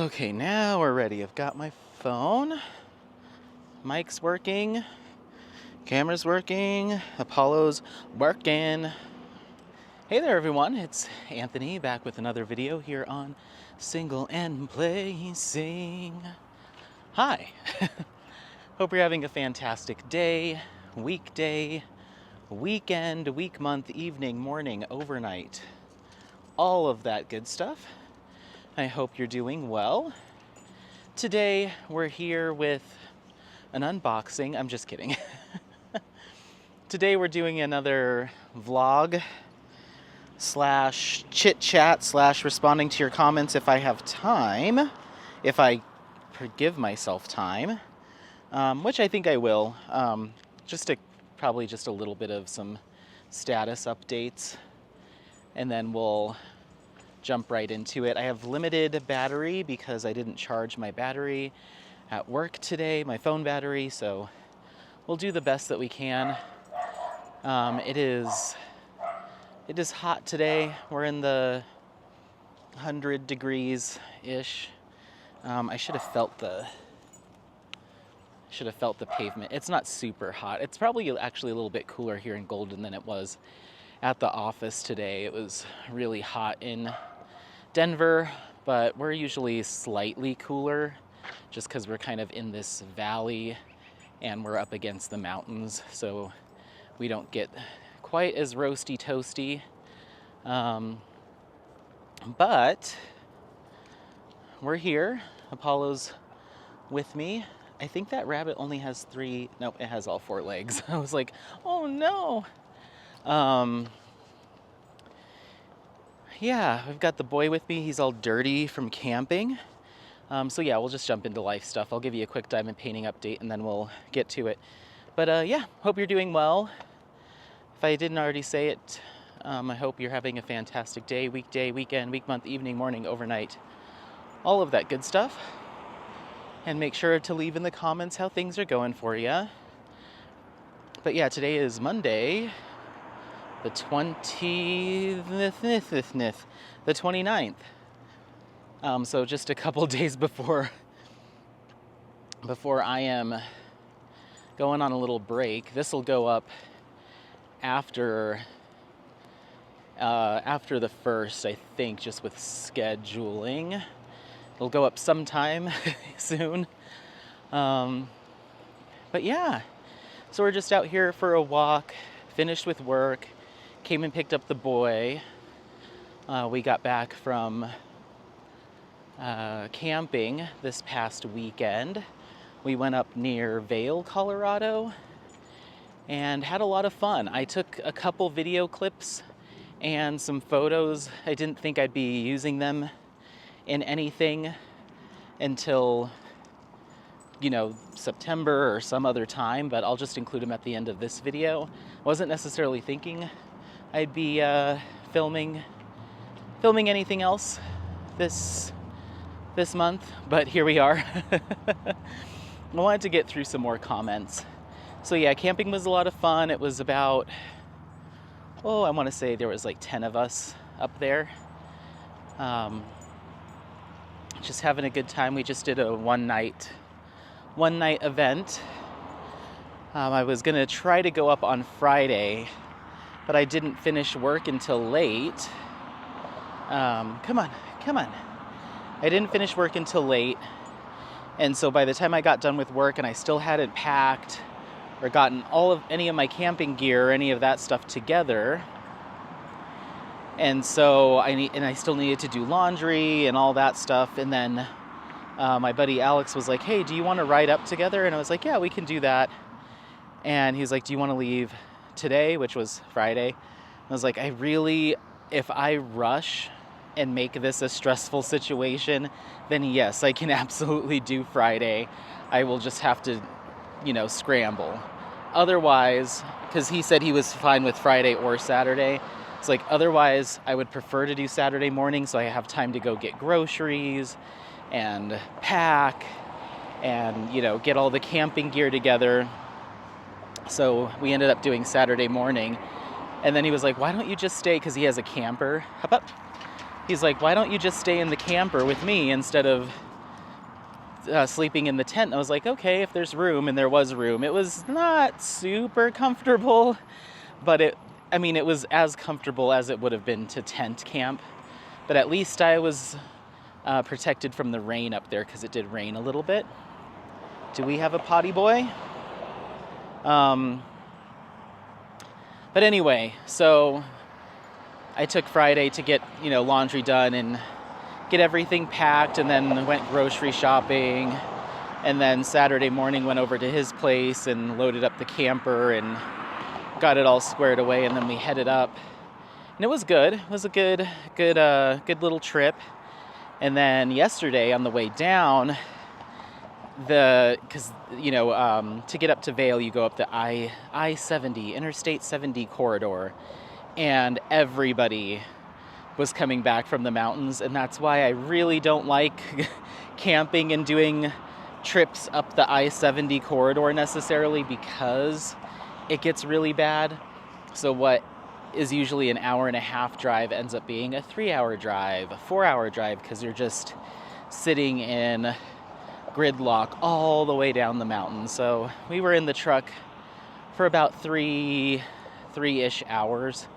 Okay, now we're ready. I've got my phone. Mic's working. Camera's working. Apollo's working. Hey there, everyone. It's Anthony back with another video here on Single and Placing. Hi. Hope you're having a fantastic day, weekday, weekend, week, month, evening, morning, overnight. All of that good stuff. I hope you're doing well. Today we're here with an unboxing. I'm just kidding. Today we're doing another vlog slash chit chat slash responding to your comments if I have time, if I give myself time, which I think I will. Probably just a little bit of some status updates, and then we'll jump right into it. I have limited battery because I didn't charge my battery at work today, my phone battery, so we'll do the best that we can. It is hot today. We're in the 100 degrees-ish. I should have felt the pavement. It's not super hot. It's probably actually a little bit cooler here in Golden than it was at the office today. It was really hot in Denver, but we're usually slightly cooler just because we're kind of in this valley and we're up against the mountains, so we don't get quite as roasty toasty. But we're here. Apollo's with me. I think that rabbit only has it has all 4 legs. I was like, oh no. Yeah, I've got the boy with me. He's all dirty from camping. So yeah, we'll just jump into life stuff. I'll give you a quick diamond painting update and then we'll get to it. But yeah, hope you're doing well. If I didn't already say it, I hope you're having a fantastic day, weekday, weekend, week, month, evening, morning, overnight, all of that good stuff. And make sure to leave in the comments how things are going for you. But yeah, today is Monday, the 29th. So just a couple days before I am going on a little break. This will go up after the 1st, I think, just with scheduling. It'll go up sometime soon. But yeah, so we're just out here for a walk, finished with work, came and picked up the boy. We got back from camping this past weekend. We went up near Vail, Colorado, and had a lot of fun. I took a couple video clips and some photos. I didn't think I'd be using them in anything until, September or some other time, but I'll just include them at the end of this video. Wasn't necessarily thinking I'd be filming anything else this month, but here we are. I wanted to get through some more comments. So yeah, camping was a lot of fun. It was about, I want to say there was like 10 of us up there. Just having a good time. We just did a one night event. I was gonna try to go up on Friday, but I didn't finish work until late. Come on. I didn't finish work until late, and so by the time I got done with work and I still hadn't packed or gotten any of my camping gear or any of that stuff together, and so I still needed to do laundry and all that stuff. And then my buddy Alex was like, hey, do you want to ride up together? And I was like, yeah, we can do that. And he was like, do you want to leave today, which was Friday? I was like, if I rush and make this a stressful situation, then yes, I can absolutely do Friday. I will just have to, scramble. Otherwise, because he said he was fine with Friday or Saturday, it's like, otherwise I would prefer to do Saturday morning so I have time to go get groceries and pack and, get all the camping gear together. So we ended up doing Saturday morning. And then he was like, why don't you just stay, because he has a camper. He's like, why don't you just stay in the camper with me instead of sleeping in the tent. I was like, okay, if there's room, and there was room. It was not super comfortable, but it was as comfortable as it would have been to tent camp. But at least I was protected from the rain up there, because it did rain a little bit. Do we have a potty boy? But anyway, so I took Friday to get, laundry done and get everything packed, and then went grocery shopping. And then Saturday morning went over to his place and loaded up the camper and got it all squared away, and then we headed up. And it was good. It was a good little trip. And then yesterday on the way down, to get up to Vail, you go up the I-70, Interstate 70 corridor, and everybody was coming back from the mountains, and that's why I really don't like camping and doing trips up the I-70 corridor necessarily, because it gets really bad. So what is usually an hour and a half drive ends up being a 3-hour drive, a 4-hour drive, because you're just sitting in gridlock all the way down the mountain. So we were in the truck for about three-ish hours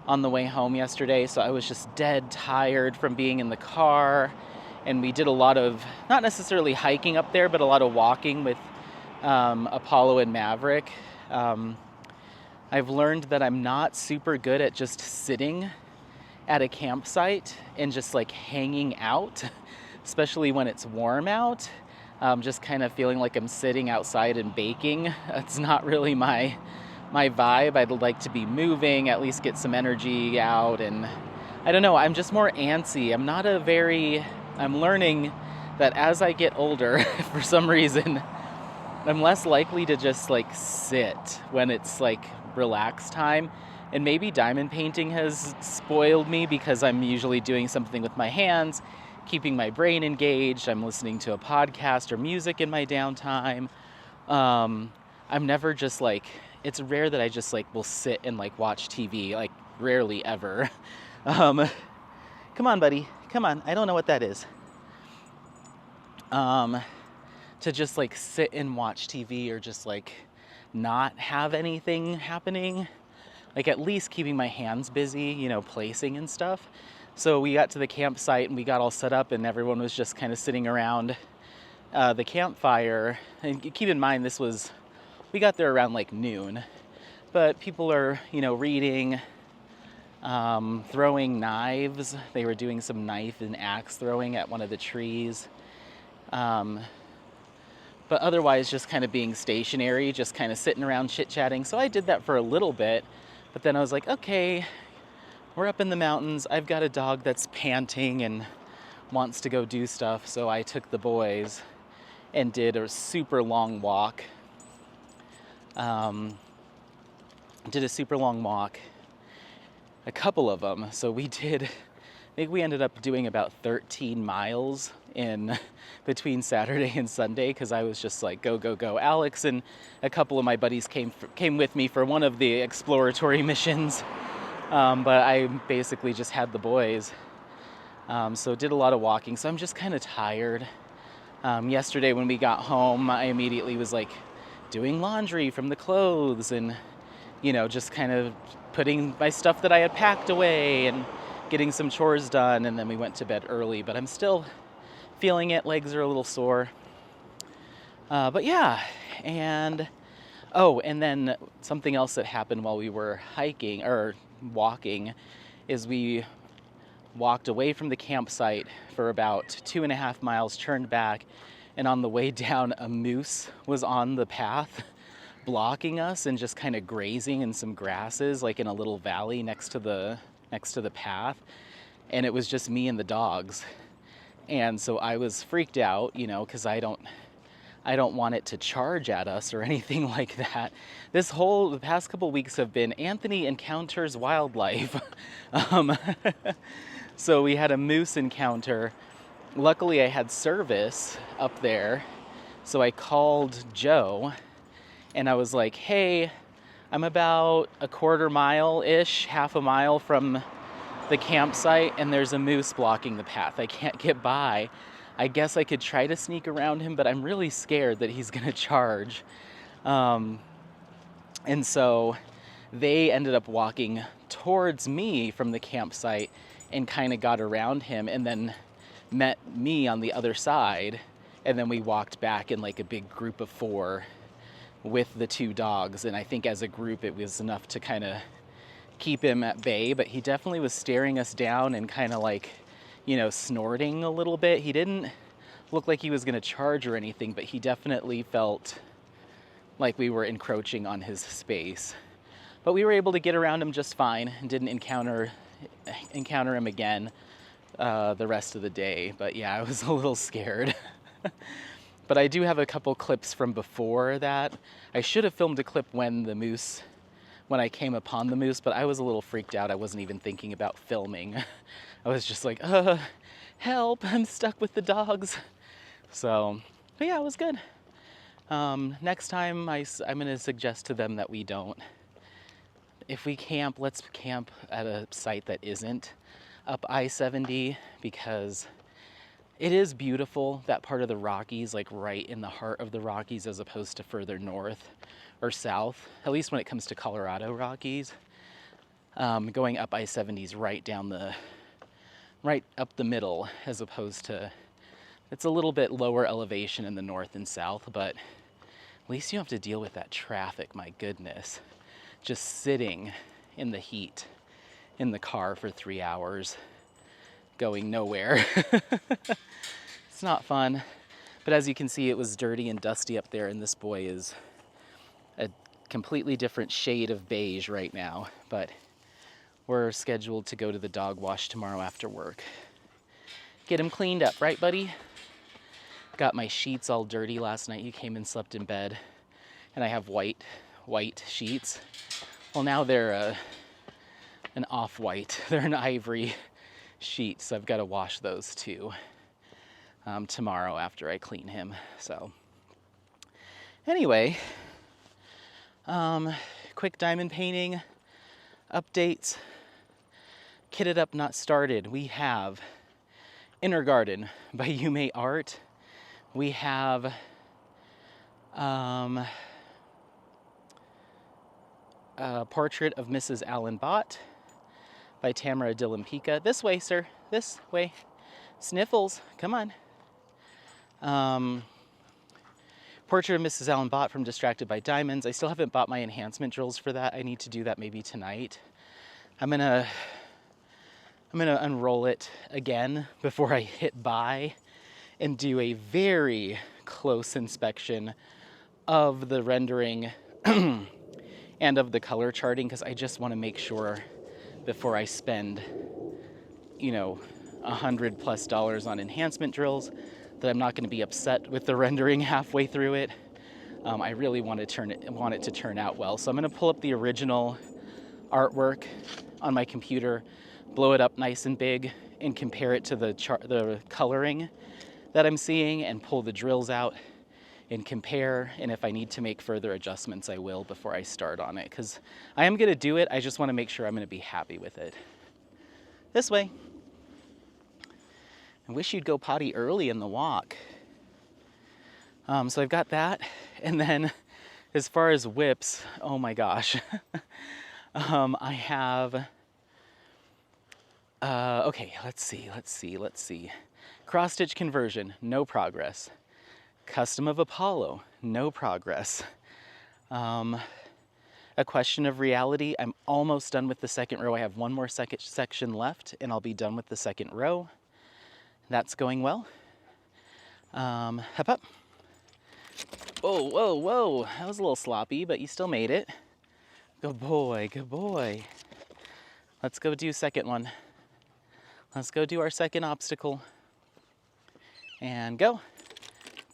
on the way home yesterday. So I was just dead tired from being in the car. And we did a lot of, not necessarily hiking up there, but a lot of walking with Apollo and Maverick. I've learned that I'm not super good at just sitting at a campsite and just like hanging out, especially when it's warm out. Just kind of feeling like I'm sitting outside and baking. It's not really my vibe. I'd like to be moving, at least get some energy out. And I don't know, I'm just more antsy. I'm learning that as I get older, for some reason, I'm less likely to just like sit when it's like relaxed time. And maybe diamond painting has spoiled me, because I'm usually doing something with my hands, keeping my brain engaged. I'm listening to a podcast or music in my downtime. I'm never just like, it's rare that I just like will sit and like watch TV, like rarely ever. Come on, buddy. Come on. I don't know what that is. To just like sit and watch TV, or just like not have anything happening. Like at least keeping my hands busy, placing and stuff. So we got to the campsite and we got all set up, and everyone was just kind of sitting around the campfire. And keep in mind, we got there around like noon, but people are, reading, throwing knives. They were doing some knife and axe throwing at one of the trees. But otherwise just kind of being stationary, just kind of sitting around chit-chatting. So I did that for a little bit, but then I was like, okay, we're up in the mountains. I've got a dog that's panting and wants to go do stuff. So I took the boys and did a super long walk. A couple of them. So I think we ended up doing about 13 miles in between Saturday and Sunday, because I was just like, go, go, go. Alex and a couple of my buddies came with me for one of the exploratory missions. But I basically just had the boys. So did a lot of walking. So I'm just kind of tired. Yesterday when we got home, I immediately was like doing laundry from the clothes and, just kind of putting my stuff that I had packed away and getting some chores done. And then we went to bed early, but I'm still feeling it. Legs are a little sore. But yeah. And then something else that happened while we were hiking or walking is we walked away from the campsite for about 2.5 miles, turned back, and on the way down, a moose was on the path blocking us and just kind of grazing in some grasses, like in a little valley next to the path. And it was just me and the dogs. And so I was freaked out, because I don't want it to charge at us or anything like that. The past couple weeks have been Anthony encounters wildlife. So we had a moose encounter. Luckily I had service up there. So I called Joe and I was like, hey, I'm about a quarter mile-ish, half a mile from the campsite, and there's a moose blocking the path. I can't get by. I guess I could try to sneak around him, but I'm really scared that he's gonna charge. And so they ended up walking towards me from the campsite and kind of got around him and then met me on the other side. And then we walked back in like a big group of 4 with the 2 dogs. And I think as a group, it was enough to kind of keep him at bay, but he definitely was staring us down and kind of like, you know, snorting a little bit. He didn't look like he was going to charge or anything, but he definitely felt like we were encroaching on his space. But we were able to get around him just fine and didn't encounter him again the rest of the day. But yeah, I was a little scared. But I do have a couple clips from before that. I should have filmed a clip when I came upon the moose, but I was a little freaked out. I wasn't even thinking about filming. I was just like, help, I'm stuck with the dogs. So, but yeah, it was good. Next time I'm gonna suggest to them that we don't. If we camp, let's camp at a site that isn't up I-70, because it is beautiful, that part of the Rockies, like right in the heart of the Rockies, as opposed to further north or south, at least when it comes to Colorado Rockies. Going up I-70 is right up the middle, as opposed to, it's a little bit lower elevation in the north and south, but at least you don't have to deal with that traffic, my goodness. Just sitting in the heat in the car for 3 hours, going nowhere. It's not fun. But as you can see, it was dirty and dusty up there, and this boy is a completely different shade of beige right now. But we're scheduled to go to the dog wash tomorrow after work. Get him cleaned up, right, buddy? Got my sheets all dirty last night. He came and slept in bed, and I have white sheets. Well, now they're an off-white. They're an ivory sheet, so I've got to wash those too tomorrow after I clean him. So anyway, quick diamond painting updates. Kitted Up Not Started. We have Inner Garden by Yume Art. We have Portrait of Mrs. Allen Bott by Tamara Dillampika. This way, sir. This way. Sniffles. Come on. Portrait of Mrs. Allen Bott from Distracted by Diamonds. I still haven't bought my enhancement drills for that. I need to do that maybe tonight. I'm gonna unroll it again before I hit buy and do a very close inspection of the rendering and of the color charting, because I just want to make sure before I spend, you know, $100+ on enhancement drills that I'm not going to be upset with the rendering halfway through it. I really want it to turn out well. So I'm going to pull up the original artwork on my computer, blow it up nice and big, and compare it to the coloring that I'm seeing, and pull the drills out and compare. And if I need to make further adjustments, I will before I start on it, because I am going to do it. I just want to make sure I'm going to be happy with it. This way. I wish you'd go potty early in the walk. So I've got that. And then as far as whips, oh my gosh. I have, okay, let's see. Cross stitch conversion, no progress. Custom of Apollo, no progress. A Question of Reality, I'm almost done with the second row. I have one more section left, and I'll be done with the second row. That's going well. Hop up. Whoa, whoa, whoa. That was a little sloppy, but you still made it. Good boy, good boy. Let's go do second one. Let's go do our second obstacle. And go.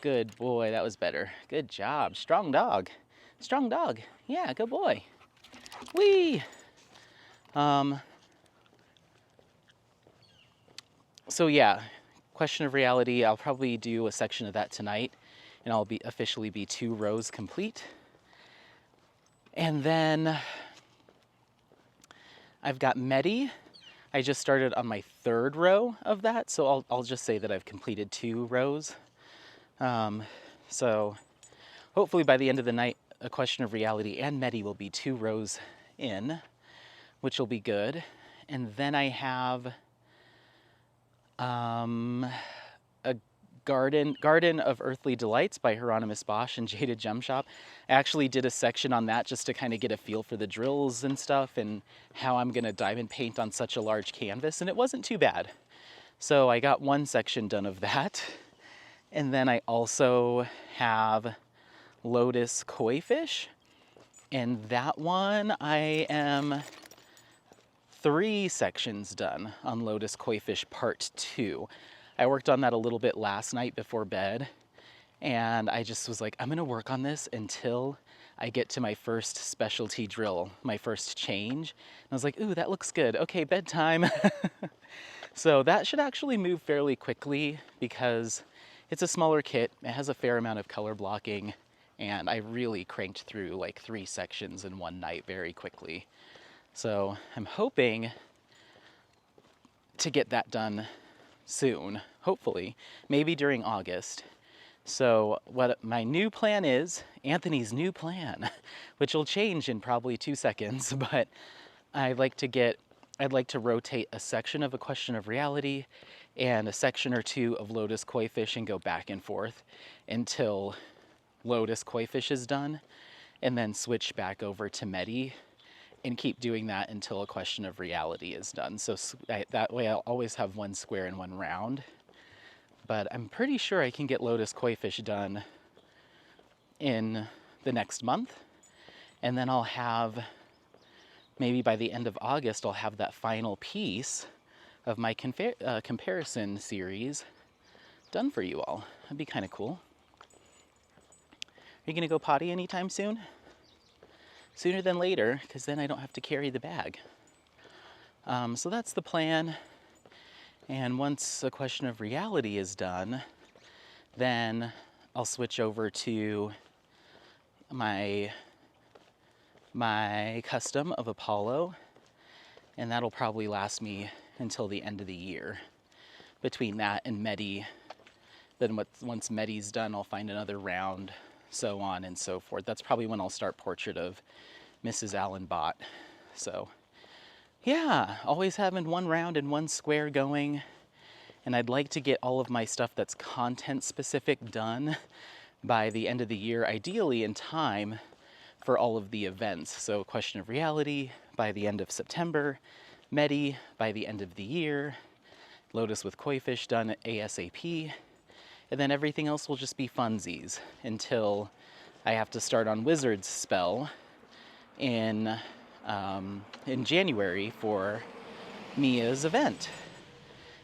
Good boy, that was better. Good job. Strong dog. Strong dog. Yeah, good boy. Whee! So yeah, Question of Reality, I'll probably do a section of that tonight, and I'll officially be 2 rows complete. And then I've got Medi I just started on my 3rd row of that, so I'll just say that I've completed 2 rows. So hopefully by the end of the night, A Question of Reality and Medi will be 2 rows in, which will be good. And then I have a Garden of Earthly Delights by Hieronymus Bosch and Jaded Gem Shop. I actually did a section on that just to kind of get a feel for the drills and stuff and how I'm gonna diamond paint on such a large canvas, and it wasn't too bad. So I got 1 section done of that. And then I also have Lotus Koi Fish, and that one I am 3 sections done on Lotus Koi Fish Part 2. I worked on that a little bit last night before bed, and I just was like, I'm gonna work on this until I get to my first specialty drill, my first change. And I was like, ooh, that looks good. Okay, bedtime. So that should actually move fairly quickly because it's a smaller kit. It has a fair amount of color blocking, and I really cranked through like 3 sections in one night very quickly. So I'm hoping to get that done soon, hopefully, maybe during August. So what my new plan is, Anthony's new plan, which will change in probably 2 seconds, but I'd like to rotate a section of A Question of Reality and a section or 2 of Lotus Koi Fish and go back and forth until Lotus Koi Fish is done, and then switch back over to Medi and keep doing that until A Question of Reality is done. So that way I'll always have 1 square and 1 round. But I'm pretty sure I can get Lotus Koi Fish done in the next month. And then I'll have, maybe by the end of August, I'll have that final piece of my comparison series done for you all. That'd be kind of cool. Are you gonna go potty anytime soon? Sooner than later, because then I don't have to carry the bag. So that's the plan. And once A Question of Reality is done, then I'll switch over to my custom of Apollo, and that'll probably last me until the end of the year. Between that and Medi, then once Medi's done, I'll find another round, so on and so forth. That's probably when I'll start Portrait of Mrs. Allen Bott. So yeah, always having 1 round and 1 square going. And I'd like to get all of my stuff that's content specific done by the end of the year, ideally in time for all of the events. So Question of Reality by the end of September, Medi by the end of the year, Lotus with Koi Fish done ASAP, and then everything else will just be funsies until I have to start on Wizard's Spell in January for Mia's event.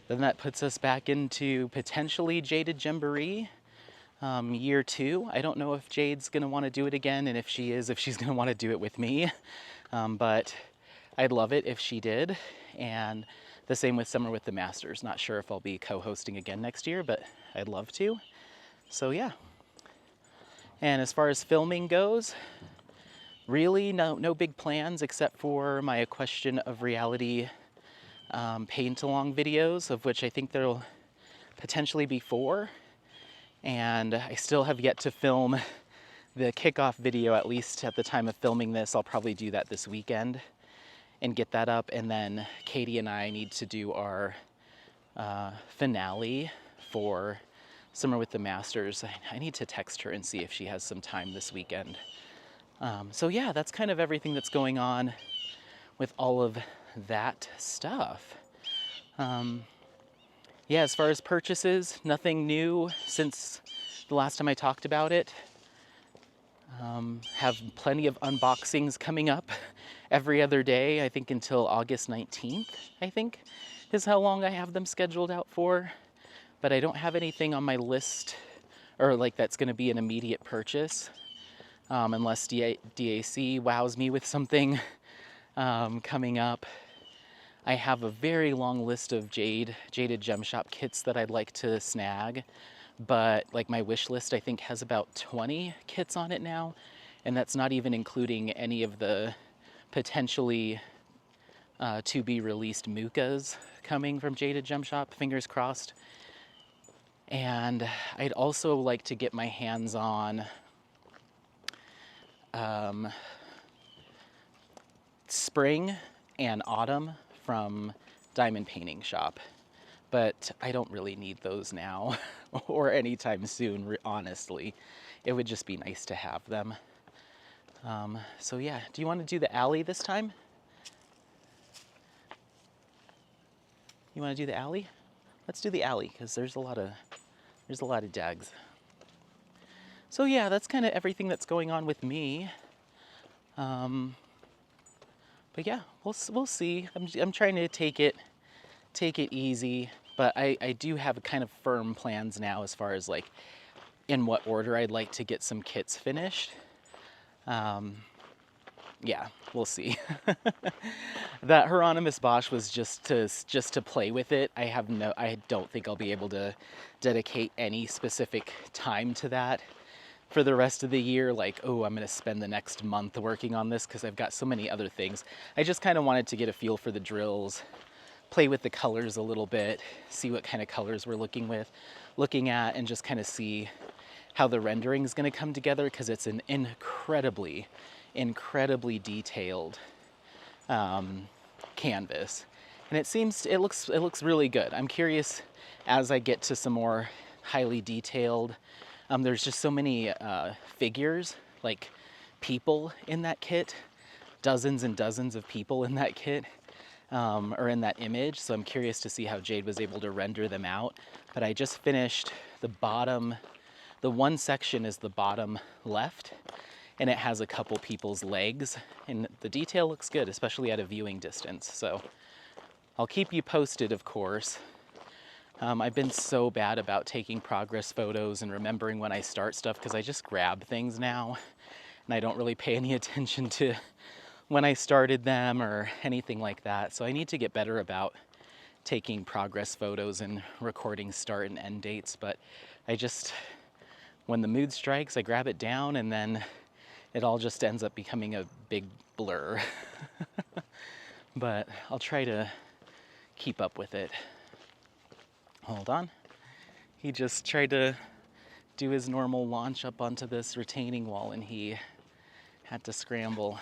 Then that puts us back into potentially Jaded Jamboree, year 2. I don't know if Jade's gonna want to do it again, and if she is, if she's gonna want to do it with me. But I'd love it if she did. And the same with Summer with the Masters. Not sure if I'll be co-hosting again next year, but I'd love to. So yeah. And as far as filming goes, really no big plans except for my A Question of Reality paint-along videos, of which I think there'll potentially be 4. And I still have yet to film the kickoff video, at least at the time of filming this. I'll probably do that this weekend and get that up. And then Katie and I need to do our finale for Summer with the Masters. I need to text her and see if she has some time this weekend. So yeah, that's kind of everything that's going on with all of that stuff. Yeah, as far as purchases, nothing new since the last time I talked about it. Have plenty of unboxings coming up every other day, I think until August 19th, I think, is how long I have them scheduled out for. But I don't have anything on my list, or like that's gonna be an immediate purchase, unless DAC wows me with something coming up. I have a very long list of Jaded Gem Shop kits that I'd like to snag, but like my wish list I think has about 20 kits on it now, and that's not even including any of the potentially to be released Mookas coming from Jaded Gem Shop, fingers crossed. And I'd also like to get my hands on spring and autumn from Diamond Painting Shop. But I don't really need those now or anytime soon, honestly. It would just be nice to have them. So yeah, do you want to do the alley this time? You want to do the alley? Let's do the alley because there's a lot of dags. So yeah, that's kind of everything that's going on with me. But yeah, we'll see. I'm trying to take it easy, but I do have kind of firm plans now as far as like in what order I'd like to get some kits finished. Yeah, we'll see. That Hieronymus Bosch was just to play with it. I don't think I'll be able to dedicate any specific time to that for the rest of the year. Like, oh, I'm gonna spend the next month working on this because I've got so many other things. I just kind of wanted to get a feel for the drills, play with the colors a little bit, see what kind of colors we're looking at, and just kind of see how the rendering is going to come together because it's an incredibly detailed canvas, and it looks really good. I'm curious as I get to some more highly detailed. There's just so many figures, like people in that kit, dozens and dozens of people in that kit. Or in that image, so I'm curious to see how Jade was able to render them out. But I just finished the bottom. The one section is the bottom left, and it has a couple people's legs, and the detail looks good, especially at a viewing distance. So I'll keep you posted, of course. I've been so bad about taking progress photos and remembering when I start stuff because I just grab things now, and I don't really pay any attention to when I started them or anything like that. So I need to get better about taking progress photos and recording start and end dates. But when the mood strikes, I grab it down and then it all just ends up becoming a big blur. But I'll try to keep up with it. Hold on. He just tried to do his normal launch up onto this retaining wall and he had to scramble.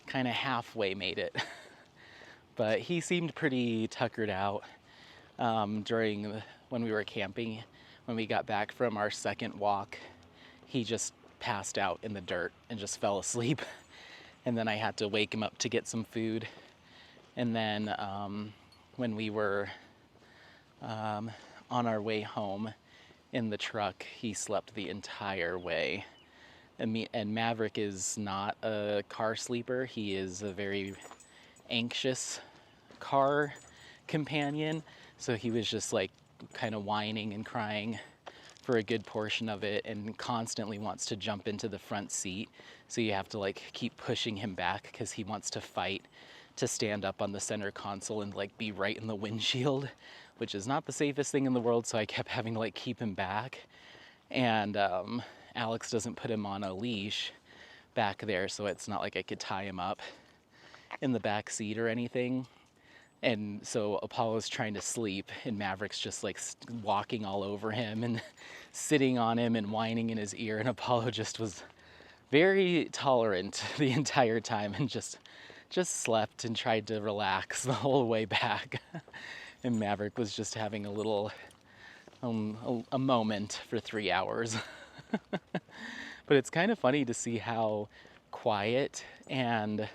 Kind of halfway made it. But he seemed pretty tuckered out when we were camping. When we got back from our second walk, he just passed out in the dirt and just fell asleep. And then I had to wake him up to get some food. And then when we were on our way home in the truck, he slept the entire way. And Maverick is not a car sleeper. He is a very anxious car companion. So he was just like kind of whining and crying for a good portion of it and constantly wants to jump into the front seat. So you have to like keep pushing him back because he wants to fight to stand up on the center console and like be right in the windshield, which is not the safest thing in the world. So I kept having to like keep him back. And Alex doesn't put him on a leash back there, so it's not like I could tie him up in the back seat or anything. And so Apollo's trying to sleep and Maverick's just like walking all over him and sitting on him and whining in his ear, and Apollo just was very tolerant the entire time and just slept and tried to relax the whole way back. And Maverick was just having a little a moment for 3 hours. But it's kind of funny to see how quiet and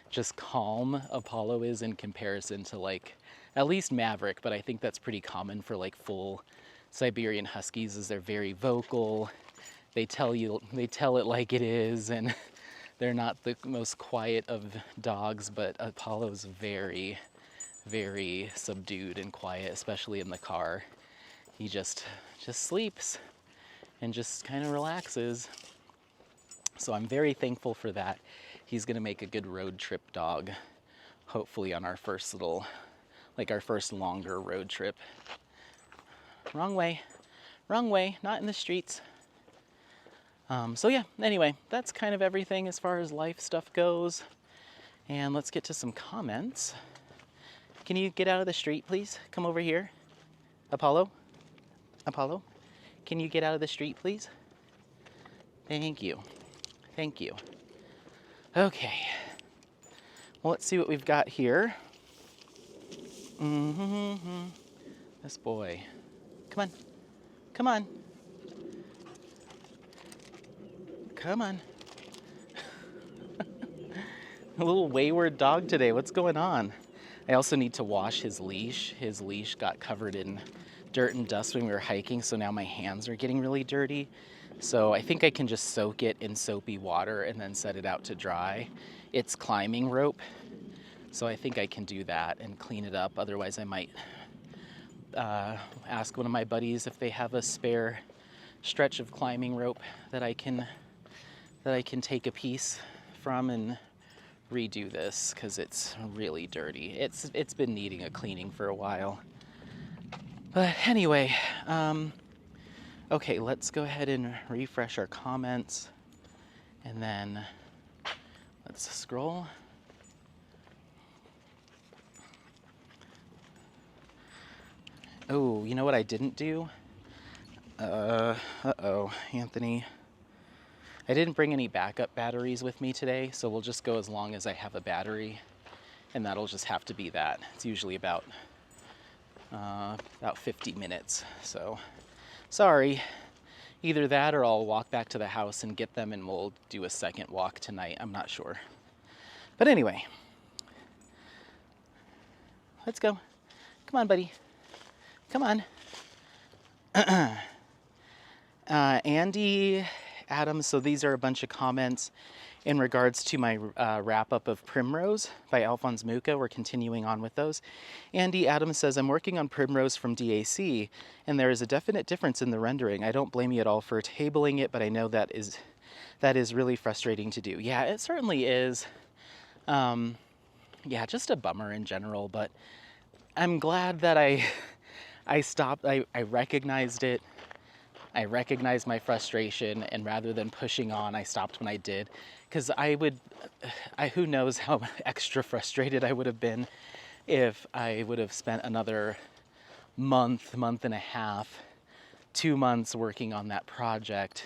just calm Apollo is in comparison to like at least Maverick, but I think that's pretty common for like full Siberian Huskies, is they're very vocal. They tell it like it is, and they're not the most quiet of dogs, but Apollo's very, very subdued and quiet, especially in the car. He just sleeps and just kind of relaxes. So I'm very thankful for that. He's gonna make a good road trip dog, hopefully on our first longer road trip. Wrong way, not in the streets. So yeah, anyway, that's kind of everything as far as life stuff goes. And let's get to some comments. Can you get out of the street, please? Come over here. Apollo? Apollo? Can you get out of the street, please? Thank you. Thank you. Okay. Well, let's see what we've got here. This boy. Come on. Come on. Come on. A little wayward dog today. What's going on? I also need to wash his leash. His leash got covered in dirt and dust when we were hiking, so now my hands are getting really dirty. So I think I can just soak it in soapy water and then set it out to dry. It's climbing rope, so I think I can do that and clean it up. Otherwise, I might ask one of my buddies if they have a spare stretch of climbing rope that I can take a piece from and redo this, because it's really dirty. It's been needing a cleaning for a while. But anyway, okay, let's go ahead and refresh our comments, and then let's scroll. Oh, you know what I didn't do? Uh-oh, Anthony. I didn't bring any backup batteries with me today, so we'll just go as long as I have a battery, and that'll just have to be that. It's usually about 50 minutes, so sorry. Either that or I'll walk back to the house and get them, and we'll do a second walk tonight. I'm not sure. But anyway, let's go. Come on, buddy. Come on. Andy, Adam, so these are a bunch of comments in regards to my wrap-up of Primrose by Alphonse Mucha. We're continuing on with those. Andy Adams says, I'm working on Primrose from DAC, and there is a definite difference in the rendering. I don't blame you at all for tabling it, but I know that is really frustrating to do. Yeah, it certainly is. Yeah, just a bummer in general, but I'm glad that I stopped. I recognized it. I recognized my frustration, and rather than pushing on, I stopped when I did. Because who knows how extra frustrated I would have been if I would have spent another month and a half, 2 months working on that project,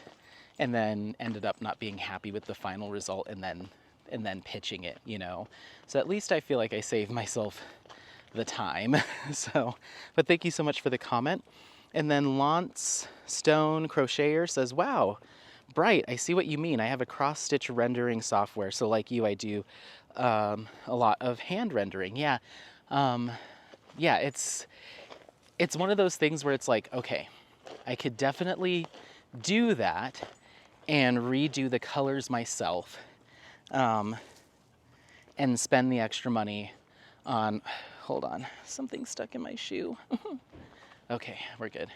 and then ended up not being happy with the final result, and then pitching it, you know. So at least I feel like I saved myself the time. But thank you so much for the comment. And then Lance Stone Crocheter says, wow, Bright, I see what you mean. I have a cross-stitch rendering software. So like you, I do a lot of hand rendering. Yeah. Yeah, it's one of those things where it's like, okay, I could definitely do that and redo the colors myself, and spend the extra money on, hold on, something stuck in my shoe. Okay, we're good.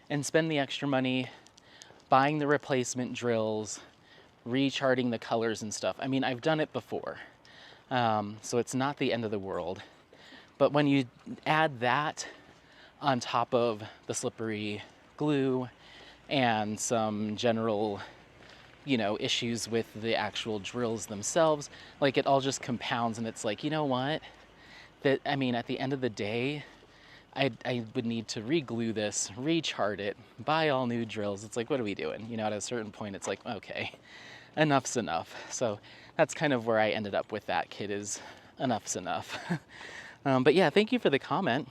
And spend the extra money buying the replacement drills, recharting the colors and stuff. I mean, I've done it before, so it's not the end of the world. But when you add that on top of the slippery glue and some general, you know, issues with the actual drills themselves, like it all just compounds, and it's like, you know what? I mean, at the end of the day, I would need to re-glue this, rechart it, buy all new drills. It's like, what are we doing? You know, at a certain point, it's like, okay, enough's enough. So that's kind of where I ended up with that kit, is enough's enough. But yeah, thank you for the comment.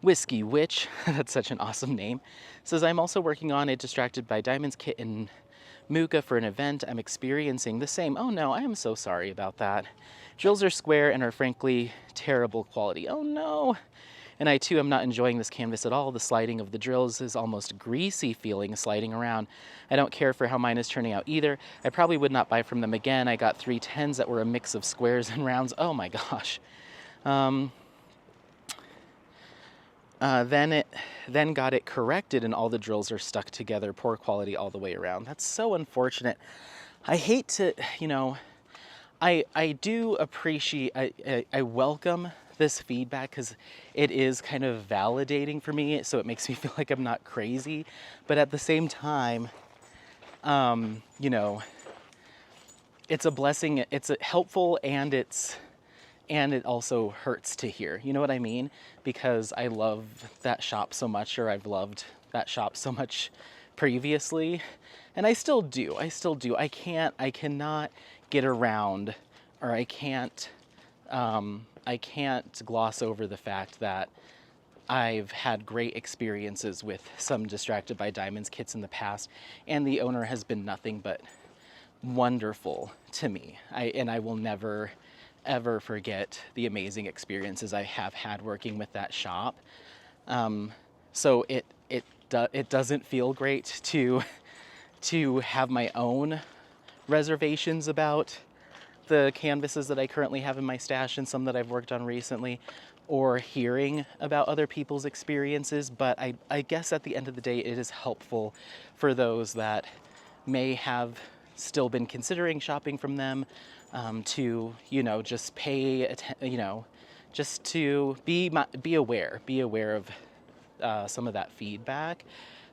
Whiskey Witch, that's such an awesome name, says, I'm also working on a Distracted by Diamonds kit in Mucha for an event. I'm experiencing the same. Oh no, I am so sorry about that. Drills are square and are frankly terrible quality. Oh no. And I too am not enjoying this canvas at all. The sliding of the drills is almost greasy feeling sliding around. I don't care for how mine is turning out either. I probably would not buy from them again. I got 3 10s that were a mix of squares and rounds. Oh my gosh. Then got it corrected, and all the drills are stuck together. Poor quality all the way around. That's so unfortunate. I hate to, you know, I do appreciate, I welcome this feedback, because it is kind of validating for me, so it makes me feel like I'm not crazy. But at the same time, you know, it's a blessing. It's helpful, and it also hurts to hear. You know what I mean? Because I love that shop so much, or I've loved that shop so much previously, and I still do. I cannot get around, or I can't gloss over the fact that I've had great experiences with some Distracted by Diamonds kits in the past, and the owner has been nothing but wonderful to me. I will never ever forget the amazing experiences I have had working with that shop. So it doesn't feel great to have my own reservations about the canvases that I currently have in my stash and some that I've worked on recently, or hearing about other people's experiences. But I guess at the end of the day, it is helpful for those that may have still been considering shopping from them, to, just just to be aware of some of that feedback.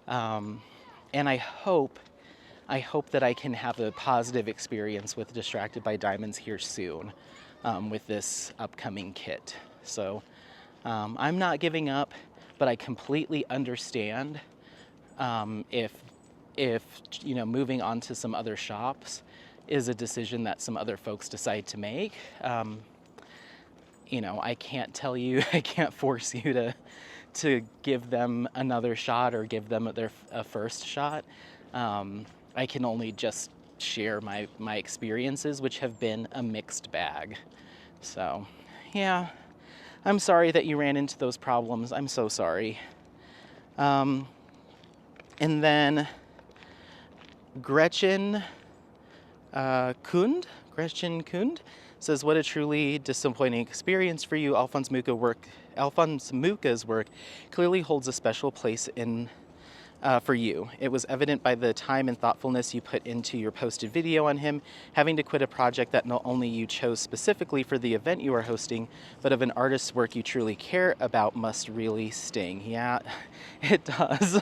And I hope that I can have a positive experience with Distracted by Diamonds here soon, with this upcoming kit. So I'm not giving up, but I completely understand if moving on to some other shops is a decision that some other folks decide to make. I can't tell you, I can't force you to give them another shot or give them a first shot. I can only just share my experiences, which have been a mixed bag. So, yeah, I'm sorry that you ran into those problems. I'm so sorry. And then Gretchen Kund says, what a truly disappointing experience for you. Alphonse Muka's work clearly holds a special place for you. It was evident by the time and thoughtfulness you put into your posted video on him, having to quit a project that not only you chose specifically for the event you are hosting, but of an artist's work you truly care about must really sting. Yeah, it does.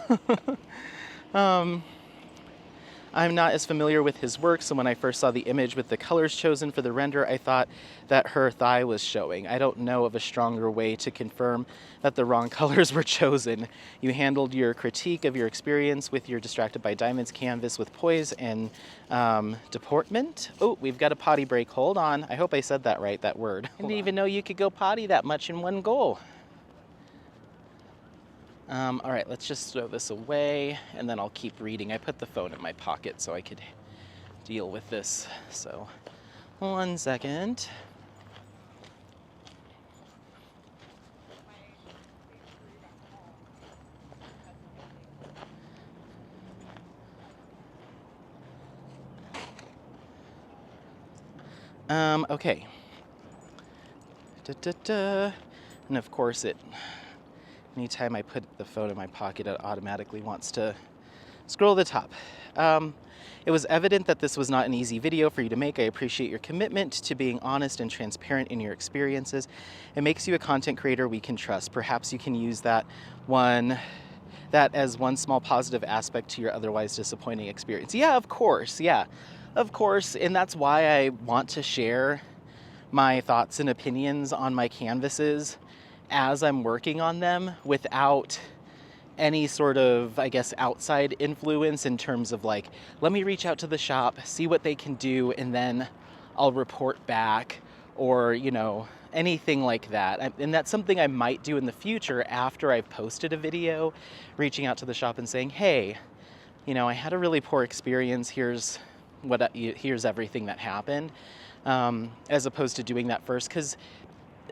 I'm not as familiar with his work, so when I first saw the image with the colors chosen for the render, I thought that her thigh was showing. I don't know of a stronger way to confirm that the wrong colors were chosen. You handled your critique of your experience with your Distracted by Diamonds canvas with poise and deportment. Oh, we've got a potty break. Hold on. I hope I said that right, that word. I didn't even know you could go potty that much in one go. All right, let's just throw this away, and then I'll keep reading. I put the phone in my pocket so I could deal with this. So, 1 second. Okay. And of course anytime I put the phone in my pocket, it automatically wants to scroll to the top. It was evident that this was not an easy video for you to make. I appreciate your commitment to being honest and transparent in your experiences. It makes you a content creator we can trust. Perhaps you can use that as one small positive aspect to your otherwise disappointing experience. Yeah, of course. Yeah, of course. And that's why I want to share my thoughts and opinions on my canvases as I'm working on them without any sort of, I guess, outside influence in terms of like, let me reach out to the shop, see what they can do, and then I'll report back, or, anything like that. And that's something I might do in the future after I've posted a video, reaching out to the shop and saying, hey, I had a really poor experience. Here's everything that happened, as opposed to doing that first, because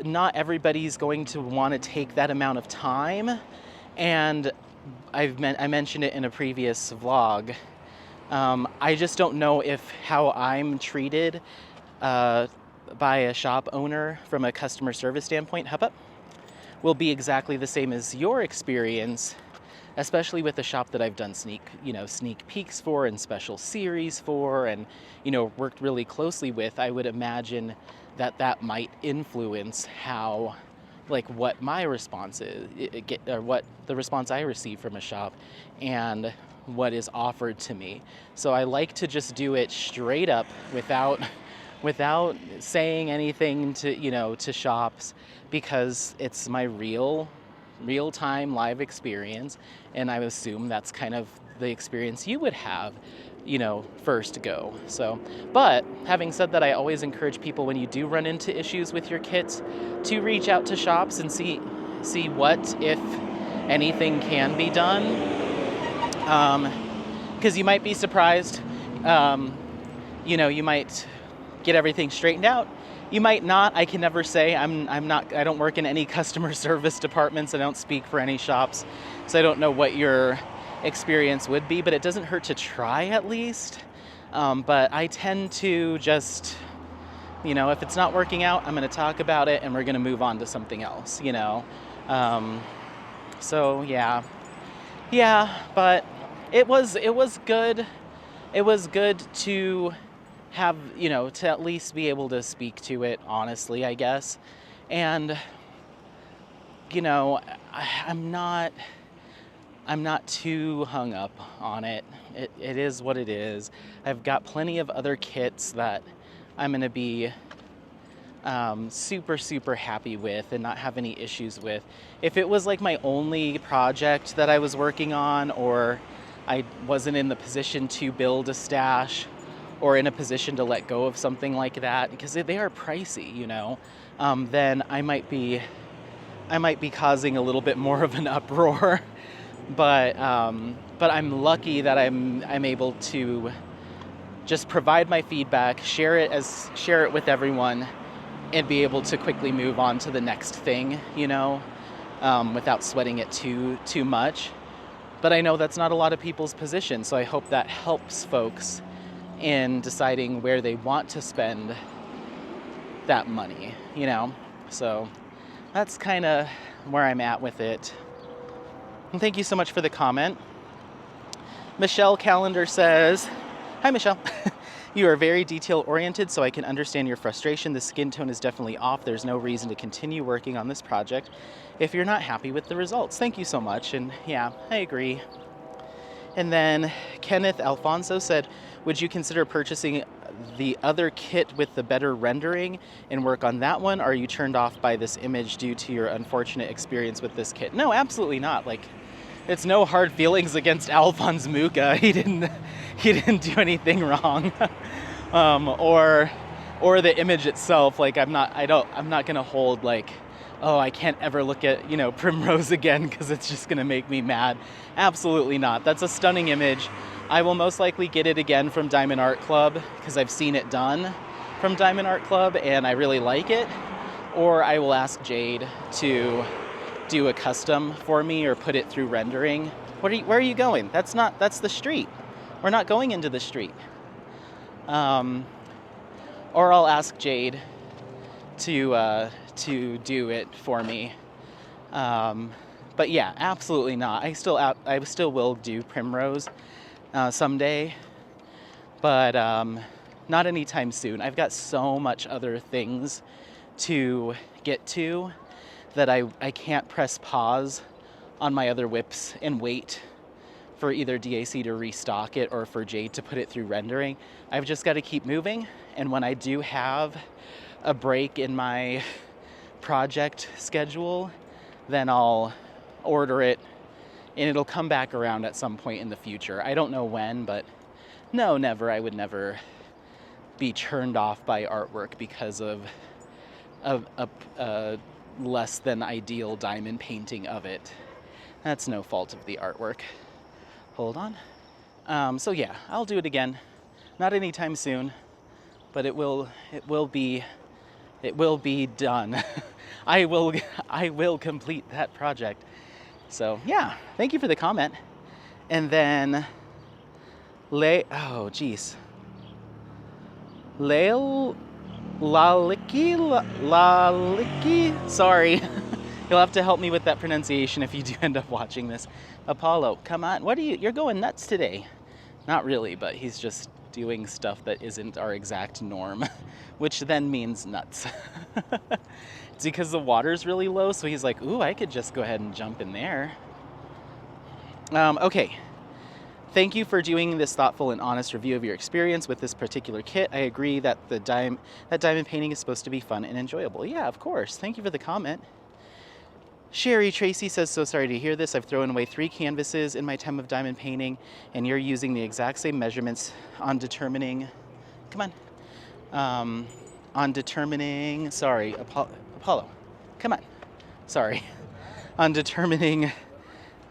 not everybody's going to want to take that amount of time. And I mentioned it in a previous vlog. I just don't know if how I'm treated by a shop owner from a customer service standpoint, will be exactly the same as your experience, especially with the shop that I've done sneak peeks for and special series for, and worked really closely with. I would imagine that might influence how, what my response is, or what the response I receive from a shop, and what is offered to me. So I like to just do it straight up without saying anything to, to shops, because it's my real time live experience, and I assume that's kind of the experience you would have, first go. So, but having said that, I always encourage people, when you do run into issues with your kits, to reach out to shops and see what, if anything, can be done. Because you might be surprised. You might get everything straightened out. You might not. I can never say. I don't work in any customer service departments. I don't speak for any shops, so I don't know what your experience would be, but it doesn't hurt to try at least. But I tend to just, if it's not working out, I'm going to talk about it and we're going to move on to something else, So yeah, but it was good. It was good to have, to at least be able to speak to it honestly, I guess. And, I'm not too hung up on it. It is what it is. I've got plenty of other kits that I'm going to be super, super happy with and not have any issues with. If it was like my only project that I was working on, or I wasn't in the position to build a stash or in a position to let go of something like that, because they are pricey, then I might be causing a little bit more of an uproar. But I'm lucky that I'm able to just provide my feedback, share it with everyone, and be able to quickly move on to the next thing, without sweating it too much. But I know that's not a lot of people's position, so I hope that helps folks in deciding where they want to spend that money, So that's kind of where I'm at with it. And thank you so much for the comment. Michelle Calendar says, "Hi, Michelle. You are very detail-oriented, so I can understand your frustration. The skin tone is definitely off. There's no reason to continue working on this project if you're not happy with the results." Thank you so much. And yeah, I agree. And then Kenneth Alfonso said, "Would you consider purchasing the other kit with the better rendering and work on that one? Or are you turned off by this image due to your unfortunate experience with this kit?" No, absolutely not. It's no hard feelings against Alphonse Mucha. He didn't do anything wrong. Or the image itself. I'm not gonna hold I can't ever look at, Primrose again because it's just gonna make me mad. Absolutely not. That's a stunning image. I will most likely get it again from Diamond Art Club because I've seen it done from Diamond Art Club and I really like it. Or I will ask Jade to do a custom for me or put it through rendering. Where are you going? That's the street. We're not going into the street. Or I'll ask Jade to do it for me. But yeah, absolutely not. I still will do Primrose someday, but not anytime soon. I've got so much other things to get to that I can't press pause on my other whips and wait for either DAC to restock it or for Jade to put it through rendering. I've just got to keep moving, and when I do have a break in my project schedule, then I'll order it and it'll come back around at some point in the future. I don't know when, but no, never. I would never be turned off by artwork because of a less than ideal diamond painting of it. That's no fault of the artwork. Hold on. So yeah, I'll do it again. Not anytime soon, but it will be done. I will complete that project. So yeah, thank you for the comment. And then Laliki, sorry. You'll have to help me with that pronunciation if you do end up watching this. Apollo, come on, you're going nuts today. Not really, but he's just doing stuff that isn't our exact norm, which then means nuts. It's because the water's really low, so he's like, ooh, I could just go ahead and jump in there. Okay, Thank you for doing this thoughtful and honest review of your experience with this particular kit. I agree that diamond painting is supposed to be fun and enjoyable. Yeah, of course. Thank you for the comment. Sherry Tracy says, so sorry to hear this. I've thrown away 3 canvases in my time of diamond painting, and you're using the exact same measurements on determining, sorry, Apollo, come on, sorry, on determining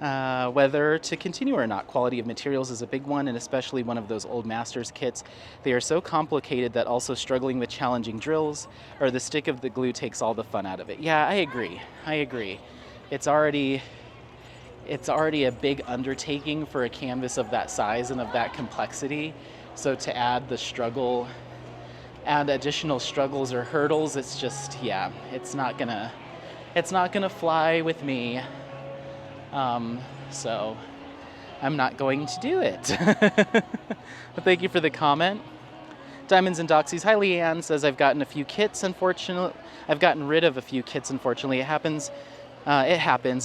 whether to continue or not. Quality of materials is a big one, and especially one of those old masters kits. They are so complicated that also struggling with challenging drills or the stick of the glue takes all the fun out of it. Yeah, I agree. It's already a big undertaking for a canvas of that size and of that complexity. So to add the struggle, add additional struggles or hurdles, it's just, yeah, it's not gonna fly with me. So I'm not going to do it. But thank you for the comment. Diamonds and Doxies. Hi, Leanne says, I've gotten rid of a few kits, unfortunately. It happens.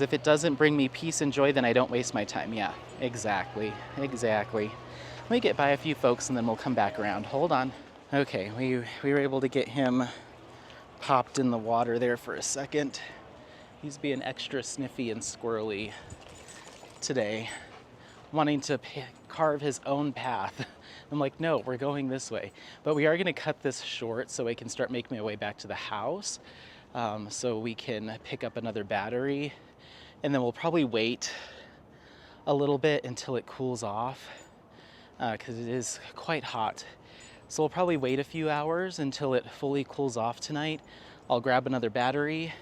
If it doesn't bring me peace and joy, then I don't waste my time. Yeah, exactly. Let me get by a few folks and then we'll come back around. Hold on. Okay, we were able to get him popped in the water there for a second. He's being extra sniffy and squirrely today, wanting to carve his own path. I'm like, no, we're going this way. But we are going to cut this short so I can start making my way back to the house, so we can pick up another battery. And then we'll probably wait a little bit until it cools off, because it is quite hot. So we'll probably wait a few hours until it fully cools off tonight. I'll grab another battery,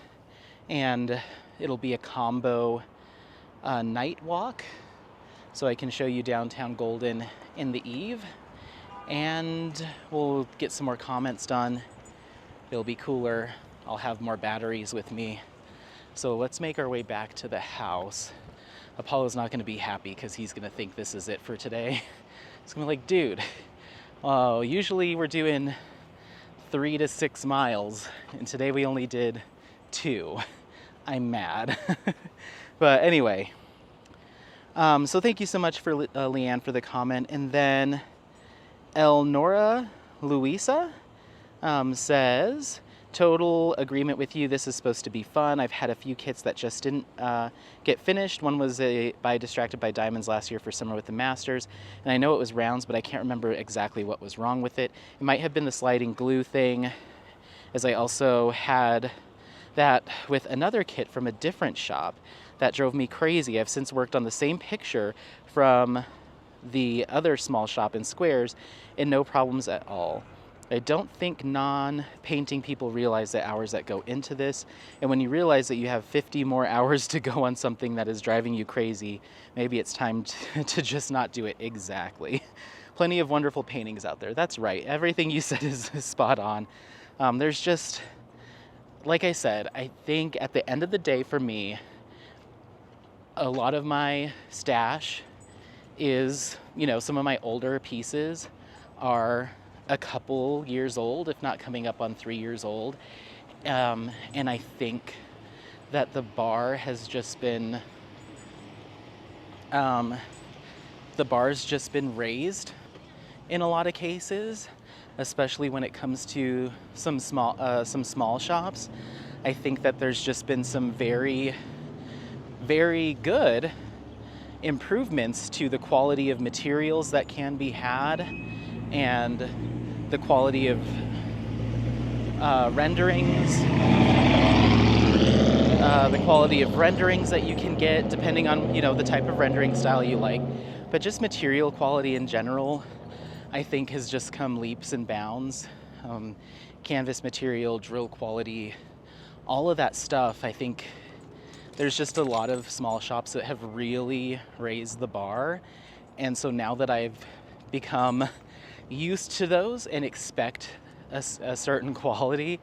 and it'll be a combo night walk, so I can show you downtown Golden in the eve, and we'll get some more comments done. It'll be cooler. I'll have more batteries with me. So let's make our way back to the house. Apollo's not going to be happy because he's going to think this is it for today. He's going to be like, dude, usually we're doing 3 to 6 miles, and today we only did 2. I'm mad. But anyway, so thank you so much for Leanne for the comment. And then Elnora Luisa says, total agreement with you. This is supposed to be fun. I've had a few kits that just didn't get finished. One was by Distracted by Diamonds last year for Summer with the Masters. And I know it was rounds, but I can't remember exactly what was wrong with it. It might have been the sliding glue thing, as I also had that with another kit from a different shop that drove me crazy. I've since worked on the same picture from the other small shop in Squares and no problems at all. I don't think non-painting people realize the hours that go into this, and when you realize that you have 50 more hours to go on something that is driving you crazy, maybe it's time to just not do it. Exactly. Plenty of wonderful paintings out there. That's right. Everything you said is spot on. There's just, like I said, I think at the end of the day for me, a lot of my stash is, some of my older pieces are a couple years old, if not coming up on 3 years old. And I think that the bar has just been, raised in a lot of cases, especially when it comes to some small shops. I think that there's just been some very, very good improvements to the quality of materials that can be had, and the quality of renderings, that you can get depending on the type of rendering style you like. But just material quality in general, I think, has just come leaps and bounds. Canvas material, drill quality, all of that stuff. I think there's just a lot of small shops that have really raised the bar. And so now that I've become used to those and expect a certain quality,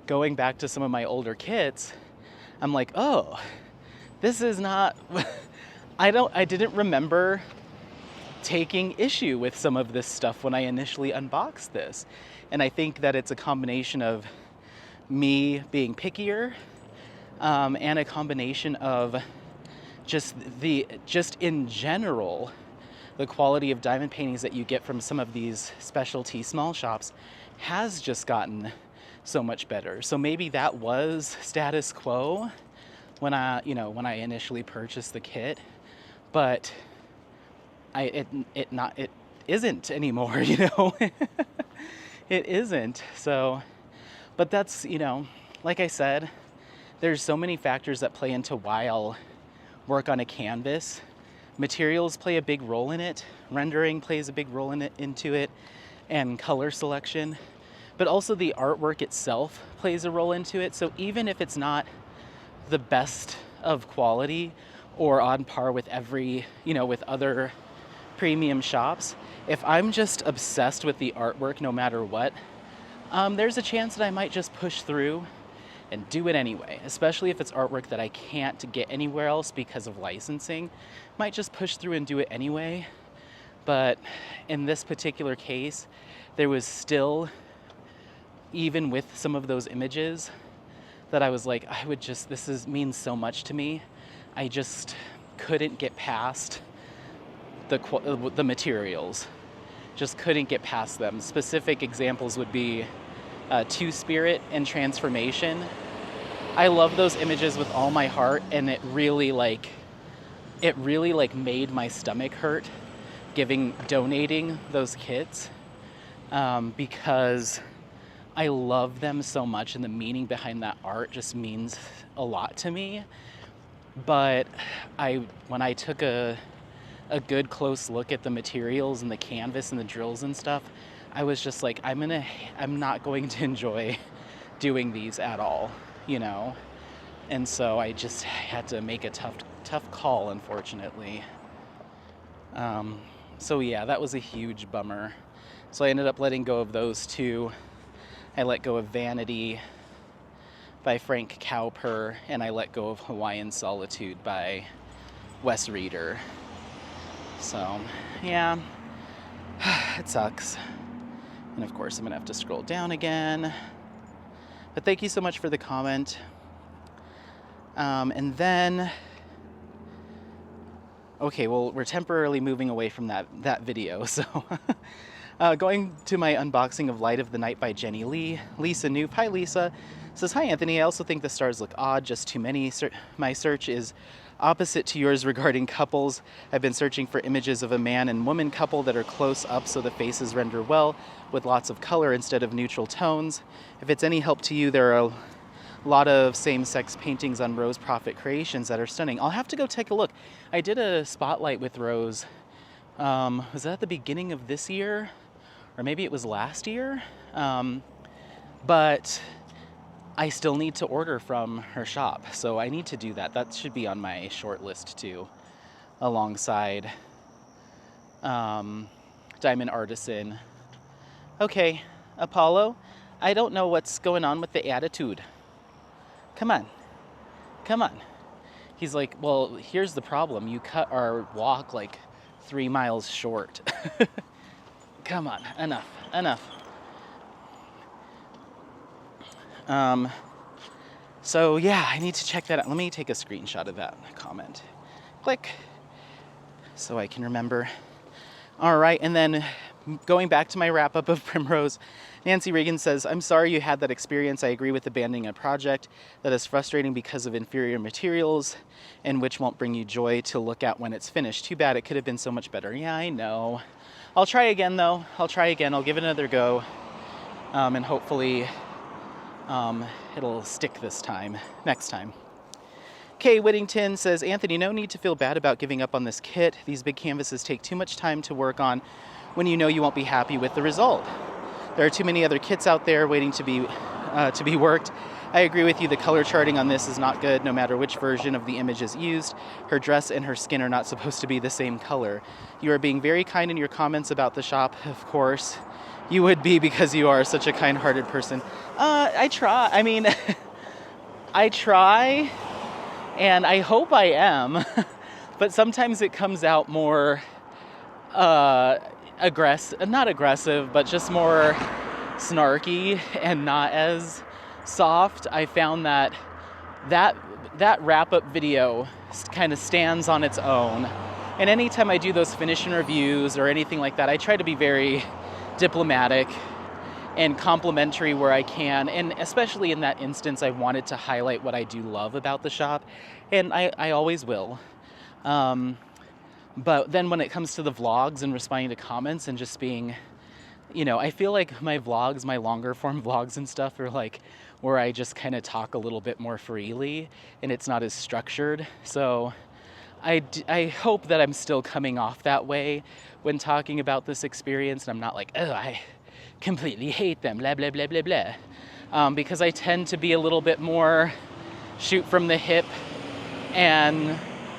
going back to some of my older kits, I'm like, oh, this is not, I didn't remember taking issue with some of this stuff when I initially unboxed this. And I think that it's a combination of me being pickier, and a combination of just in general, the quality of diamond paintings that you get from some of these specialty small shops has just gotten so much better. So maybe that was status quo when I initially purchased the kit, but it isn't anymore, It isn't. So, but that's, like I said, there's so many factors that play into why I'll work on a canvas. Materials play a big role in it. Rendering plays a big role into it, and color selection. But also the artwork itself plays a role into it. So even if it's not the best of quality or on par with with other premium shops, if I'm just obsessed with the artwork no matter what, there's a chance that I might just push through and do it anyway, especially if it's artwork that I can't get anywhere else because of licensing. Might just push through and do it anyway. But in this particular case, there was still, even with some of those images, that I was like, means so much to me. I just couldn't get past the materials. Just couldn't get past them. Specific examples would be Two Spirit and Transformation. I love those images with all my heart, and it really made my stomach hurt donating those kits, because I love them so much, and the meaning behind that art just means a lot to me. But when I took a good close look at the materials and the canvas and the drills and stuff, I was just like, I'm not going to enjoy doing these at all, And so I just had to make a tough call, unfortunately. So yeah, that was a huge bummer. So I ended up letting go of those two. I let go of Vanity by Frank Cowper, and I let go of Hawaiian Solitude by Wes Reeder. So yeah, it sucks. And of course I'm gonna have to scroll down again. But thank you so much for the comment. And then, okay, well, we're temporarily moving away from that video. So going to my unboxing of Light of the Night by Jenny Lee. Lisa Noof, hi Lisa, says, hi Anthony, I also think the stars look odd, just too many. My search is opposite to yours regarding couples. I've been searching for images of a man and woman couple that are close up so the faces render well with lots of color instead of neutral tones. If it's any help to you, there are a lot of same-sex paintings on Rose Prophet Creations that are stunning. I'll have to go take a look. I did a spotlight with Rose. Was that at the beginning of this year? Or maybe it was last year? But I still need to order from her shop, so I need to do that. That should be on my short list too, alongside Diamond Artisan. Okay, Apollo, I don't know what's going on with the attitude. Come on. He's like, well, here's the problem. You cut our walk like 3 miles short. Come on, enough. So yeah, I need to check that out. Let me take a screenshot of that comment. Click. So I can remember. All right, and then going back to my wrap up of Primrose, Nancy Reagan says, I'm sorry you had that experience. I agree with abandoning a project that is frustrating because of inferior materials and which won't bring you joy to look at when it's finished. Too bad, it could have been so much better. Yeah, I know. I'll try again though. I'll give it another go. And hopefully it'll stick next time. Kay Whittington says, Anthony, no need to feel bad about giving up on this kit. These big canvases take too much time to work on when you know you won't be happy with the result. There are too many other kits out there waiting to be worked. I agree with you, the color charting on this is not good, no matter which version of the image is used. Her dress and her skin are not supposed to be the same color. You are being very kind in your comments about the shop, of course. You would be because you are such a kind-hearted person. I try. I mean, I try, and I hope I am, but sometimes it comes out more not aggressive, but just more snarky and not as soft. I found that wrap-up video kind of stands on its own. And anytime I do those finishing reviews or anything like that, I try to be very diplomatic and complimentary where I can. And especially in that instance, I wanted to highlight what I do love about the shop. And I always will. But then when it comes to the vlogs and responding to comments and just being, I feel like my vlogs, my longer form vlogs and stuff are like where I just kind of talk a little bit more freely and it's not as structured. So I hope that I'm still coming off that way when talking about this experience. And I'm not like, oh, I completely hate them, blah, blah, blah, blah, blah. Because I tend to be a little bit more shoot from the hip and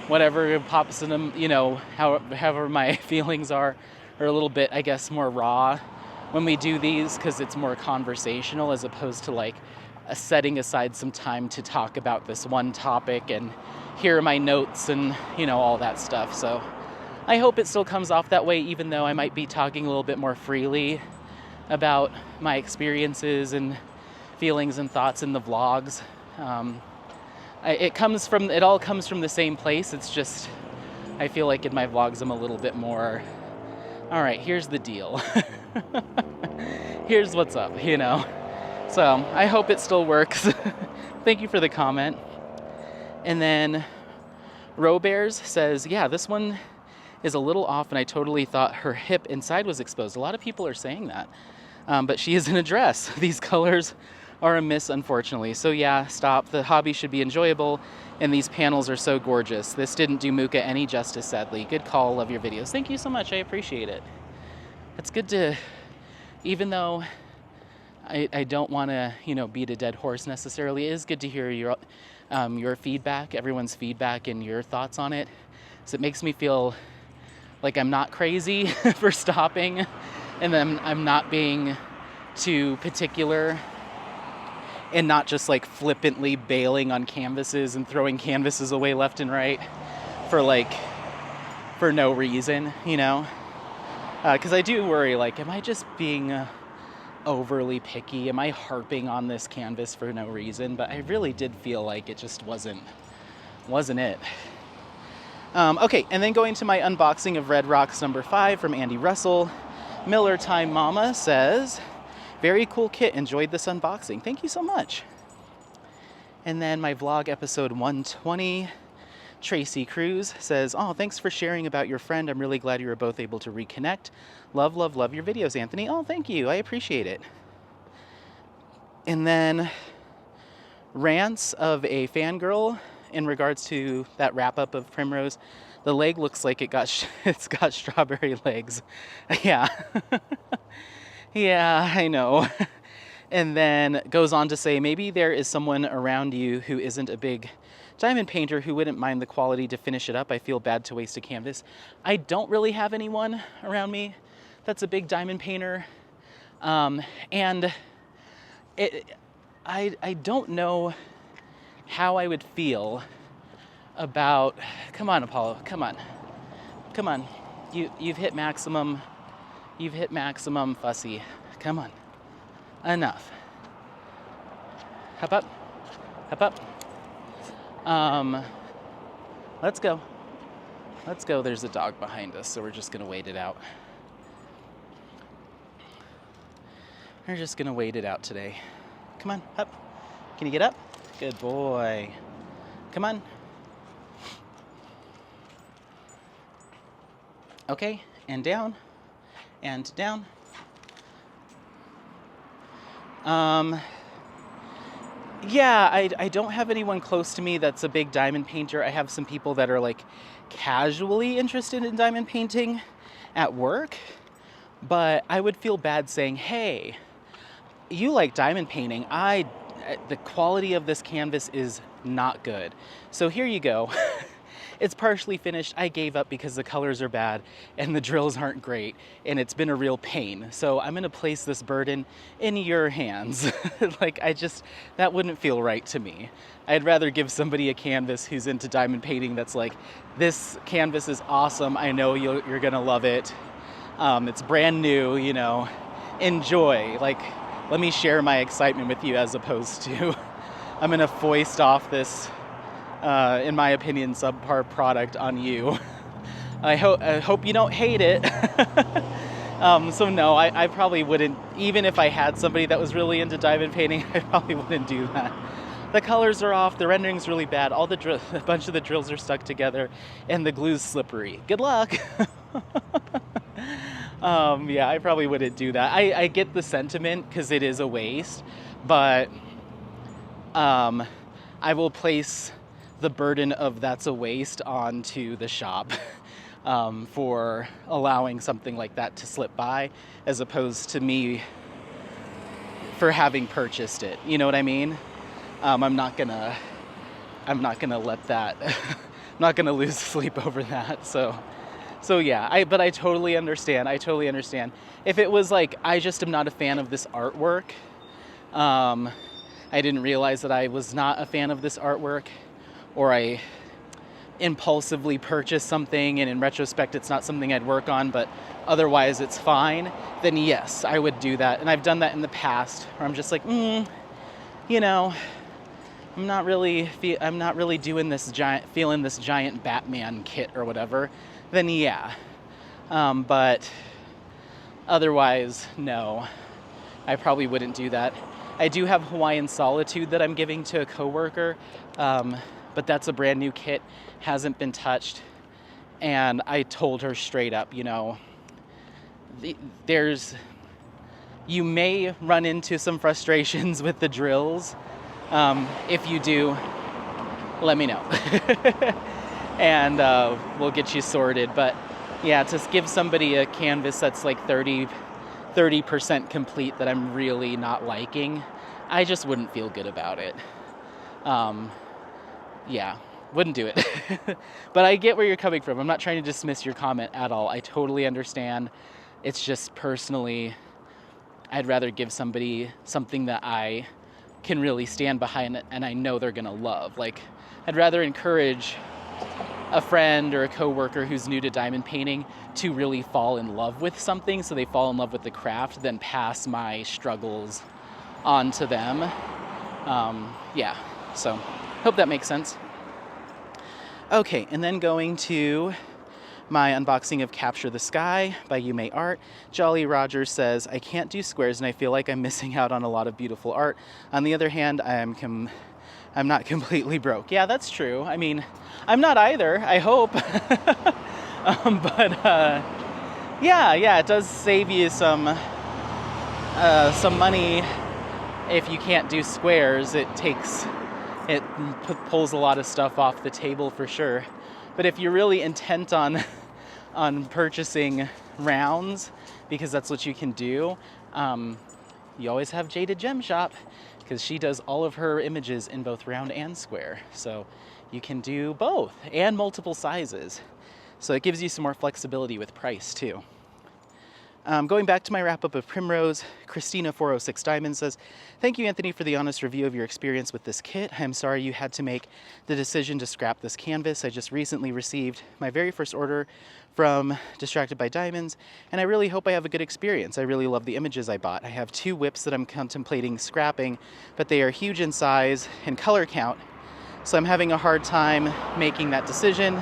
whatever pops in them, however my feelings are a little bit, I guess, more raw when we do these, because it's more conversational as opposed to like setting aside some time to talk about this one topic and here are my notes and, all that stuff. So I hope it still comes off that way, even though I might be talking a little bit more freely about my experiences and feelings and thoughts in the vlogs. It all comes from the same place. It's just, I feel like in my vlogs I'm a little bit more, all right, here's the deal. Here's what's up, So I hope it still works. Thank you for the comment. And then Robears says, yeah, this one is a little off and I totally thought her hip inside was exposed. A lot of people are saying that. But she is in a dress. These colors are a miss, unfortunately. So yeah, stop. The hobby should be enjoyable, and these panels are so gorgeous. This didn't do Muka any justice, sadly. Good call. Love your videos. Thank you so much. I appreciate it. It's good to, even though I don't want to, beat a dead horse necessarily, it is good to hear your feedback, everyone's feedback, and your thoughts on it. So it makes me feel like I'm not crazy for stopping, and then I'm not being too particular and not just like flippantly bailing on canvases and throwing canvases away left and right for no reason, because I do worry, like, am I just being overly picky? Am I harping on this canvas for no reason? But I really did feel like it just wasn't it. Okay, and then going to my unboxing of Red Rocks number 5 from Andy Russell. Miller Time Mama says, very cool kit, enjoyed this unboxing. Thank you so much. And then my vlog episode 120, Tracy Cruz says, oh, thanks for sharing about your friend. I'm really glad you were both able to reconnect. Love, love, love your videos, Anthony. Oh, thank you. I appreciate it. And then rants of a fangirl in regards to that wrap up of Primrose. The leg looks like it's got strawberry legs. Yeah. Yeah, I know. And then goes on to say, maybe there is someone around you who isn't a big diamond painter who wouldn't mind the quality to finish it up. I feel bad to waste a canvas. I don't really have anyone around me that's a big diamond painter. And I don't know how I would feel about, come on, Apollo, come on. You've hit maximum, fussy. Come on, enough. Hop up. Let's go. There's a dog behind us, so we're just gonna wait it out. We're just gonna wait it out today. Come on, up. Can you get up? Good boy. Come on. Okay, and down, and down. Yeah, I don't have anyone close to me that's a big diamond painter. I have some people that are like casually interested in diamond painting at work, but I would feel bad saying, hey, you like diamond painting. The quality of this canvas is not good. So here you go. It's partially finished. I gave up because the colors are bad and the drills aren't great and it's been a real pain. So I'm gonna place this burden in your hands. That wouldn't feel right to me. I'd rather give somebody a canvas who's into diamond painting that's like, this canvas is awesome. I know you're gonna love it. It's brand new, enjoy. Let me share my excitement with you as opposed to I'm gonna foist off this in my opinion, subpar product on you. I hope you don't hate it. So no, I probably wouldn't, even if I had somebody that was really into diamond painting, I probably wouldn't do that. The colors are off, the rendering's really bad, all the a bunch of the drills are stuck together, and the glue's slippery. Good luck. Yeah, I probably wouldn't do that. I get the sentiment because it is a waste, but I will place the burden of that's a waste onto the shop for allowing something like that to slip by, as opposed to me for having purchased it. You know what I mean? I'm not gonna let that. I'm not gonna lose sleep over that. So yeah, but I totally understand. If it was like, I just am not a fan of this artwork. I didn't realize that I was not a fan of this artwork, or I impulsively purchased something and in retrospect it's not something I'd work on, but otherwise it's fine, then yes, I would do that. And I've done that in the past where I'm just like, you know, I'm not really doing this feeling this giant Batman kit or whatever, then yeah. But otherwise, no, I probably wouldn't do that. I do have Hawaiian Solitude that I'm giving to a coworker, but that's a brand new kit, hasn't been touched. And I told her straight up, you know, you may run into some frustrations with the drills. If you do, let me know. And we'll get you sorted. But yeah, to give somebody a canvas that's like 30% complete that I'm really not liking, I just wouldn't feel good about it. Yeah, wouldn't do it. But I get where you're coming from. I'm not trying to dismiss your comment at all. I totally understand. It's just personally, I'd rather give somebody something that I can really stand behind and I know they're gonna love. Like, I'd rather encourage a friend or a coworker who's new to diamond painting to really fall in love with something, so they fall in love with the craft, than pass my struggles on to them. Yeah, so hope that makes sense. Okay, and then going to my unboxing of Capture the Sky by Yume Art. Jolly Rogers says, I can't do squares and I feel like I'm missing out on a lot of beautiful art. On the other hand, I'm not completely broke. Yeah, that's true. I mean, I'm not either, I hope. Yeah, it does save you some money if you can't do squares. It pulls a lot of stuff off the table for sure. But if you're really intent on purchasing rounds, because that's what you can do, you always have Jaded Gem Shop, because she does all of her images in both round and square. So you can do both and multiple sizes. So it gives you some more flexibility with price too. Going back to my wrap-up of Primrose, Christina406 Diamond says, thank you, Anthony, for the honest review of your experience with this kit. I'm sorry you had to make the decision to scrap this canvas. I just recently received my very first order from Distracted by Diamonds, and I really hope I have a good experience. I really love the images I bought. I have 2 whips that I'm contemplating scrapping, but they are huge in size and color count, so I'm having a hard time making that decision.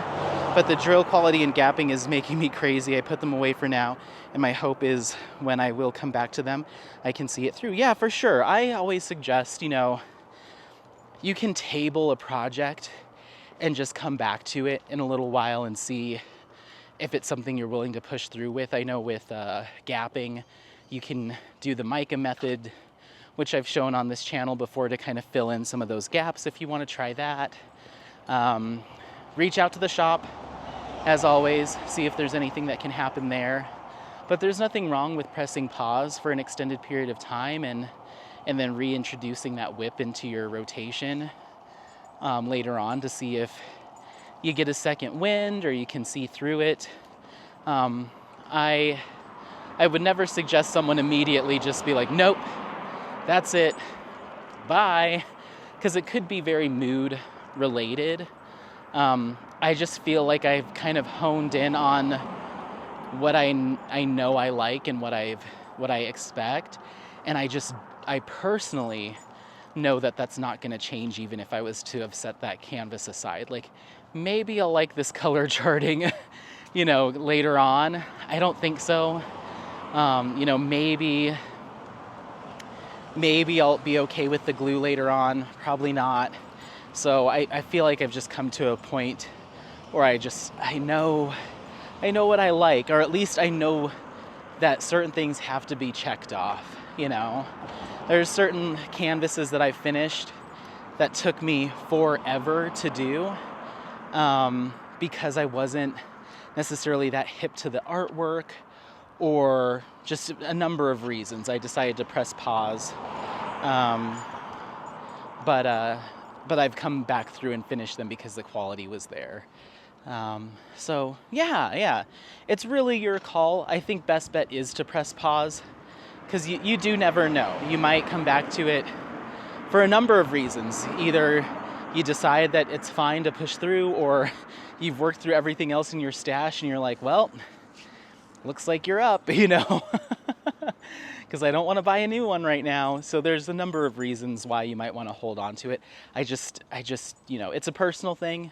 But the drill quality and gapping is making me crazy. I put them away for now, and my hope is when I will come back to them, I can see it through. Yeah, for sure. I always suggest, you can table a project and just come back to it in a little while and see if it's something you're willing to push through with. I know with gapping, you can do the mica method, which I've shown on this channel before, to kind of fill in some of those gaps if you want to try that. Reach out to the shop, as always, see if there's anything that can happen there. But there's nothing wrong with pressing pause for an extended period of time and then reintroducing that whip into your rotation later on to see if you get a second wind or you can see through it. I would never suggest someone immediately just be like, nope, that's it, bye, because it could be very mood related. I just feel like I've kind of honed in on what I know I like and what I expect, and I personally know that that's not going to change even if I was to have set that canvas aside. Like, maybe I'll like this color charting you know, later on. I don't think so. You know, maybe I'll be okay with the glue later on, probably not. So I feel like I've just come to a point where I know what I like, or at least I know that certain things have to be checked off, you know. There's certain canvases that I finished that took me forever to do, because I wasn't necessarily that hip to the artwork, or just a number of reasons. I decided to press pause. But I've come back through and finished them because the quality was there. So yeah, it's really your call. I think best bet is to press pause, because you do never know. You might come back to it for a number of reasons. Either you decide that it's fine to push through, or you've worked through everything else in your stash and you're like, well, looks like you're up, you know, because I don't want to buy a new one right now. So there's a number of reasons why you might want to hold on to it. I just, you know, it's a personal thing.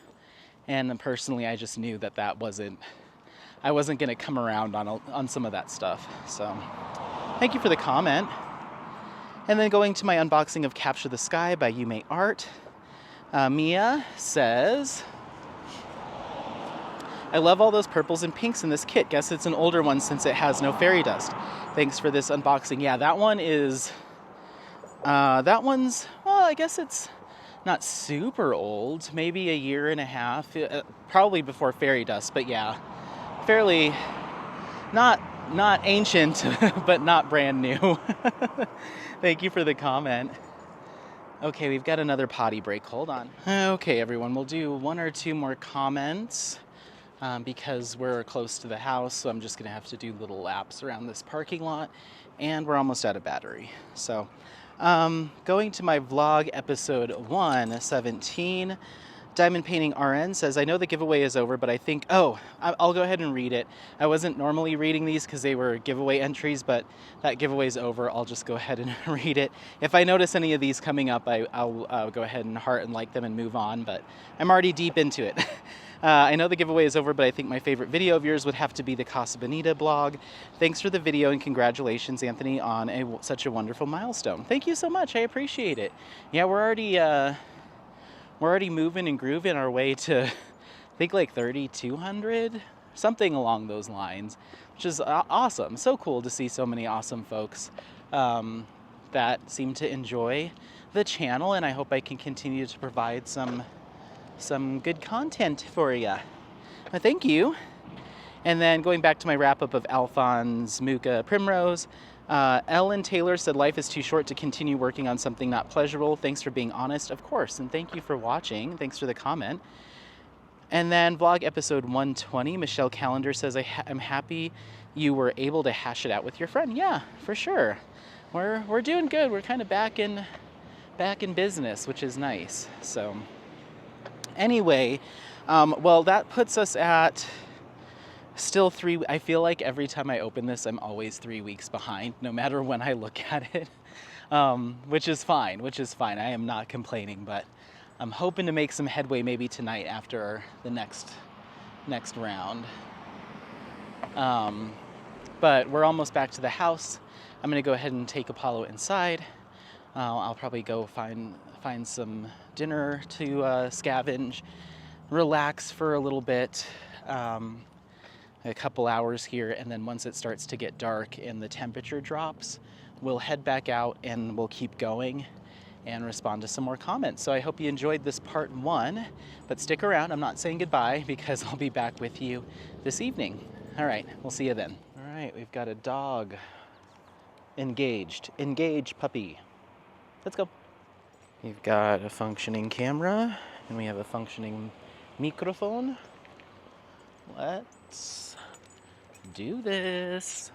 And personally, I just knew that I wasn't going to come around on some of that stuff. So thank you for the comment. And then going to my unboxing of Capture the Sky by Yume Art. Mia says, I love all those purples and pinks in this kit. Guess it's an older one since it has no fairy dust. Thanks for this unboxing. Yeah, that one's, well, I guess it's not super old, maybe a year and a half, probably before fairy dust, but yeah, fairly, not ancient, but not brand new. Thank you for the comment. Okay, we've got another potty break, hold on. Okay, everyone, we'll do one or two more comments. Because we're close to the house, so I'm just gonna have to do little laps around this parking lot, and we're almost out of battery. So, going to my vlog episode 117, Diamond Painting RN says, I know the giveaway is over, but I think, I'll go ahead and read it. I wasn't normally reading these because they were giveaway entries, but that giveaway is over. I'll just go ahead and read it. If I notice any of these coming up, I'll go ahead and heart and like them and move on, but I'm already deep into it. I know the giveaway is over, but I think my favorite video of yours would have to be the Casa Bonita blog. Thanks for the video and congratulations, Anthony, on such a wonderful milestone. Thank you so much. I appreciate it. Yeah, we're already moving and grooving our way to, I think, like 3,200, something along those lines, which is awesome. So cool to see so many awesome folks that seem to enjoy the channel, and I hope I can continue to provide some good content for you. Thank you. And then going back to my wrap-up of Alphonse Muka Primrose, Ellen Taylor said, life is too short to continue working on something not pleasurable. Thanks for being honest. Of course, and thank you for watching. Thanks for the comment. And then vlog episode 120, Michelle Calendar says, I'm happy you were able to hash it out with your friend. Yeah, for sure. We're doing good. We're kind of back in business, which is nice. So anyway, well, that puts us at still I feel like every time I open this, I'm always 3 weeks behind, no matter when I look at it, which is fine. I am not complaining, but I'm hoping to make some headway maybe tonight after the next round. But we're almost back to the house. I'm gonna go ahead and take Apollo inside. I'll probably go find some dinner to scavenge, relax for a little bit, a couple hours here, and then once it starts to get dark and the temperature drops, we'll head back out and we'll keep going and respond to some more comments. So I hope you enjoyed this part 1, but stick around. I'm not saying goodbye because I'll be back with you this evening. All right, we'll see you then. All right, we've got a dog engaged. Engage puppy. Let's go. We've got a functioning camera and we have a functioning microphone. Let's do this.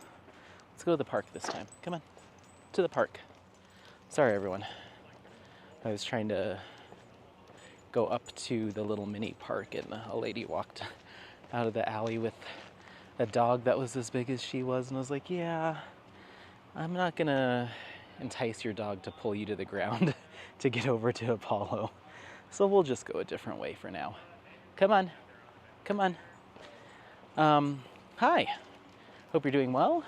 Let's go to the park this time. Come on, to the park. Sorry, everyone. I was trying to go up to the little mini park and a lady walked out of the alley with a dog that was as big as she was, and I was like, yeah, I'm not gonna entice your dog to pull you to the ground to get over to Apollo. So we'll just go a different way for now. Come on, come on. Hi. Hope you're doing well.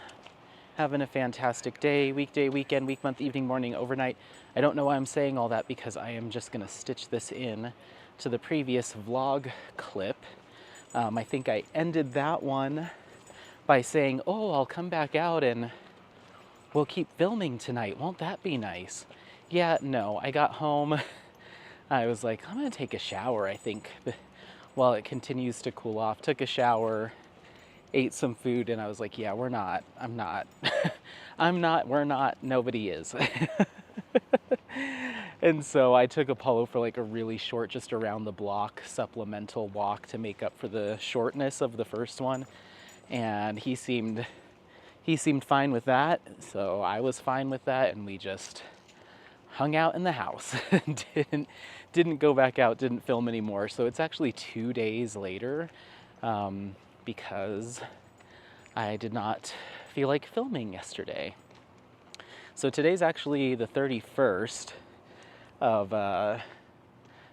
Having a fantastic day, weekday, weekend, week, month, evening, morning, overnight. I don't know why I'm saying all that because I am just going to stitch this in to the previous vlog clip. I think I ended that one by saying, oh, I'll come back out and we'll keep filming tonight. Won't that be nice? Yeah, no. I got home. I was like, I'm going to take a shower, I think, while it continues to cool off. Took a shower, ate some food, and I was like, yeah, we're not. I'm not. I'm not. We're not. Nobody is. And so I took Apollo for like a really short, just around the block supplemental walk to make up for the shortness of the first one. And he seemed fine with that. So I was fine with that, and we just hung out in the house. didn't go back out, didn't film anymore. So it's actually 2 days later, because I did not feel like filming yesterday. So today's actually the 31st of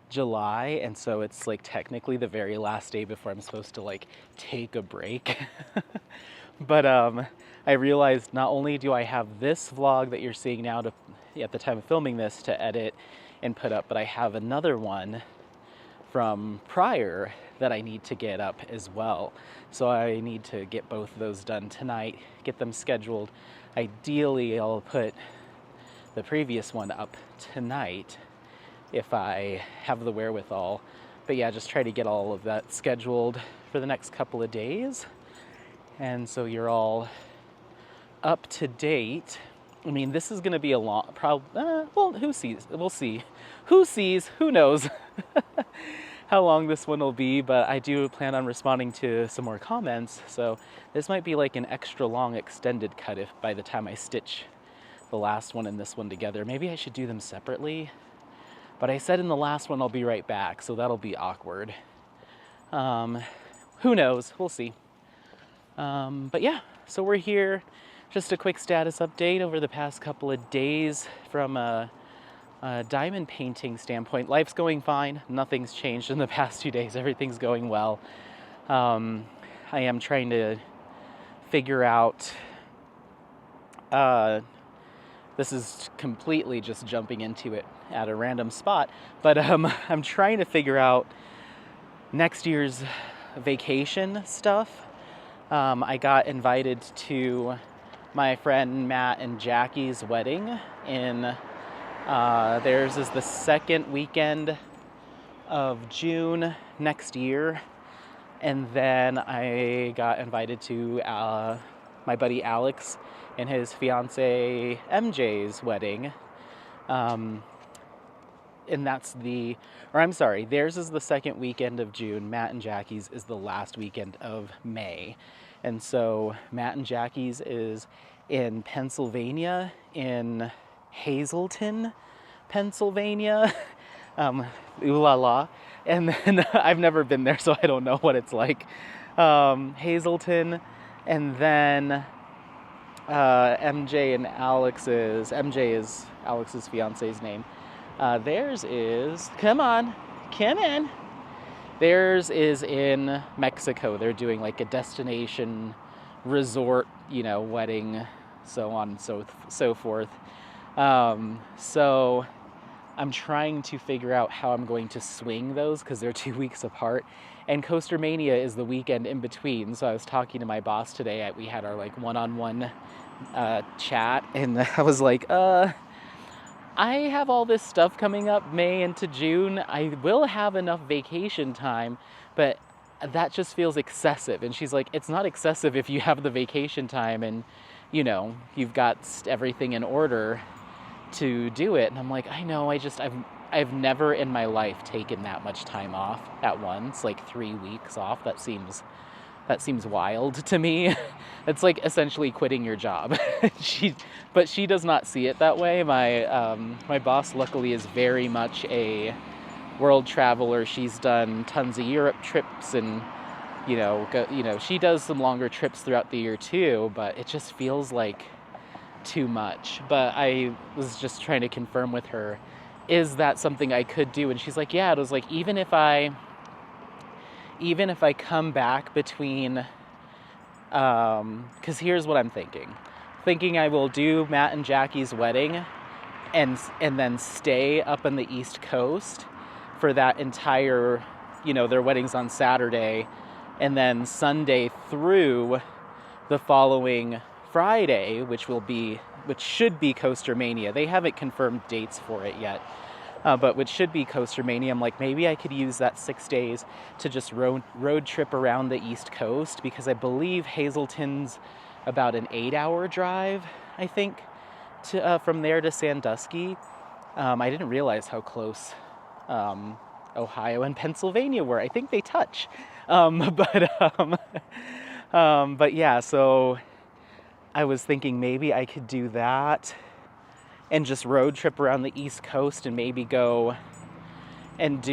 July, and so it's like technically the very last day before I'm supposed to like take a break. But I realized not only do I have this vlog that you're seeing now to, at the time of filming this, to edit and put up, but I have another one from prior that I need to get up as well. So I need to get both of those done tonight, get them scheduled. Ideally, I'll put the previous one up tonight if I have the wherewithal. But yeah, just try to get all of that scheduled for the next couple of days. And so you're all up to date. I mean, this is going to be a long, well, who sees? We'll see. Who sees? Who knows how long this one will be, but I do plan on responding to some more comments. So this might be like an extra long extended cut if by the time I stitch the last one and this one together. Maybe I should do them separately. But I said in the last one I'll be right back, so that'll be awkward. Who knows? We'll see. But yeah, so we're here. Just a quick status update over the past couple of days from a diamond painting standpoint. Life's going fine. Nothing's changed in the past 2 days. Everything's going well. I am trying to figure out, this is completely just jumping into it at a random spot, but I'm trying to figure out next year's vacation stuff. I got invited to my friend Matt and Jackie's wedding in, theirs is the second weekend of June next year. And then I got invited to my buddy Alex and his fiance MJ's wedding. And that's theirs is the second weekend of June. Matt and Jackie's is the last weekend of May. And so Matt and Jackie's is in Pennsylvania, in Hazleton, Pennsylvania. Ooh la la. And then I've never been there, so I don't know what it's like. Hazleton, and then MJ and Alex's, MJ is Alex's fiance's name. Theirs is, come on, come in. Theirs is in Mexico. They're doing like a destination resort, wedding, so on and so forth. So I'm trying to figure out how I'm going to swing those because they're 2 weeks apart. And Coaster Mania is the weekend in between. So I was talking to my boss today. We had our like one-on-one chat, and I was like, I have all this stuff coming up May into June. I will have enough vacation time, but that just feels excessive. And she's like, it's not excessive if you have the vacation time and, you've got everything in order to do it. And I'm like, I know, I've never in my life taken that much time off at once, like 3 weeks off. That seems wild to me. It's like essentially quitting your job. But she does not see it that way. My boss luckily is very much a world traveler. She's done tons of Europe trips, and she does some longer trips throughout the year too, but it just feels like too much. But I was just trying to confirm with her, is that something I could do? And she's like, yeah. It was like, even if I come back between Because here's what I'm thinking. Thinking I will do Matt and Jackie's wedding and then stay up on the East Coast for that entire, their wedding's on Saturday, and then Sunday through the following Friday, which should be Coastermania. They haven't confirmed dates for it yet, but which should be Coastermania. I'm like, maybe I could use that 6 days to just road trip around the East Coast, because I believe Hazelton's about an 8-hour drive, I think, from there to Sandusky. I didn't realize how close Ohio and Pennsylvania were. I think they touch. But yeah, so I was thinking maybe I could do that and just road trip around the East Coast and maybe go and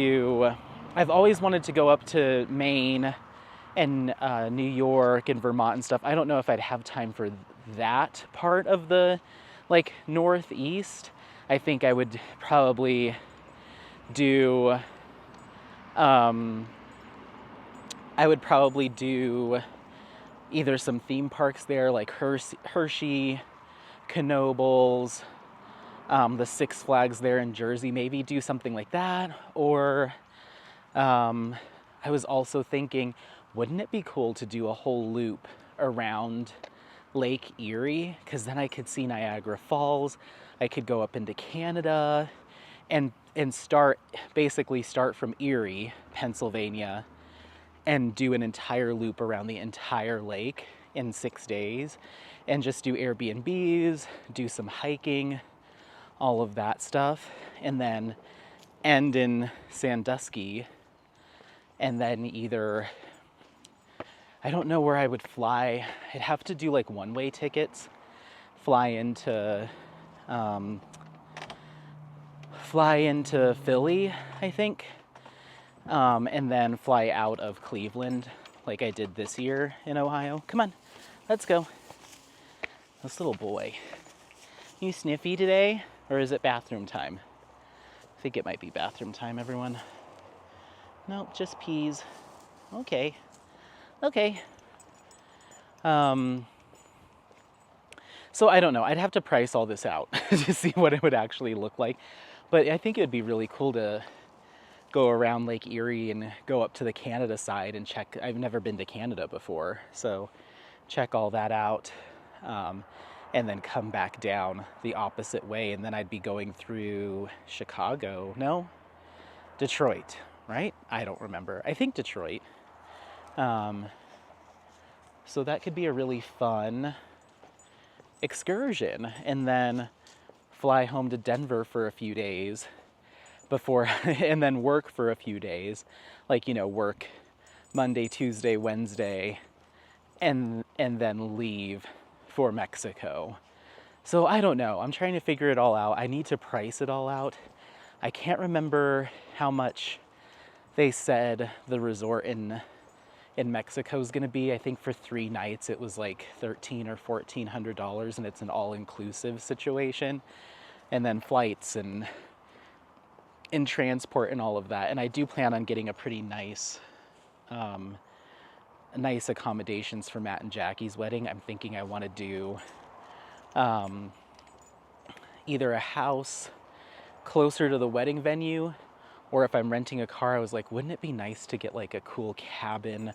I've always wanted to go up to Maine and New York and Vermont and stuff. I don't know if I'd have time for that part of the Northeast. I think I would probably do either some theme parks there, like Hershey, Knoebels, the Six Flags there in Jersey, maybe do something like that. Or I was also thinking, wouldn't it be cool to do a whole loop around Lake Erie? Because then I could see Niagara Falls. I could go up into Canada and start from Erie, Pennsylvania, and do an entire loop around the entire lake in 6 days, and just do Airbnbs, do some hiking, all of that stuff, and then end in Sandusky, and then either, I don't know where I would fly. I'd have to do one-way tickets, fly into Philly, I think, and then fly out of Cleveland like I did this year in Ohio. Come on, let's go. This little boy. You sniffy today? Or is it bathroom time? I think it might be bathroom time, everyone. Nope, just peas. Okay. So I don't know. I'd have to price all this out to see what it would actually look like. But I think it would be really cool to go around Lake Erie and go up to the Canada side and check. I've never been to Canada before, so check all that out, and then come back down the opposite way, and then I'd be going through Detroit, right? I don't remember. I think Detroit. So that could be a really fun excursion, and then fly home to Denver for a few days before, and then work for a few days, work Monday, Tuesday, Wednesday, and then leave for Mexico. So I don't know. I'm trying to figure it all out. I need to price it all out. I can't remember how much they said the resort in Mexico is going to be. I think for 3 nights it was $1,300 or $1,400, and it's an all-inclusive situation, and then flights and transport and all of that. And I do plan on getting a pretty nice accommodations for Matt and Jackie's wedding. I'm thinking I want to do either a house closer to the wedding venue, or if I'm renting a car, I was like, wouldn't it be nice to get a cool cabin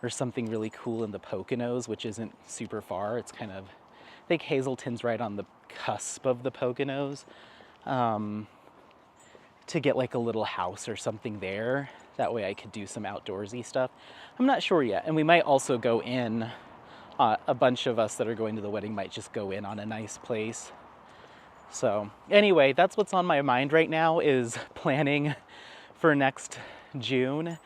or something really cool in the Poconos, which isn't super far. It's kind of, I think Hazelton's right on the cusp of the Poconos, to get a little house or something there. That way I could do some outdoorsy stuff. I'm not sure yet. And we might also go in, a bunch of us that are going to the wedding might just go in on a nice place. So anyway, that's what's on my mind right now, is planning for next June,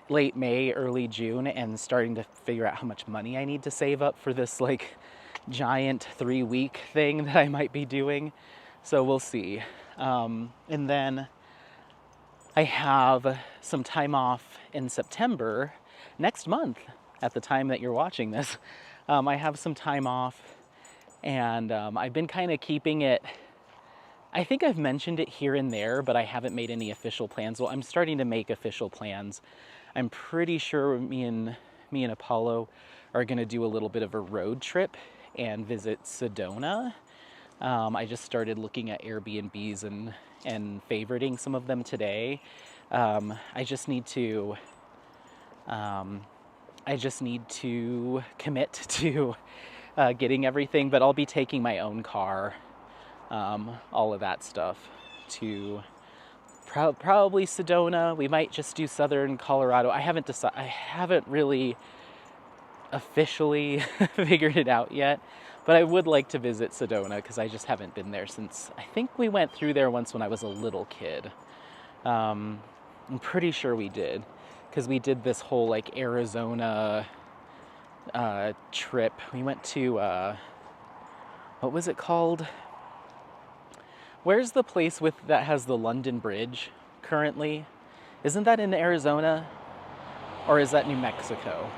late May, early June, and starting to figure out how much money I need to save up for this giant 3-week thing that I might be doing. So we'll see. And then I have some time off in September, next month, at the time that you're watching this. I have some time off, and I've been kind of keeping it. I think I've mentioned it here and there, but I haven't made any official plans. Well, I'm starting to make official plans. I'm pretty sure me and me and Apollo are going to do a little bit of a road trip and visit Sedona. I just started looking at Airbnbs and favoriting some of them today. I just need to commit to getting everything, but I'll be taking my own car, all of that stuff, to probably Sedona. We might just do southern Colorado. I haven't really officially figured it out yet, but I would like to visit Sedona because I just haven't been there since, I think we went through there once when I was a little kid. I'm pretty sure we did, because we did this whole like Arizona trip. We went to what was it called? Where's the place that has the London Bridge currently? Isn't that in Arizona, or is that New Mexico?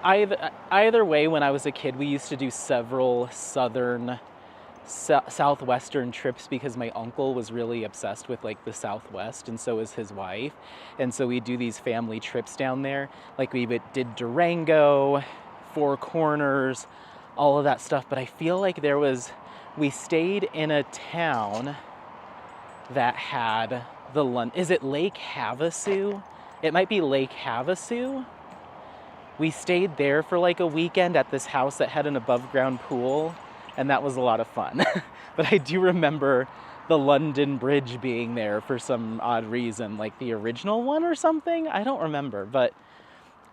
Either way, when I was a kid, we used to do several southwestern trips because my uncle was really obsessed with like the Southwest, and so is his wife. And so we do these family trips down there. Like we did Durango, Four Corners, all of that stuff. But I feel like we stayed in a town that had is it Lake Havasu? It might be Lake Havasu. We stayed there for like a weekend at this house that had an above ground pool, and that was a lot of fun. But I do remember the London Bridge being there for some odd reason, like the original one or something. I don't remember, but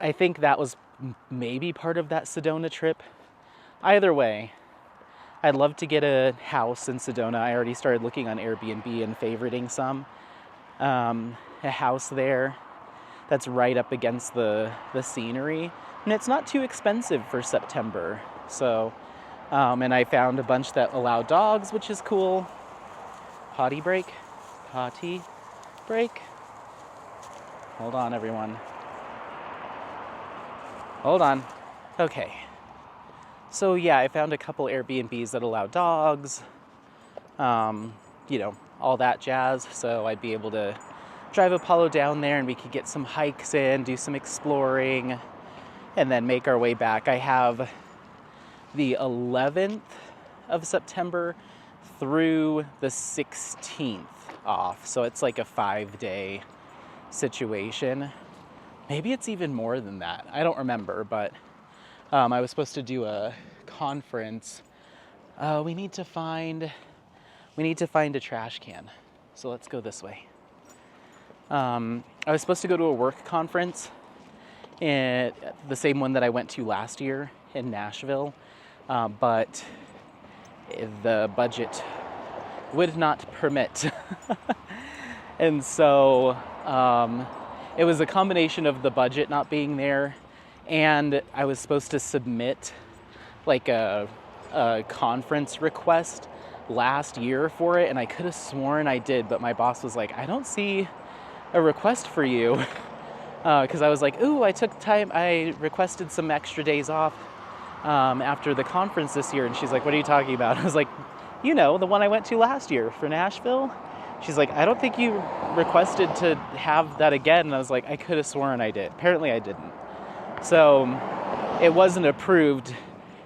I think that was maybe part of that Sedona trip. Either way, I'd love to get a house in Sedona. I already started looking on Airbnb and favoriting some. A house there that's right up against the scenery. And it's not too expensive for September. So, and I found a bunch that allow dogs, which is cool. Potty break. Hold on, everyone. Hold on. Okay. So yeah, I found a couple Airbnbs that allow dogs, all that jazz. So I'd be able to drive Apollo down there and we could get some hikes in, do some exploring, and then make our way back. I have the 11th of September through the 16th off. So it's like a 5-day situation. Maybe it's even more than that. I don't remember, but I was supposed to do a conference. We need to find a trash can. So let's go this way. I was supposed to go to a work conference, the same one that I went to last year in Nashville, but the budget would not permit. And so it was a combination of the budget not being there, and I was supposed to submit like a conference request last year for it, and I could have sworn I did, but my boss was like, I don't see a request for you, because I was like, ooh, I took time, I requested some extra days off after the conference this year, and she's like, what are you talking about? I was like, the one I went to last year for Nashville. She's like, I don't think you requested to have that again. And I was like, I could have sworn I did. Apparently I didn't. So it wasn't approved,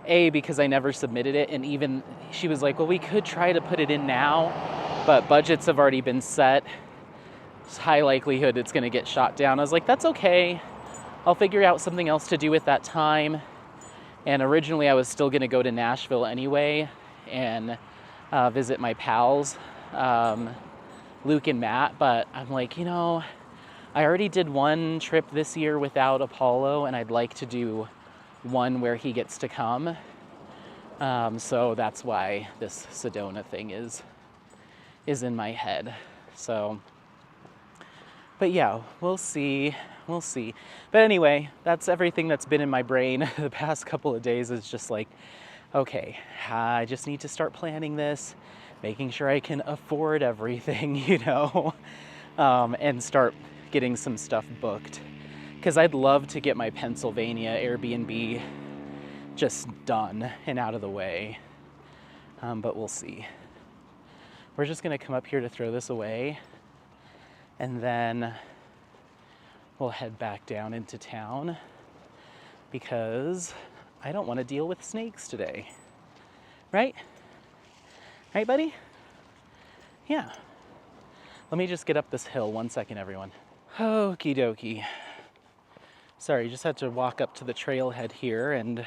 because I never submitted it, and even she was like, well, we could try to put it in now, but budgets have already been set. It's high likelihood it's going to get shot down. I was like, that's okay. I'll figure out something else to do at that time. And originally I was still going to go to Nashville anyway and visit my pals, Luke and Matt, but I'm like, I already did one trip this year without Apollo, and I'd like to do one where he gets to come. So that's why this Sedona thing is in my head. So, but yeah, we'll see. But anyway, that's everything that's been in my brain the past couple of days. Is just like, okay, I just need to start planning this, making sure I can afford everything, and start getting some stuff booked. Because I'd love to get my Pennsylvania Airbnb just done and out of the way. But we'll see. We're just going to come up here to throw this away, and then we'll head back down into town. because I don't want to deal with snakes today. Right? Right, buddy? Yeah. Let me just get up this hill. 1 second, everyone. Okie dokie. Sorry, just had to walk up to the trailhead here and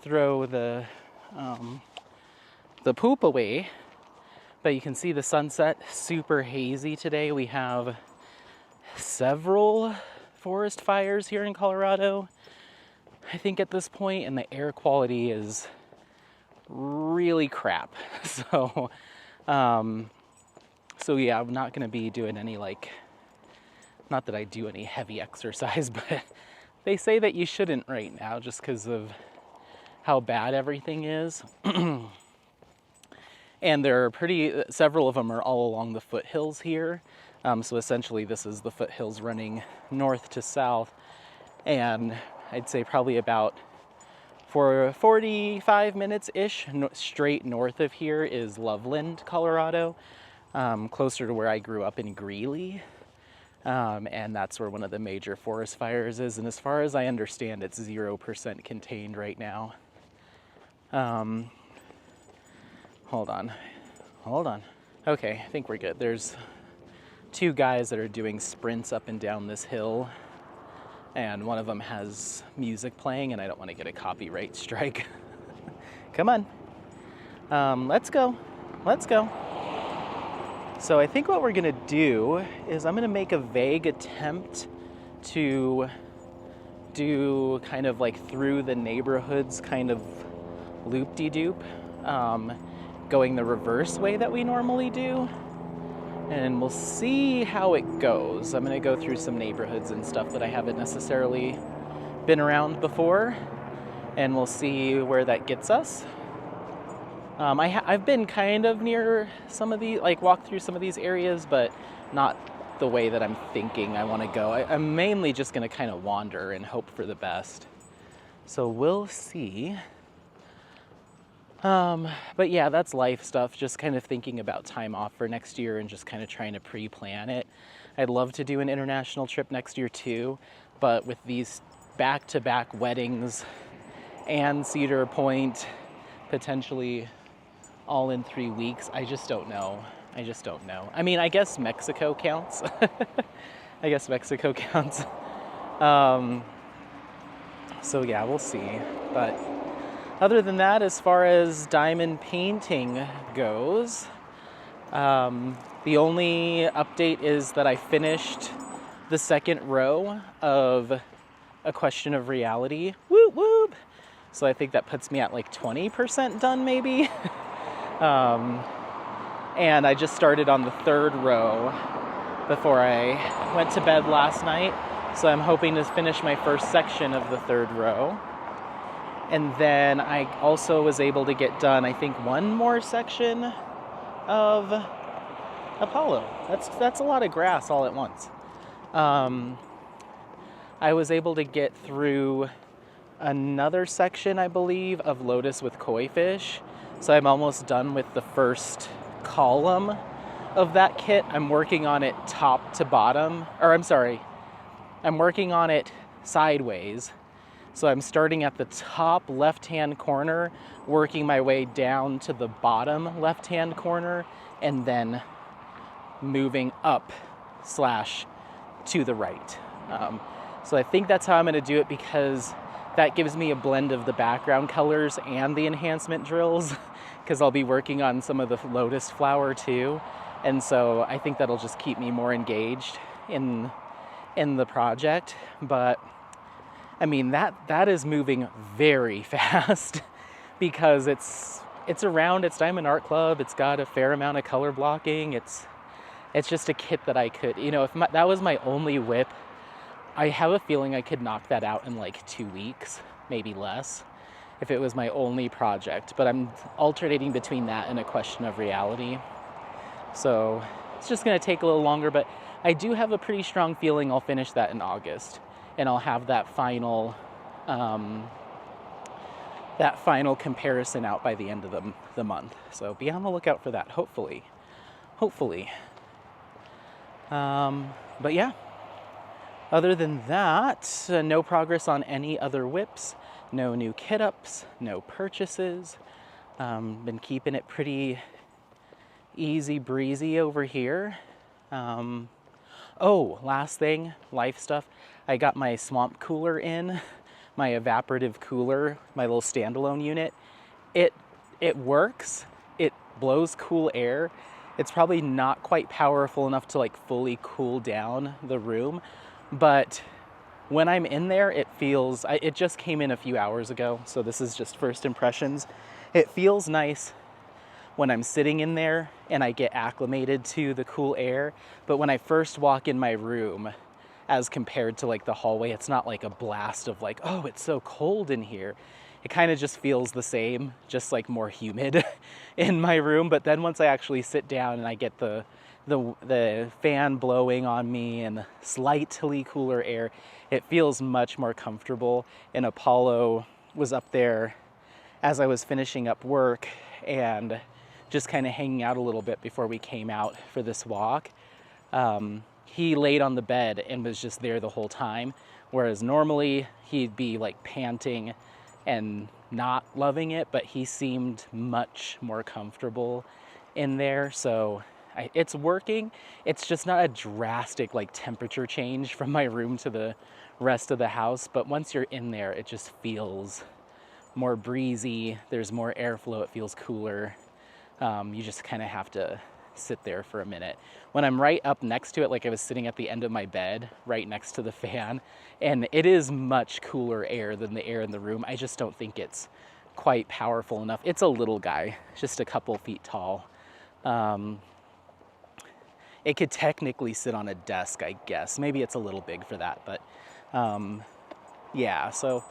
throw the poop away. But you can see the sunset, super hazy today. We have several forest fires here in Colorado, I think at this point, and the air quality is really crap. So yeah, I'm not gonna be doing any not that I do any heavy exercise, but they say that you shouldn't right now just because of how bad everything is. And there are several of them are all along the foothills here. So essentially this is the foothills running north to south. And I'd say probably about for 45 minutes-ish straight north of here is Loveland, Colorado, closer to where I grew up in Greeley. And that's where one of the major forest fires is. And as far as I understand, it's 0% contained right now. Hold on. Okay, I think we're good. There's 2 guys that are doing sprints up and down this hill, and one of them has music playing, and I don't want to get a copyright strike. Come on. Let's go. So I think what we're gonna do is I'm gonna make a vague attempt to do kind of through the neighborhoods kind of loop-de-doop, going the reverse way that we normally do. And we'll see how it goes. I'm gonna go through some neighborhoods and stuff that I haven't necessarily been around before, and we'll see where that gets us. I've been kind of near some of the, walked through some of these areas, but not the way that I'm thinking I wanna go. I'm mainly just gonna kind of wander and hope for the best. So we'll see. But yeah, that's life stuff, just kind of thinking about time off for next year and just kind of trying to pre-plan it. I'd love to do an international trip next year too, but with these back-to-back weddings and Cedar Point, potentially all in 3 weeks, I just don't know. I mean, I guess Mexico counts. So yeah, we'll see. But other than that, as far as diamond painting goes, the only update is that I finished the second row of A Question of Reality. Whoop whoop! So I think that puts me at 20% done maybe. And I just started on the third row before I went to bed last night. So I'm hoping to finish my first section of the third row. And then I also was able to get done, I think, one more section of Apollo. That's a lot of grass all at once. I was able to get through another section, I believe, of Lotus with Koi Fish. So I'm almost done with the first column of that kit. I'm working on it top to bottom, I'm working on it sideways. So I'm starting at the top left-hand corner, working my way down to the bottom left-hand corner, and then moving up / to the right. So I think that's how I'm gonna do it, because that gives me a blend of the background colors and the enhancement drills, because I'll be working on some of the lotus flower too. And so I think that'll just keep me more engaged in the project. But I mean, that is moving very fast because it's Diamond Art Club. It's got a fair amount of color blocking. It's just a kit that I could, if that was my only whip, I have a feeling I could knock that out in 2 weeks, maybe less, if it was my only project. But I'm alternating between that and A Question of Reality. So it's just gonna take a little longer, but I do have a pretty strong feeling I'll finish that in August. And I'll have that final comparison out by the end of the month. So be on the lookout for that, hopefully. But yeah, Other than that, no progress on any other whips, no new kit ups, no purchases. Been keeping it pretty easy breezy over here. Oh, last thing, life stuff. I got my swamp cooler in, my evaporative cooler, my little standalone unit. It works. It blows cool air. It's probably not quite powerful enough to like fully cool down the room, but when I'm in there, it feels, it just came in a few hours ago, so this is just first impressions. It feels nice when I'm sitting in there and I get acclimated to the cool air, but when I first walk in my room, as compared to like the hallway, it's not like a blast of like, oh, it's so cold in here. It kind of just feels the same, just like more humid in my room. But then once I actually sit down and I get the fan blowing on me and the slightly cooler air, it feels much more comfortable. And Apollo was up there as I was finishing up work and just kind of hanging out a little bit before we came out for this walk. He laid on the bed and was just there the whole time, whereas normally he'd be like panting and not loving it, but he seemed much more comfortable in there. So it's working. It's just not a drastic like temperature change from my room to the rest of the house, but once you're in there, it just feels more breezy. There's more airflow. It feels cooler. You just kind of have to sit there for a minute. When I'm right up next to it, like I was sitting at the end of my bed, right next to the fan, and it is much cooler air than the air in the room. I just don't think it's quite powerful enough. It's a little guy, just a couple feet tall. It could technically sit on a desk, I guess. Maybe it's a little big for that, but yeah, so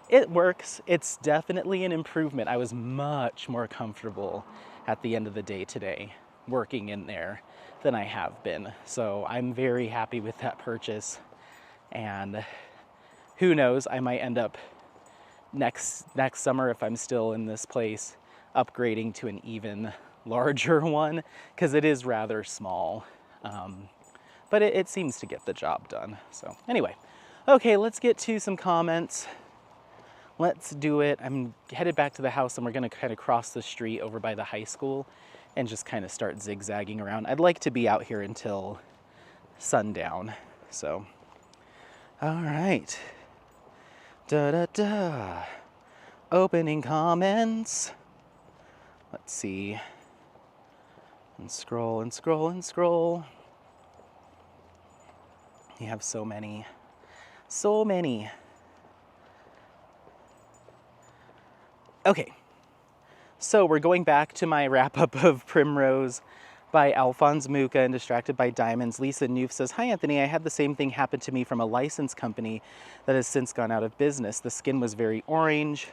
it works. It's definitely an improvement. I was much more comfortable at the end of the day today working in there than I have been. So I'm very happy with that purchase. And who knows, I might end up next summer, if I'm still in this place, upgrading to an even larger one, because it is rather small. But it seems to get the job done. So anyway, okay, let's get to some comments. Let's do it. I'm headed back to the house and we're gonna kind of cross the street over by the high school and just kind of start zigzagging around. I'd like to be out here until sundown, so. All right. Da-da-da. Opening comments. Let's see. And scroll and scroll and scroll. You have so many. So many. Okay. So we're going back to my wrap-up of Primrose by Alphonse Mucha and Distracted by Diamonds. Lisa Noof says, "Hi Anthony, I had the same thing happen to me from a license company that has since gone out of business. The skin was very orange.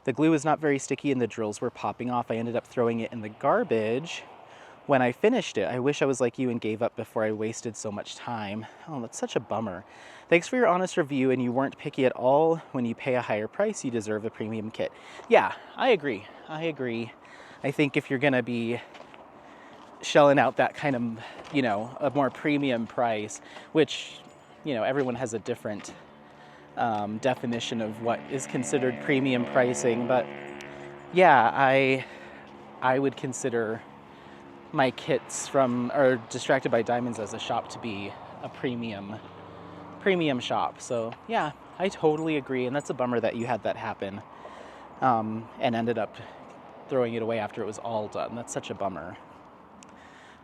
The glue was not very sticky and the drills were popping off. I ended up throwing it in the garbage when I finished it. I wish I was like you and gave up before I wasted so much time." Oh, that's such a bummer. "Thanks for your honest review, and you weren't picky at all. When you pay a higher price, you deserve a premium kit." Yeah, I agree. I think if you're gonna be shelling out that kind of, a more premium price, which, everyone has a different definition of what is considered premium pricing, but yeah, I would consider my kits or Distracted by Diamonds as a shop to be a premium shop. So yeah, I totally agree, and that's a bummer that you had that happen and ended up throwing it away after it was all done. That's such a bummer.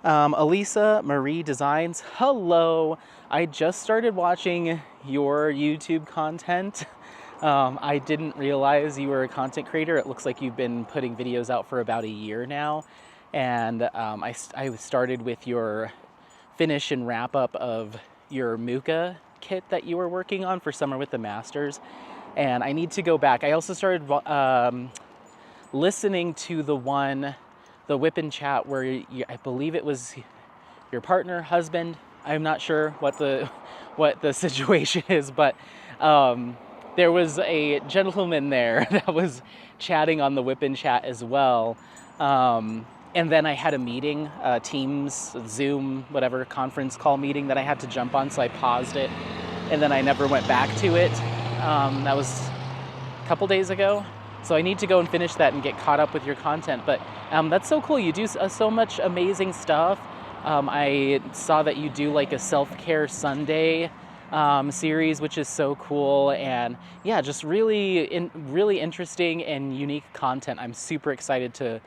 Elisa Marie Designs, hello. I just started watching your YouTube content. I didn't realize you were a content creator. It looks like you've been putting videos out for about a year now. And I started with your finish and wrap up of your Mucha kit that you were working on for Summer with the Masters. And I need to go back. I also started listening to the Whip and Chat where I believe it was your partner, husband. I'm not sure what the situation is, but there was a gentleman there that was chatting on the Whip and Chat as well. And then I had a meeting, Teams, Zoom, whatever, conference call meeting that I had to jump on, so I paused it and then I never went back to it. That was a couple days ago. So I need to go and finish that and get caught up with your content. But that's so cool. You do so much amazing stuff. I saw that you do like a self-care Sunday series, which is so cool. And yeah, just really interesting and unique content. I'm super excited to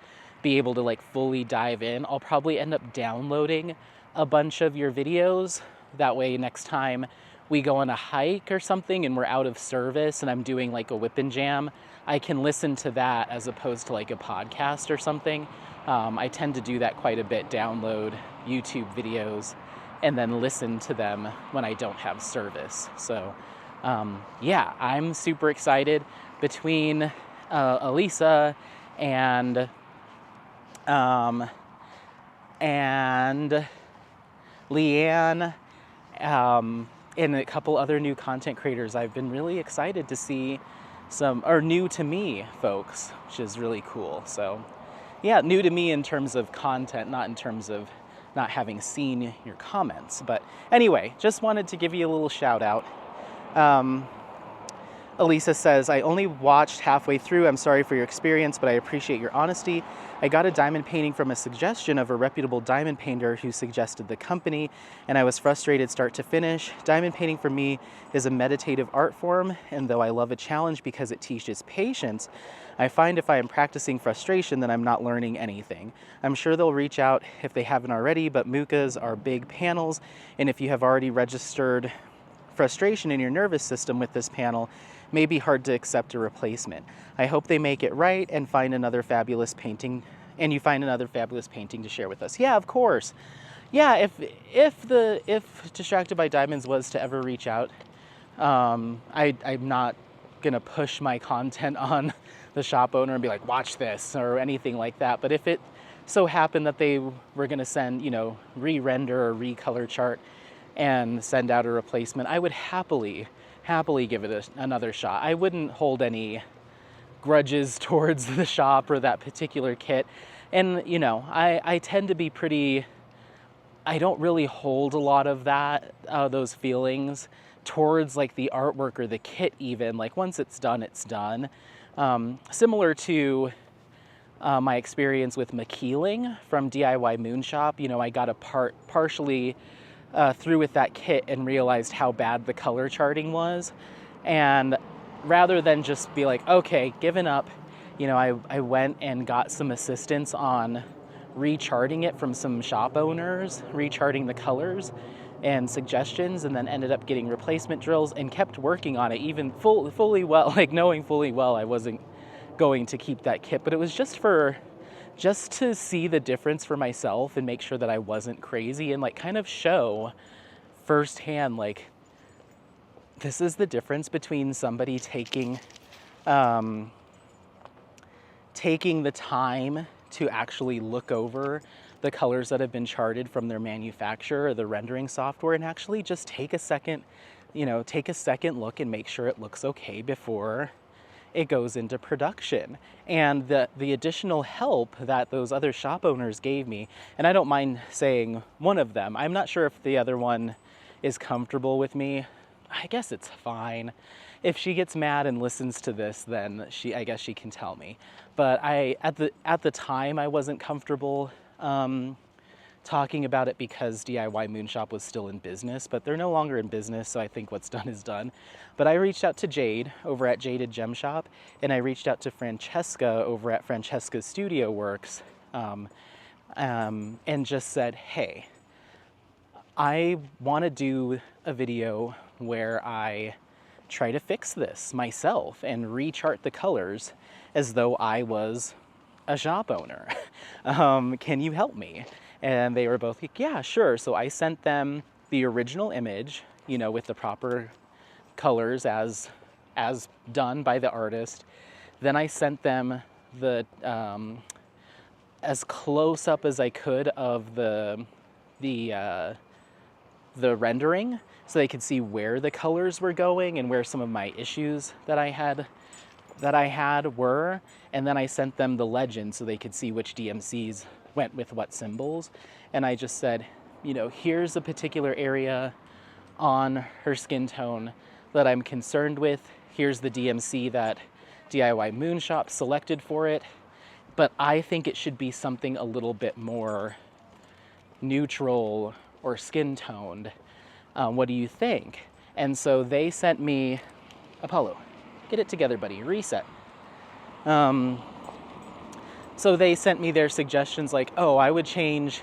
be able to like fully dive in. I'll probably end up downloading a bunch of your videos. That way next time we go on a hike or something and we're out of service and I'm doing like a whip and jam, I can listen to that as opposed to like a podcast or something. I tend to do that quite a bit, download YouTube videos and then listen to them when I don't have service. So yeah, I'm super excited. Between Elisa and Leanne, and a couple other new content creators, I've been really excited to see some, or new to me folks, which is really cool. So yeah, new to me in terms of content, not in terms of not having seen your comments. But anyway, just wanted to give you a little shout out. Elisa says, I only watched halfway through. I'm sorry for your experience, but I appreciate your honesty. I got a diamond painting from a suggestion of a reputable diamond painter who suggested the company, and I was frustrated start to finish. Diamond painting for me is a meditative art form, and though I love a challenge because it teaches patience, I find if I am practicing frustration, then I'm not learning anything. I'm sure they'll reach out if they haven't already, but Mukas are big panels, and if you have already registered frustration in your nervous system with this panel, may be hard to accept a replacement. I hope they make it right and find another fabulous painting, and you find another fabulous painting to share with us. Yeah, of course. Yeah, if Distracted by Diamonds was to ever reach out, I'm not gonna push my content on the shop owner and be like, watch this or anything like that. But if it so happened that they were gonna send, re-render or recolor chart and send out a replacement, I would happily give it another shot. I wouldn't hold any grudges towards the shop or that particular kit. And, I tend to be pretty, I don't really hold a lot of those feelings towards like the artwork or the kit even. Like once it's done, it's done. Similar to my experience with McKeeling from DIY Moonshop. I got a partially through with that kit and realized how bad the color charting was. And rather than just be like, okay, given up, I went and got some assistance on recharting it from some shop owners, recharting the colors and suggestions, and then ended up getting replacement drills and kept working on it, even fully well, like knowing fully well I wasn't going to keep that kit. But it was just to see the difference for myself and make sure that I wasn't crazy and like kind of show firsthand, like, this is the difference between somebody taking the time to actually look over the colors that have been charted from their manufacturer or the rendering software and actually just take a second look and make sure it looks okay before it goes into production. And the additional help that those other shop owners gave me, and I don't mind saying one of them, I'm not sure if the other one is comfortable with me. I guess it's fine. If she gets mad and listens to this, then I guess she can tell me. But at the time I wasn't comfortable talking about it because DIY Moonshop was still in business, but they're no longer in business, so I think what's done is done. But I reached out to Jade over at Jaded Gem Shop, and I reached out to Francesca over at Francesca's Studio Works, and just said, hey, I want to do a video where I try to fix this myself and rechart the colors as though I was a shop owner. Can you help me? And they were both like, yeah, sure. So I sent them the original image, with the proper colors as done by the artist. Then I sent them the as close up as I could of the rendering, so they could see where the colors were going and where some of my issues that I had were. And then I sent them the legend so they could see which DMCs went with what symbols. And I just said, here's a particular area on her skin tone that I'm concerned with. Here's the DMC that DIY Moon Shop selected for it, but I think it should be something a little bit more neutral or skin toned. What do you think? And so they sent me, Apollo, get it together, buddy, reset. So they sent me their suggestions like, oh, I would change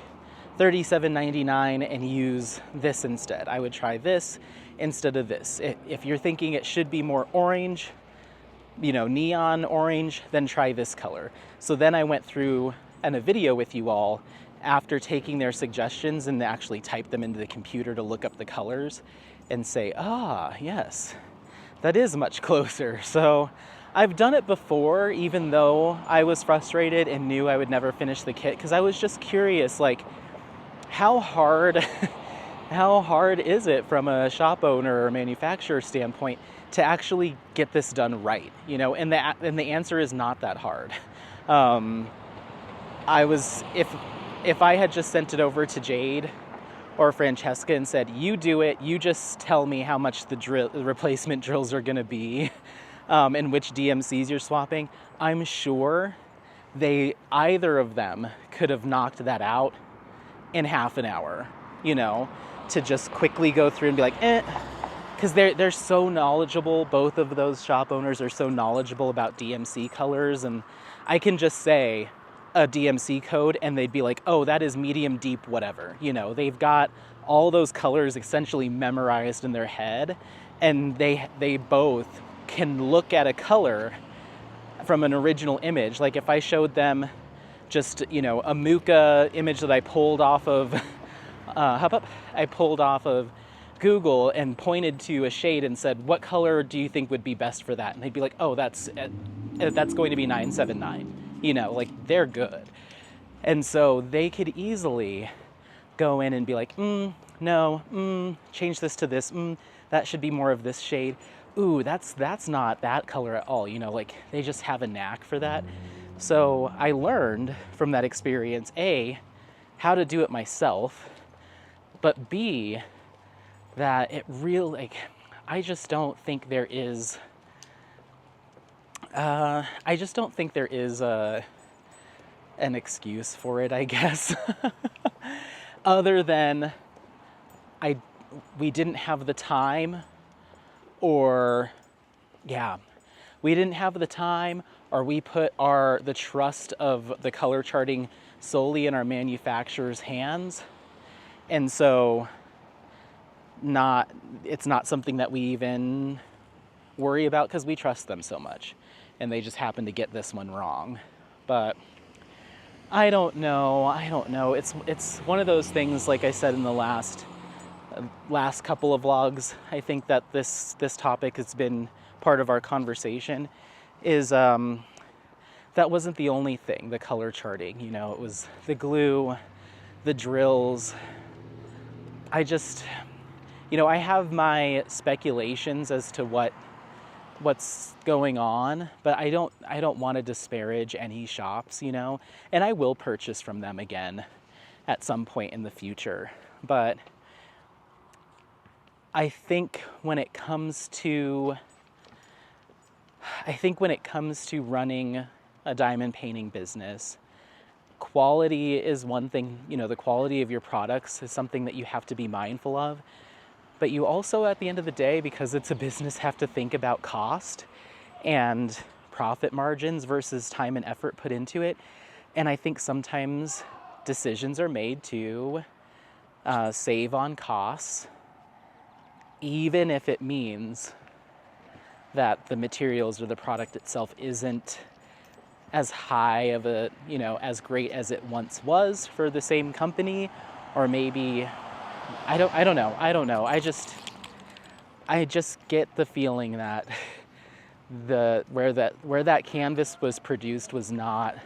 $37.99 and use this instead. I would try this instead of this. If you're thinking it should be more orange, neon orange, then try this color. So then I went through in a video with you all after taking their suggestions and actually typed them into the computer to look up the colors and say, yes, that is much closer. So I've done it before, even though I was frustrated and knew I would never finish the kit, because I was just curious, like, how hard is it from a shop owner or manufacturer standpoint to actually get this done right? And the answer is not that hard. If I had just sent it over to Jade or Francesca and said, you do it, you just tell me how much the replacement drills are gonna be, and which DMCs you're swapping, I'm sure either of them could have knocked that out in half an hour, to just quickly go through and be like, because they're so knowledgeable. Both of those shop owners are so knowledgeable about DMC colors, and I can just say a DMC code and they'd be like, oh, that is medium, deep, whatever. They've got all those colors essentially memorized in their head, and they both can look at a color from an original image. Like if I showed them just, a Muka image that I pulled off of, Google and pointed to a shade and said, what color do you think would be best for that? And they'd be like, oh, that's going to be 979. Like they're good. And so they could easily go in and be like, no, change this to this, that should be more of this shade. Ooh, that's not that color at all. Like they just have a knack for that. So I learned from that experience, A, how to do it myself, but B, that it really, I just don't think there is an excuse for it, I guess. Other than we didn't have the time, or we put the trust of the color charting solely in our manufacturer's hands. And so it's not something that we even worry about because we trust them so much, and they just happen to get this one wrong. But I don't know. It's one of those things, like I said in the last couple of vlogs, I think that this topic has been part of our conversation, is that wasn't the only thing, the color charting. It was the glue, the drills. I have my speculations as to what's going on, but I don't want to disparage any shops, and I will purchase from them again at some point in the future. But I think when it comes to running a diamond painting business, quality is one thing. The quality of your products is something that you have to be mindful of. But you also, at the end of the day, because it's a business, have to think about cost and profit margins versus time and effort put into it. And I think sometimes decisions are made to save on costs, even if it means that the materials or the product itself isn't as high of a, as great as it once was for the same company, or maybe, I don't know. I just get the feeling that where that canvas was produced was not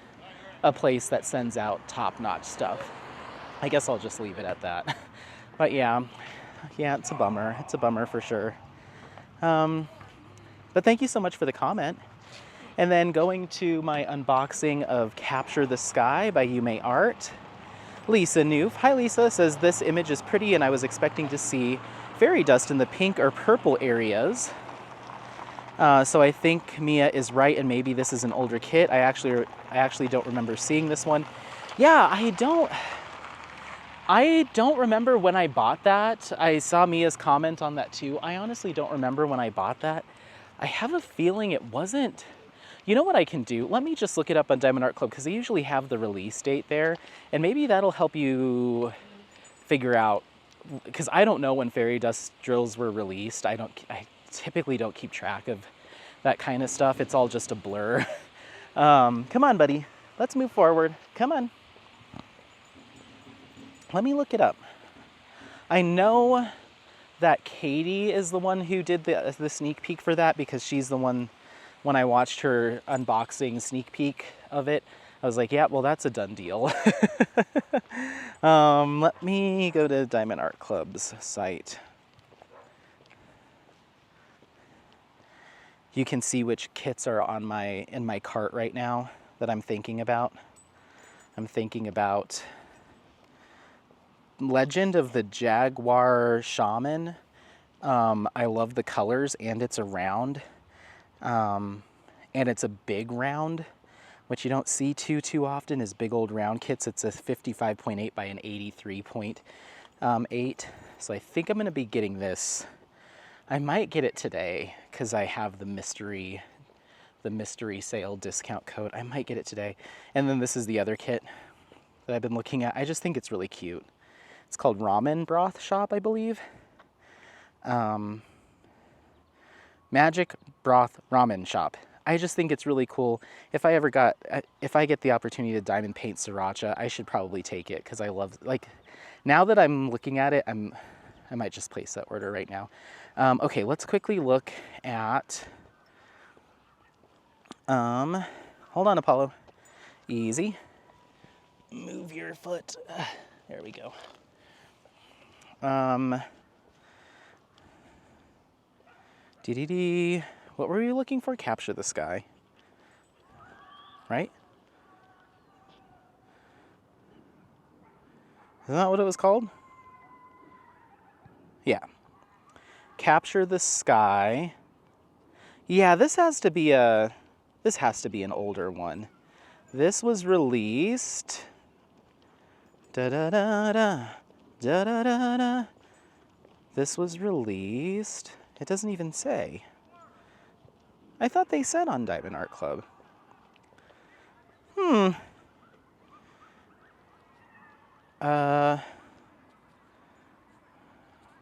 a place that sends out top-notch stuff. I guess I'll just leave it at that. But yeah, it's a bummer. It's a bummer for sure. But thank you so much for the comment. And then going to my unboxing of Capture the Sky by Yume Art. Lisa Noof, hi Lisa, says this image is pretty and I was expecting to see fairy dust in the pink or purple areas. So I think Mia is right, and maybe this is an older kit. I actually don't remember seeing this one. Yeah, I don't remember when I bought that. I saw Mia's comment on that too. I honestly don't remember when I bought that. I have a feeling it wasn't. You know what I can do? Let me just look it up on Diamond Art Club, because they usually have the release date there, and maybe that'll help you figure out, because I don't know when fairy dust drills were released. I typically don't keep track of that kind of stuff. It's all just a blur. Come on, buddy. Let's move forward. Come on. Let me look it up. I know that Katie is the one who did the sneak peek for that, because she's the one, when I watched her unboxing sneak peek of it, I was like, yeah, well, that's a done deal. Let me go to Diamond Art Club's site. You can see which kits are in my cart right now that I'm thinking about. I'm thinking about Legend of the Jaguar Shaman. I love the colors, and it's a round. And it's a big round, which you don't see too often is big old round kits. It's a 55.8 by an 83.8. So I think I'm going to be getting this. I might get it today because I have the mystery sale discount code. I might get it today. And then this is the other kit that I've been looking at. I just think it's really cute. It's called Ramen Broth Shop, I believe. Magic Broth Ramen Shop. I just think it's really cool. If I get the opportunity to diamond paint sriracha, I should probably take it, because I love, like, now that I'm looking at it, I might just place that order right now. Okay, let's quickly look at, hold on, Apollo. Easy. Move your foot. There we go. What were you looking for? Capture the Sky. Right? Isn't that what it was called? Yeah. Capture the Sky. Yeah, this has to be an older one. This was released. Da-da-da-da. Da-da-da-da. This was released. It doesn't even say. I thought they said on Diamond Art Club.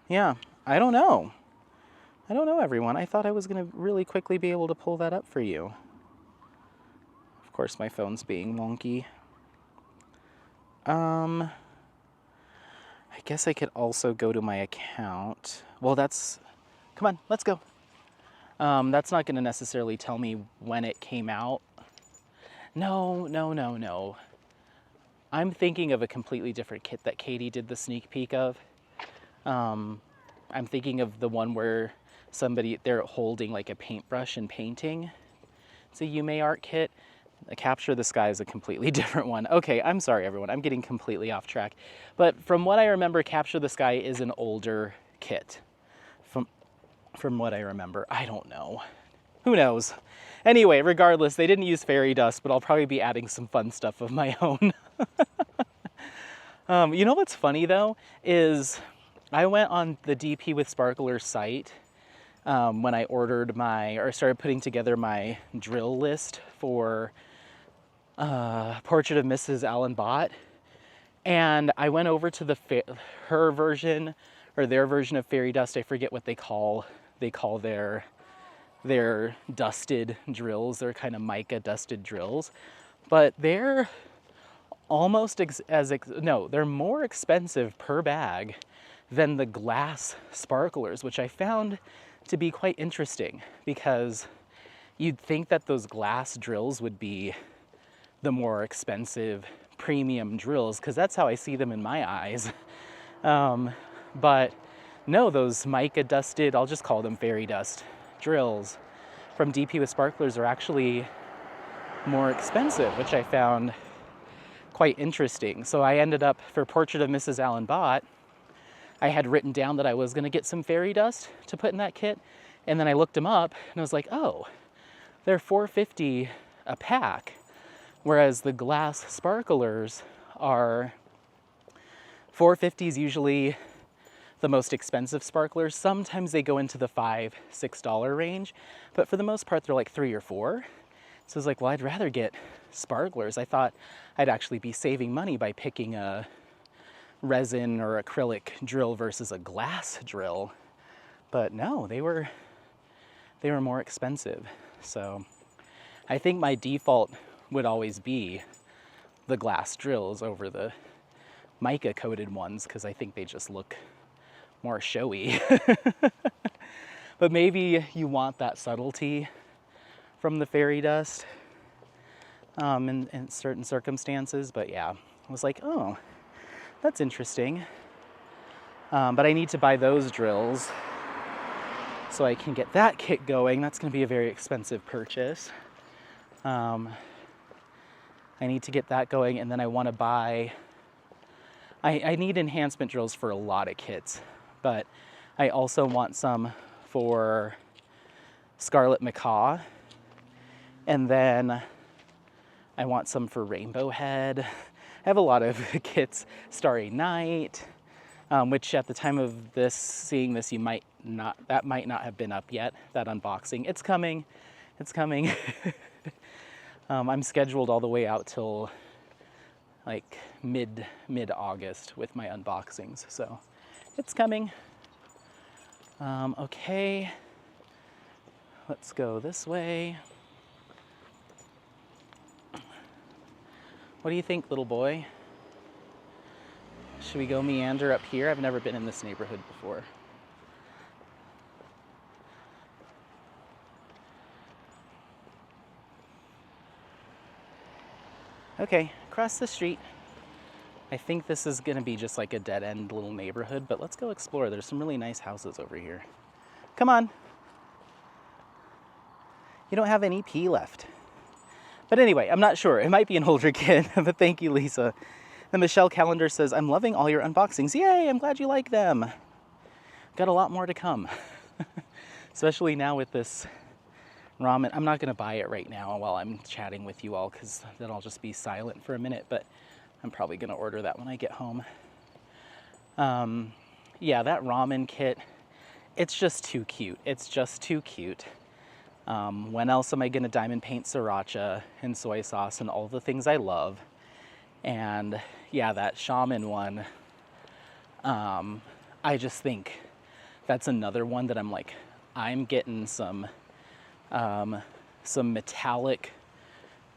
Yeah, I don't know. Everyone. I thought I was going to really quickly be able to pull that up for you. Of course, my phone's being wonky. I guess I could also go to my account. Well, come on, let's go. That's not going to necessarily tell me when it came out. No. I'm thinking of a completely different kit that Katie did the sneak peek of. I'm thinking of the one where they're holding like a paintbrush and painting. It's a Yume art kit. Capture the Sky is a completely different one. Okay, I'm sorry everyone, I'm getting completely off track. But from what I remember, Capture the Sky is an older kit. From what I remember, I don't know. Who knows? Anyway, regardless, they didn't use fairy dust, but I'll probably be adding some fun stuff of my own. You know what's funny though, is I went on the DP with Sparkler site when I started putting together my drill list for Portrait of Mrs. Allen Bott, and I went over to their version of fairy dust. I forget what they call their dusted drills. They're kind of mica dusted drills, but they're almost they're more expensive per bag than the glass sparklers, which I found to be quite interesting, because you'd think that those glass drills would be the more expensive premium drills, because that's how I see them in my eyes. But no, those mica dusted, I'll just call them fairy dust drills from DP with Sparklers are actually more expensive, which I found quite interesting. So I ended up, for Portrait of Mrs. Allen Bott, I had written down that I was going to get some fairy dust to put in that kit, and then I looked them up and I was like, oh, they're $4.50 a pack, whereas the glass sparklers are $4.50 is usually the most expensive sparklers. Sometimes they go into the $5, $6 range, but for the most part they're like $3 or $4. So I was like, well, I'd rather get sparklers. I thought I'd actually be saving money by picking a resin or acrylic drill versus a glass drill. But no, they were more expensive. So I think my default would always be the glass drills over the mica coated ones, because I think they just look more showy. But maybe you want that subtlety from the fairy dust in certain circumstances. But yeah, I was like, oh, that's interesting. But I need to buy those drills so I can get that kit going. That's going to be a very expensive purchase. I need to get that going, and then I want to buy... I need enhancement drills for a lot of kits, but I also want some for Scarlet Macaw, and then I want some for Rainbow Head. I have a lot of kits. Starry Night, which at the time of seeing this, that might not have been up yet, that unboxing. It's coming. I'm scheduled all the way out till like mid-August with my unboxings, so it's coming. Okay, let's go this way. What do you think, little boy? Should we go meander up here? I've never been in this neighborhood before. Okay, across the street. I think this is gonna be just like a dead-end little neighborhood, but let's go explore. There's some really nice houses over here. Come on. You don't have any pee left. But anyway, I'm not sure. It might be an older kid, but thank you, Lisa. And Michelle Calendar says, I'm loving all your unboxings. Yay, I'm glad you like them. Got a lot more to come. Especially now with this ramen. I'm not gonna buy it right now while I'm chatting with you all, because then I'll just be silent for a minute, but I'm probably gonna order that when I get home. Yeah, that ramen kit, it's just too cute. It's just too cute. When else am I gonna diamond paint sriracha and soy sauce and all the things I love? And yeah, that shaman one, I just think that's another one that I'm like, I'm getting some metallic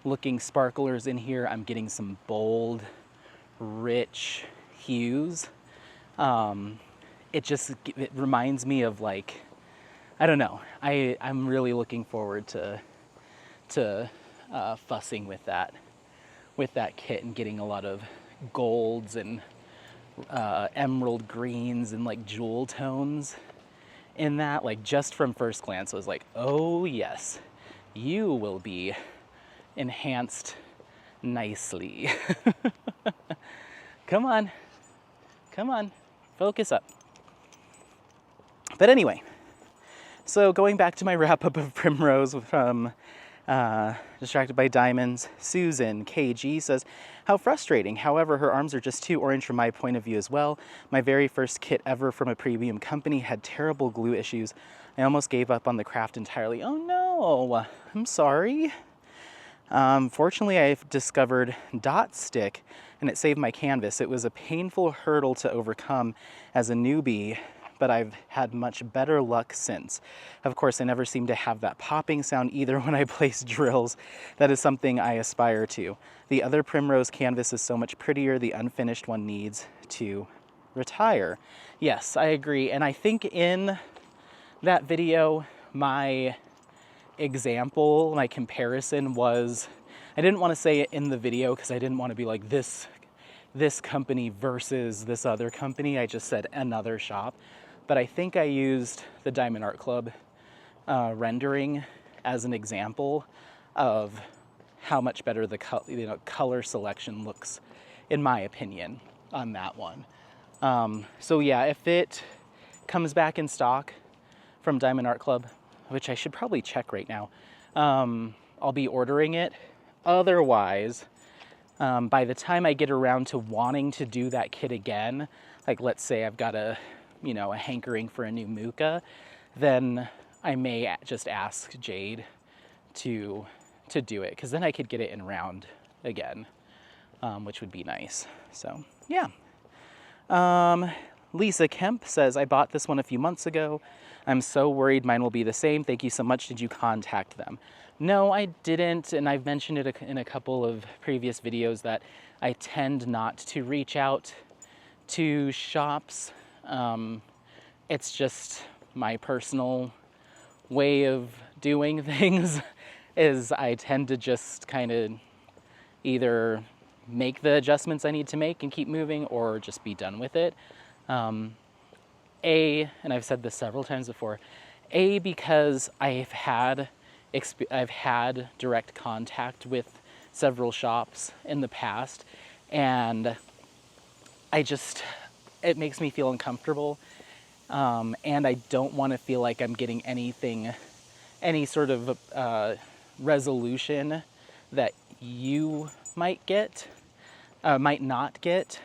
looking sparklers in here. I'm getting some bold, rich hues. It reminds me of, like, I don't know. I'm really looking forward to fussing with that kit and getting a lot of golds and emerald greens and like jewel tones in that. Like, just from first glance, I was like, oh yes, you will be enhanced nicely. Come on, focus up. But anyway, so going back to my wrap up of Primrose from Distracted by Diamonds, Susan KG says, how frustrating. However, her arms are just too orange from my point of view as well. My very first kit ever from a premium company had terrible glue issues. I almost gave up on the craft entirely. Oh no, I'm sorry. Fortunately, I've discovered Dot Stick and it saved my canvas. It was a painful hurdle to overcome as a newbie, but I've had much better luck since. Of course, I never seem to have that popping sound either when I place drills. That is something I aspire to. The other Primrose canvas is so much prettier. The unfinished one needs to retire. Yes, I agree. And I think in that video, my example, my comparison was, I didn't want to say it in the video because I didn't want to be like this company versus this other company. I just said another shop. But I think I used the Diamond Art Club rendering as an example of how much better the color selection looks, in my opinion, on that one. So yeah, if it comes back in stock from Diamond Art Club, which I should probably check right now, I'll be ordering it. Otherwise, by the time I get around to wanting to do that kit again, like let's say I've got a hankering for a new Muka, then I may just ask Jade to do it, because then I could get it in round again, which would be nice. So yeah. Lisa Kemp says, I bought this one a few months ago. I'm so worried mine will be the same. Thank you so much. Did you contact them? No, I didn't. And I've mentioned it in a couple of previous videos that I tend not to reach out to shops. It's just my personal way of doing things is I tend to just kind of either make the adjustments I need to make and keep moving, or just be done with it. And I've said this several times before, because I've had direct contact with several shops in the past, and it makes me feel uncomfortable, and I don't want to feel like I'm getting any sort of resolution that you might not get,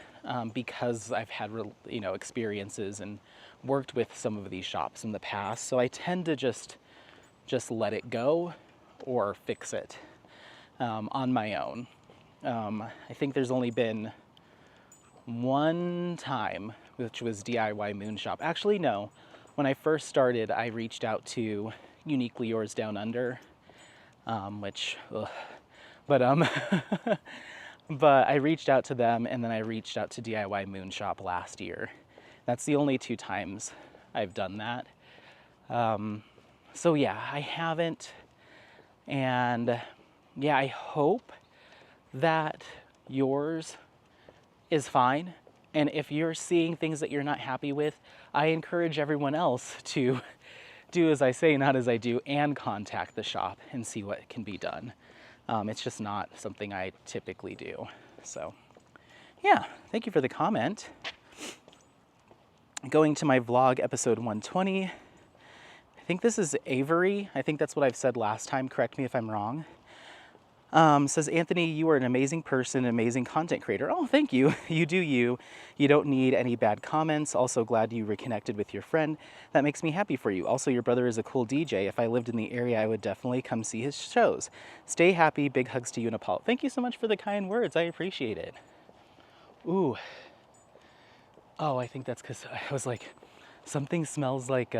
because I've had experiences and worked with some of these shops in the past. So I tend to just let it go or fix it on my own. I think there's only been one time, which was DIY Moon Shop. Actually, no. When I first started, I reached out to Uniquely Yours Down Under, but I reached out to them, and then I reached out to DIY Moon Shop last year. That's the only 2 times I've done that. So yeah, I haven't, and yeah, I hope that yours is fine. And if you're seeing things that you're not happy with, I encourage everyone else to do as I say, not as I do, and contact the shop and see what can be done. It's just not something I typically do. So yeah, thank you for the comment. Going to my vlog, episode 120. I think this is Avery. I think that's what I've said last time. Correct me if I'm wrong. Says, Anthony, you are an amazing person, an amazing content creator. Oh, thank you. You do you. You don't need any bad comments. Also glad you reconnected with your friend. That makes me happy for you. Also, your brother is a cool DJ. If I lived in the area, I would definitely come see his shows. Stay happy. Big hugs to you and Apollo. Thank you so much for the kind words. I appreciate it. Ooh. Oh, I think that's because I was like, something smells like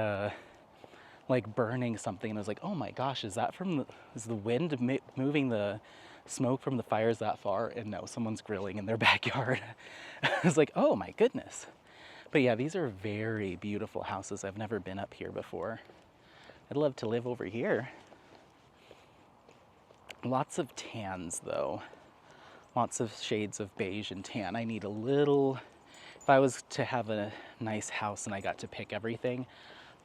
burning something, and I was like, oh my gosh, is the wind moving the smoke from the fires that far? And no, someone's grilling in their backyard. I was like, oh my goodness. But yeah, these are very beautiful houses. I've never been up here before. I'd love to live over here. Lots of tans though. Lots of shades of beige and tan. I need a little, if I was to have a nice house and I got to pick everything,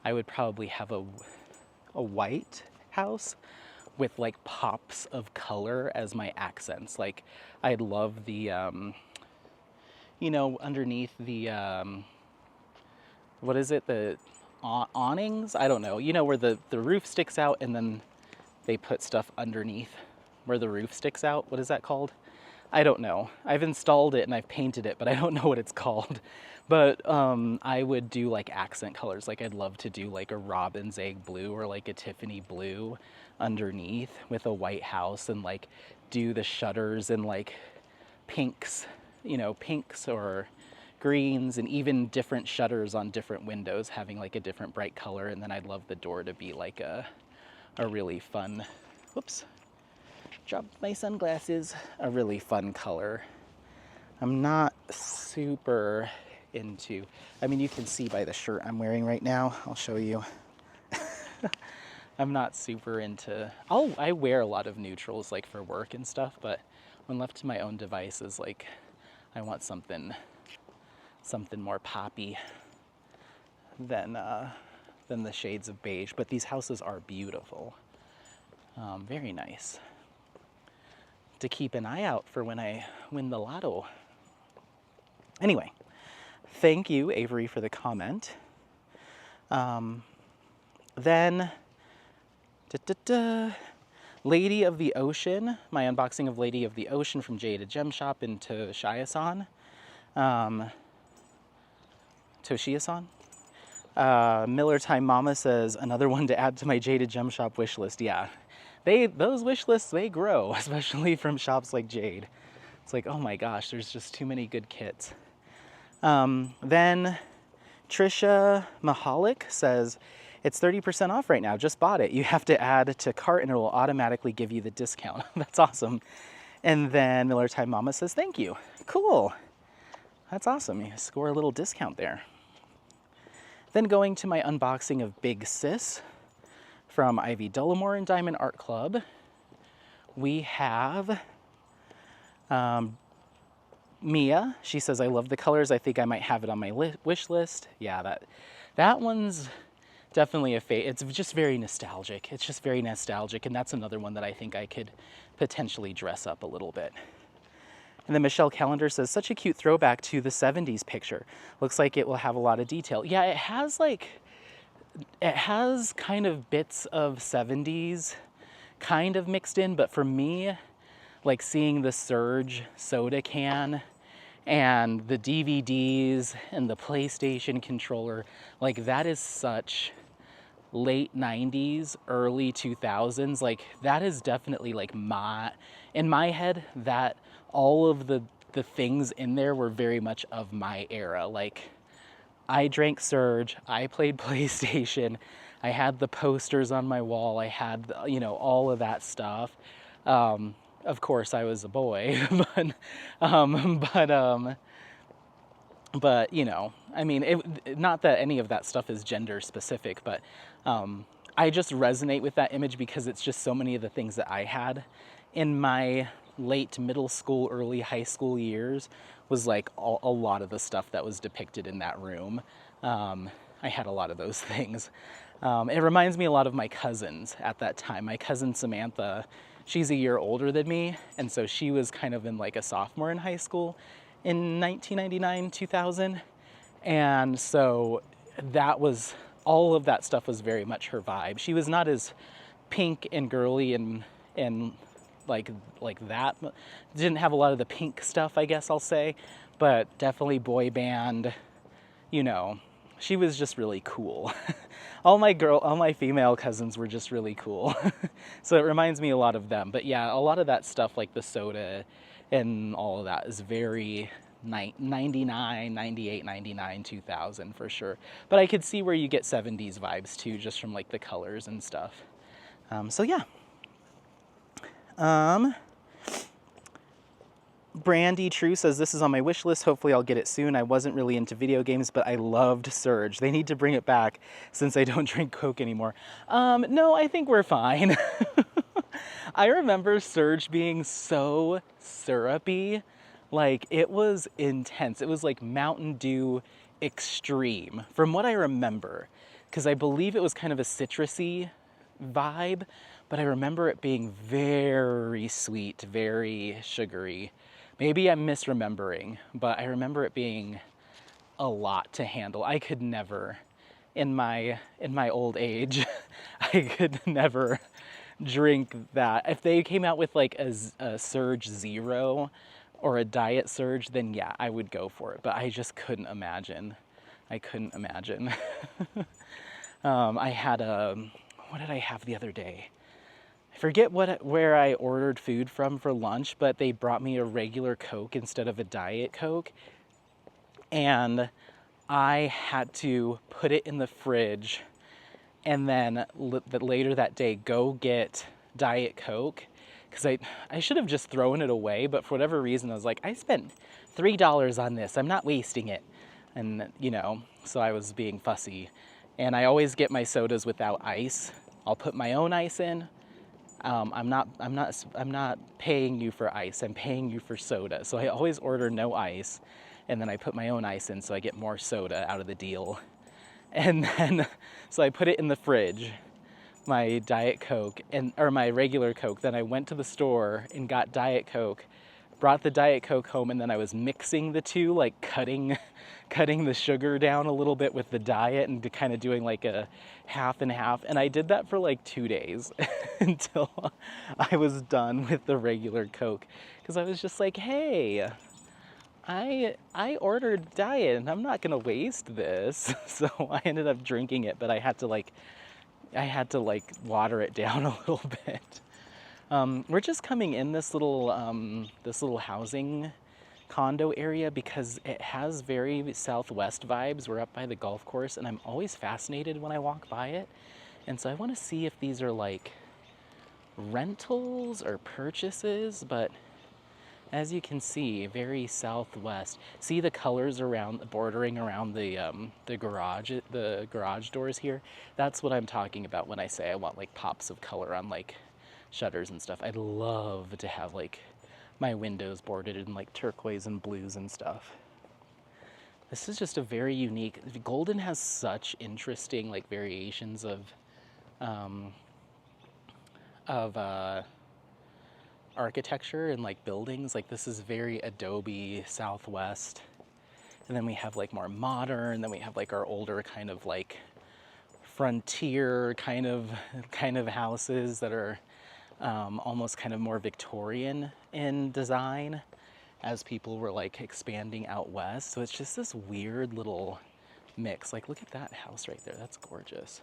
I would probably have a white house with like pops of color as my accents. Like I'd love the, underneath the, what is it? The awnings? I don't know. You know, where the roof sticks out and then they put stuff underneath where the roof sticks out. What is that called? I don't know. I've installed it and I've painted it, but I don't know what it's called. But I would do like accent colors. Like I'd love to do like a robin's egg blue or like a Tiffany blue underneath with a white house, and like do the shutters in like pinks, pinks or greens, and even different shutters on different windows having like a different bright color. And then I'd love the door to be like a really fun, whoops, dropped my sunglasses, a really fun color. I'm not super into, I mean, you can see by the shirt I'm wearing right now. I'll show you. I'm not super into, I wear a lot of neutrals like for work and stuff, but when left to my own devices, like I want something more poppy than the shades of beige. But these houses are beautiful. Very nice to keep an eye out for when I win the lotto. Anyway, thank you, Avery, for the comment. Then, Lady of the Ocean, my unboxing of Lady of the Ocean from Jada Gem Shop into Toshiya-san. Miller Time Mama says, another one to add to my Jada Gem Shop wish list. Yeah, those wish lists, they grow, especially from shops like Jade. It's like, oh my gosh, there's just too many good kits. Then Trisha Mahalik says, it's 30% off right now, just bought it. You have to add to cart and it will automatically give you the discount. That's awesome. And then Miller Time Mama says, thank you. Cool. That's awesome. You score a little discount there. Then going to my unboxing of Big Sis from Ivy Dullamore and Diamond Art Club, we have Mia. She says, I love the colors. I think I might have it on my wish list. Yeah, that one's definitely it's just very nostalgic. It's just very nostalgic, and that's another one that I think I could potentially dress up a little bit. And then Michelle Callender says, such a cute throwback to the 70s picture. Looks like it will have a lot of detail. Yeah, it has kind of bits of 70s kind of mixed in, but for me, like seeing the Surge soda can and the DVDs and the PlayStation controller, like that is such late 90s, early 2000s. Like that is definitely like in my head, that all of the things in there were very much of my era. Like I drank Surge, I played PlayStation, I had the posters on my wall, I had, you know, all of that stuff. Of course I was a boy, but you know, I mean, not that any of that stuff is gender specific, but I just resonate with that image because it's just so many of the things that I had in my late middle school, early high school years was like a lot of the stuff that was depicted in that room. I had a lot of those things. It reminds me a lot of my cousins at that time. My cousin Samantha, she's a year older than me, and so she was kind of in like a sophomore in high school in 1999, 2000. And so that was, all of that stuff was very much her vibe. She was not as pink and girly and like that. Didn't have a lot of the pink stuff, I guess I'll say, but definitely boy band, you know, she was just really cool. all my female cousins were just really cool. So it reminds me a lot of them. But yeah, a lot of that stuff like the soda and all of that is very 99, 98, 99, 2000 for sure. But I could see where you get 70s vibes too, just from like the colors and stuff. So yeah. Brandy True says, this is on my wish list. Hopefully I'll get it soon. I wasn't really into video games, but I loved Surge. They need to bring it back since I don't drink Coke anymore. No, I think we're fine. I remember Surge being so syrupy. Like, it was intense. It was like Mountain Dew extreme, from what I remember. Because I believe it was kind of a citrusy vibe, but I remember it being very sweet, very sugary. Maybe I'm misremembering, but I remember it being a lot to handle. I could never, in my old age, I could never drink that. If they came out with like a Surge Zero or a Diet Surge, then yeah, I would go for it. But I just couldn't imagine. I couldn't imagine. I had what did I have the other day? I forget where I ordered food from for lunch, but they brought me a regular Coke instead of a Diet Coke. And I had to put it in the fridge and then later that day go get Diet Coke, because I should have just thrown it away, but for whatever reason I was like, I spent $3 on this, I'm not wasting it. And you know, so I was being fussy. And I always get my sodas without ice. I'll put my own ice in. I'm not paying you for ice, I'm paying you for soda. So I always order no ice, and then I put my own ice in so I get more soda out of the deal. And then, so I put it in the fridge, my Diet Coke, or my regular Coke. Then I went to the store and got Diet Coke, brought the Diet Coke home, and then I was mixing the two, like cutting the sugar down a little bit with the diet and kind of doing like a half and half. And I did that for like 2 days until I was done with the regular Coke, because I was just like, hey, I ordered diet and I'm not gonna waste this. So I ended up drinking it, but I had to like water it down a little bit. We're just coming in this little housing condo area because it has very Southwest vibes. We're up by the golf course, and I'm always fascinated when I walk by it. And so I want to see if these are like rentals or purchases, but as you can see, very Southwest. See the colors around, bordering around the garage doors here? That's what I'm talking about when I say I want like pops of color on like shutters and stuff. I'd love to have like my windows bordered in like turquoise and blues and stuff. This is just a very unique, Golden has such interesting like variations of architecture and like buildings. Like this is very Adobe Southwest, and then we have like more modern, then we have like our older kind of like frontier kind of houses that are almost kind of more Victorian in design as people were like expanding out west. So it's just this weird little mix. Like look at that house right there, that's gorgeous.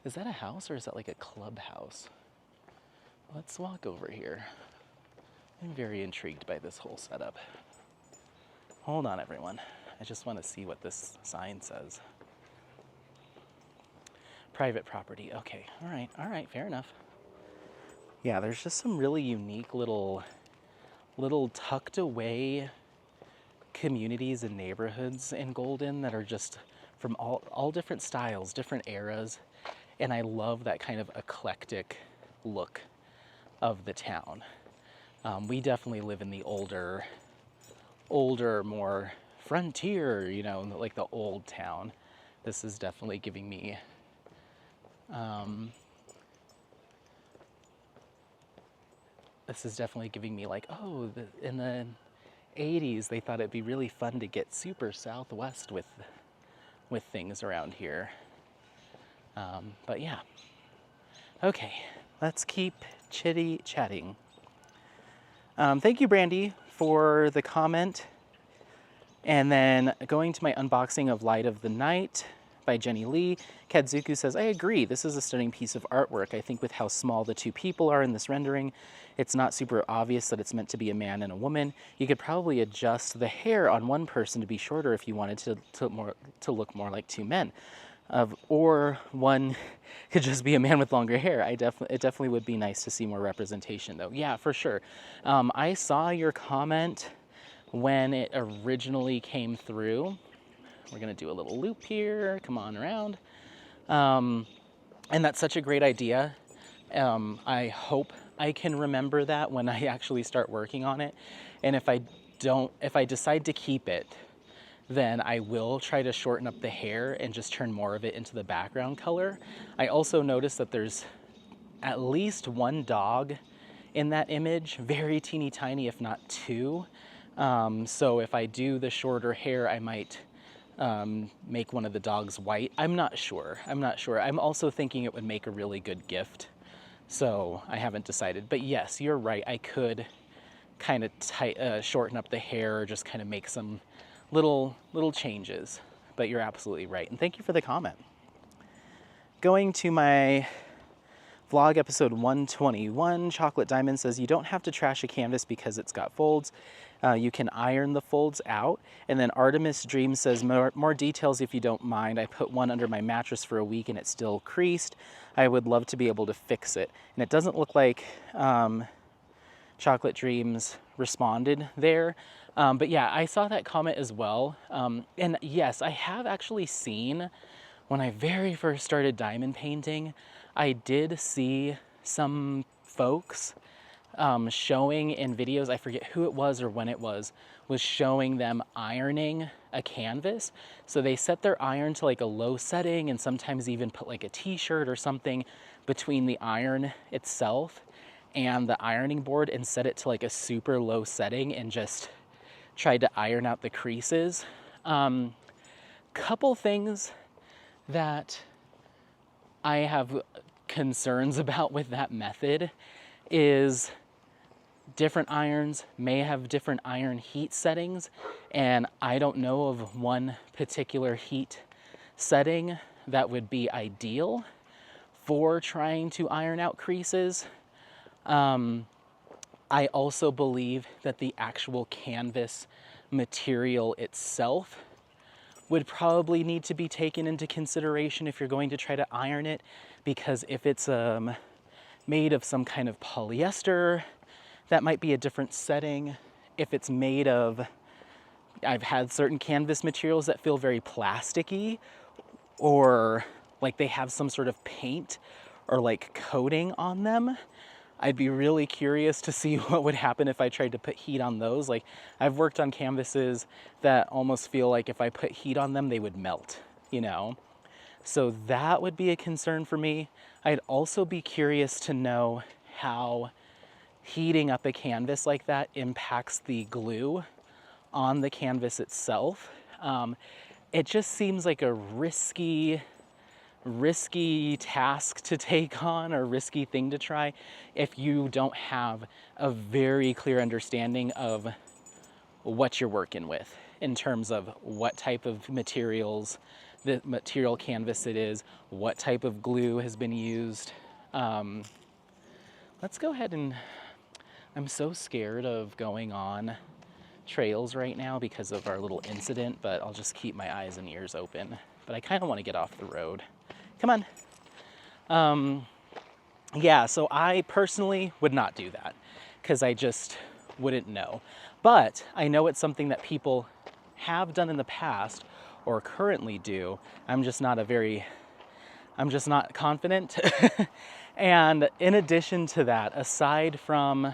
Is that a house or is that like a clubhouse? Let's walk over here. I'm very intrigued by this whole setup. Hold on, everyone. I just want to see what this sign says. Private property. Okay, all right, fair enough. Yeah, there's just some really unique little tucked away communities and neighborhoods in Golden that are just from all different styles, different eras. And I love that kind of eclectic look of the town. We definitely live in the older, more frontier, you know, like the old town. This is definitely giving me, like, oh, in the 80s, they thought it'd be really fun to get super Southwest with things around here. But yeah. Okay, let's keep chatting. Thank you, Brandy, for the comment. And then going to my unboxing of Light of the Night by Jenny Lee, Kadzuku says, I agree, this is a stunning piece of artwork. I think with how small the two people are in this rendering, it's not super obvious that it's meant to be a man and a woman. You could probably adjust the hair on one person to be shorter if you wanted to look more like two men. Or one could just be a man with longer hair. It definitely would be nice to see more representation, though. Yeah, for sure. I saw your comment when it originally came through. We're gonna do a little loop here. Come on around. And that's such a great idea. I hope I can remember that when I actually start working on it. And if I decide to keep it, then I will try to shorten up the hair and just turn more of it into the background color. I also noticed that there's at least one dog in that image, very teeny tiny, if not two. So if I do the shorter hair, I might make one of the dogs white. I'm not sure. I'm also thinking it would make a really good gift. So I haven't decided. But yes, you're right. I could kind of shorten up the hair or just kind of make some little changes, but you're absolutely right. And thank you for the comment. Going to my vlog episode 121, Chocolate Diamond says, you don't have to trash a canvas because it's got folds. You can iron the folds out. And then Artemis Dream says, more details if you don't mind. I put one under my mattress for a week and it's still creased. I would love to be able to fix it. And it doesn't look like Chocolate Dreams responded there. But yeah, I saw that comment as well. And yes, I have actually seen, when I very first started diamond painting, I did see some folks showing in videos, I forget who it was or when it was showing them ironing a canvas. So they set their iron to like a low setting and sometimes even put like a t-shirt or something between the iron itself. and the ironing board and set it to like a super low setting and just tried to iron out the creases. Couple things that I have concerns about with that method is different irons may have different iron heat settings, and I don't know of one particular heat setting that would be ideal for trying to iron out creases. I also believe that the actual canvas material itself would probably need to be taken into consideration if you're going to try to iron it, because if it's made of some kind of polyester, that might be a different setting. If it's made of, I've had certain canvas materials that feel very plasticky, or like they have some sort of paint or like coating on them. I'd be really curious to see what would happen if I tried to put heat on those. Like, I've worked on canvases that almost feel like if I put heat on them, they would melt, you know? So that would be a concern for me. I'd also be curious to know how heating up a canvas like that impacts the glue on the canvas itself. It just seems like a risky task to take on, or risky thing to try, if you don't have a very clear understanding of what you're working with in terms of what type of materials, the material canvas it is, what type of glue has been used. Let's go ahead and, I'm so scared of going on trails right now because of our little incident, but I'll just keep my eyes and ears open. But I kind of want to get off the road. Come on. Yeah, so I personally would not do that because I just wouldn't know. But I know it's something that people have done in the past or currently do. I'm just not confident. And in addition to that, aside from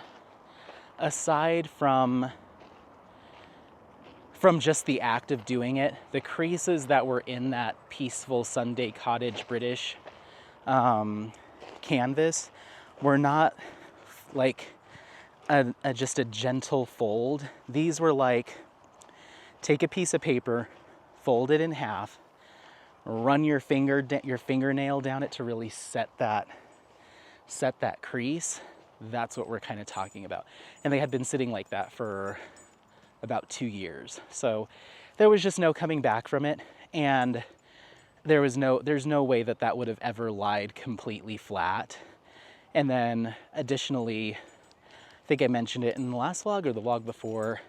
just the act of doing it, the creases that were in that Peaceful Sunday Cottage British canvas were not like just a gentle fold. These were like, take a piece of paper, fold it in half, run your fingernail down it to really set that crease. That's what we're kind of talking about. And they had been sitting like that for about 2 years. So there was just no coming back from it. And there's no way that would have ever lied completely flat. And then additionally, I think I mentioned it in the last vlog or the vlog before,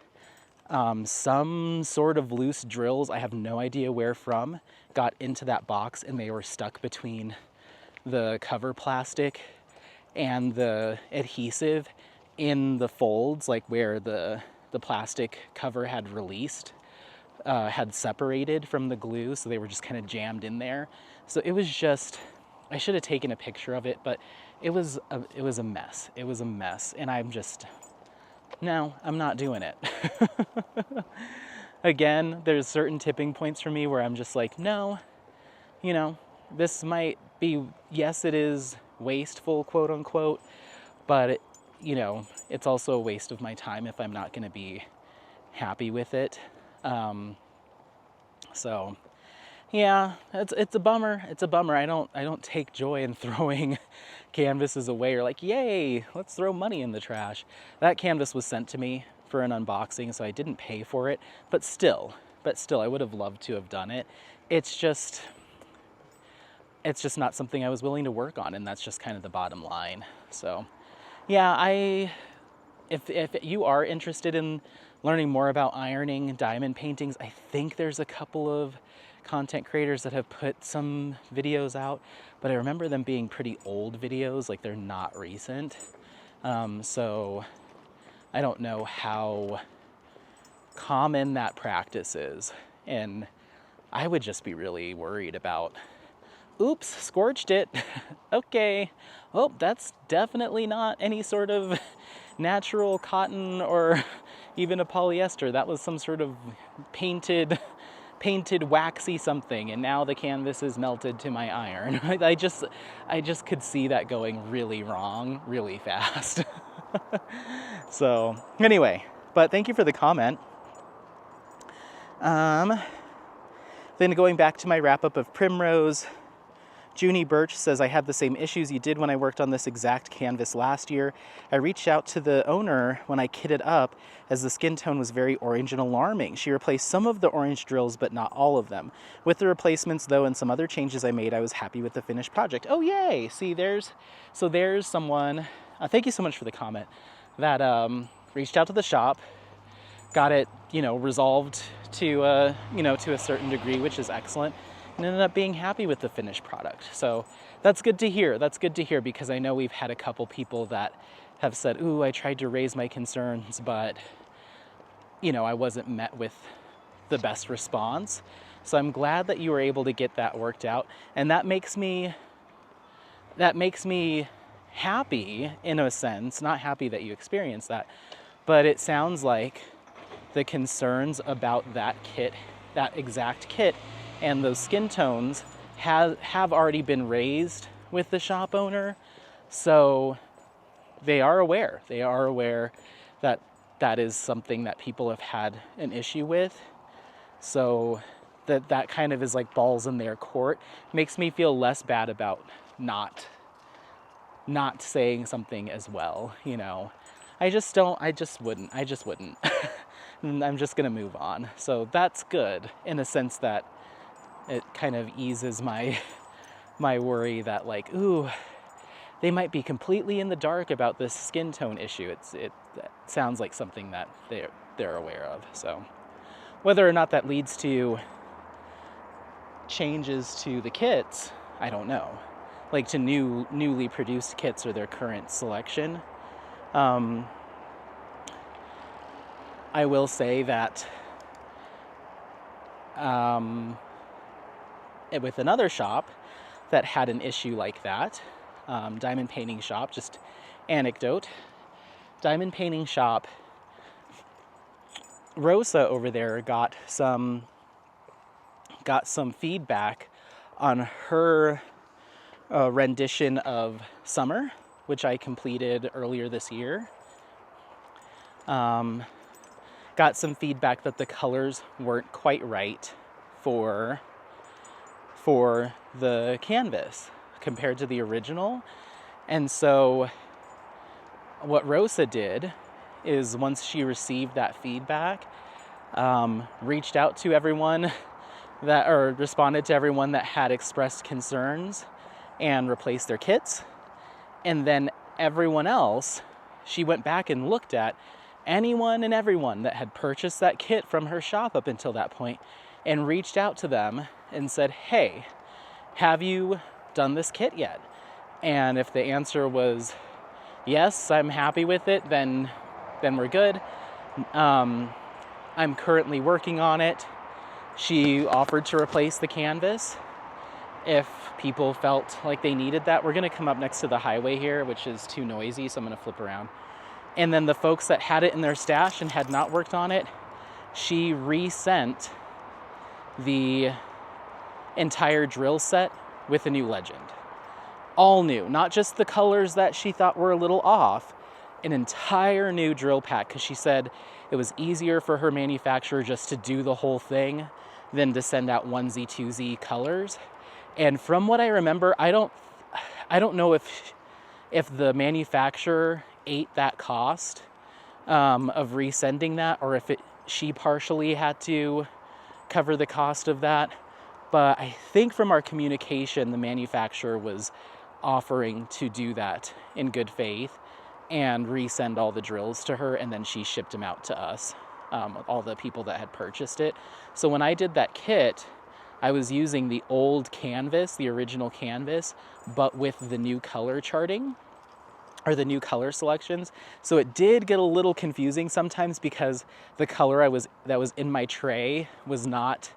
some sort of loose drills, I have no idea where from, got into that box and they were stuck between the cover plastic and the adhesive in the folds, like where the plastic cover had released, had separated from the glue, so they were just kind of jammed in there. So it was just, I should have taken a picture of it, but it was a mess. It was a mess, and I'm not doing it. Again, there's certain tipping points for me where I'm just like, no, this might be, yes, it is wasteful, quote unquote, but it's also a waste of my time if I'm not going to be happy with it. So yeah, it's a bummer. It's a bummer. I don't take joy in throwing canvases away or like, yay, let's throw money in the trash. That canvas was sent to me for an unboxing, so I didn't pay for it, but still, I would have loved to have done it. It's just not something I was willing to work on, and that's just kind of the bottom line. So yeah, if you are interested in learning more about ironing diamond paintings, I think there's a couple of content creators that have put some videos out, but I remember them being pretty old videos, like they're not recent. So I don't know how common that practice is, and I would just be really worried about, oops, scorched it. Okay. Oh, that's definitely not any sort of natural cotton or even a polyester. That was some sort of painted painted waxy something, and now the canvas is melted to my iron. I just could see that going really wrong really fast. So anyway, but thank you for the comment. Then going back to my wrap up of Primrose, Junie Birch says, I had the same issues you did when I worked on this exact canvas last year. I reached out to the owner when I kitted up, as the skin tone was very orange and alarming. She replaced some of the orange drills, but not all of them. With the replacements, though, and some other changes I made, I was happy with the finished project. Oh, yay! See, there's someone, thank you so much for the comment, that reached out to the shop, got it, resolved to a certain degree, which is excellent, and ended up being happy with the finished product. So that's good to hear. That's good to hear, because I know we've had a couple people that have said, ooh, I tried to raise my concerns, but, I wasn't met with the best response. So I'm glad that you were able to get that worked out. And that makes me happy, in a sense, not happy that you experienced that, but it sounds like the concerns about that kit, that exact kit, and those skin tones have already been raised with the shop owner. So they are aware that that is something that people have had an issue with. So that kind of is like balls in their court. Makes me feel less bad about not saying something as well, I just wouldn't. I'm just gonna move on. So that's good, in a sense that it kind of eases my worry that, like, ooh, they might be completely in the dark about this skin tone issue. It sounds like something that they're aware of. So whether or not that leads to changes to the kits, I don't know. Like to newly produced kits or their current selection. I will say that with another shop that had an issue like that, Diamond Painting Shop, just anecdote, Diamond Painting Shop, Rosa over there got some feedback on her rendition of Summer, which I completed earlier this year. Got some feedback that the colors weren't quite right for the canvas compared to the original. And so what Rosa did is, once she received that feedback, reached out to everyone responded to everyone that had expressed concerns and replaced their kits. And then everyone else, she went back and looked at anyone and everyone that had purchased that kit from her shop up until that point, and reached out to them and said, hey, have you done this kit yet? And if the answer was yes, I'm happy with it, then we're good. I'm currently working on it. She offered to replace the canvas if people felt like they needed that. We're going to come up next to the highway here, which is too noisy, so I'm going to flip around. And then the folks that had it in their stash and had not worked on it, she resent the entire drill set with a new legend. All new, not just the colors that she thought were a little off, an entire new drill pack, because she said it was easier for her manufacturer just to do the whole thing than to send out 1Z, 2Z colors. And from what I remember, I don't know if the manufacturer ate that cost of resending that, or if she partially had to cover the cost of that. But I think from our communication, the manufacturer was offering to do that in good faith and resend all the drills to her, and then she shipped them out to us, all the people that had purchased it. So when I did that kit, I was using the old canvas, the original canvas, but with the new color charting, or the new color selections. So it did get a little confusing sometimes, because the color that was in my tray was not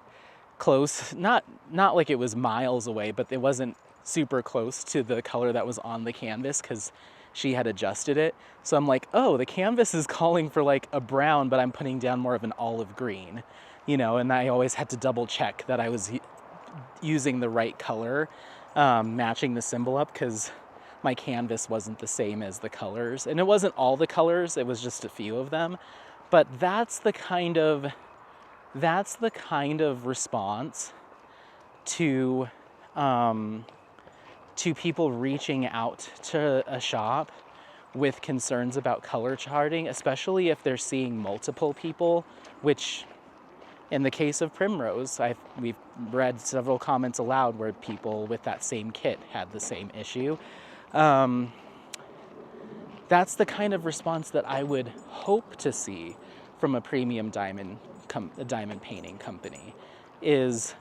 close, not like it was miles away, but it wasn't super close to the color that was on the canvas, because she had adjusted it. So I'm like, oh, the canvas is calling for like a brown, but I'm putting down more of an olive green. you know, and I always had to double check that I was using the right color, matching the symbol up, because my canvas wasn't the same as the colors. And it wasn't all the colors, it was just a few of them. But that's the kind of response to people reaching out to a shop with concerns about color charting, especially if they're seeing multiple people, which in the case of Primrose, we've read several comments aloud where people with that same kit had the same issue. That's the kind of response that I would hope to see from a premium diamond painting company is,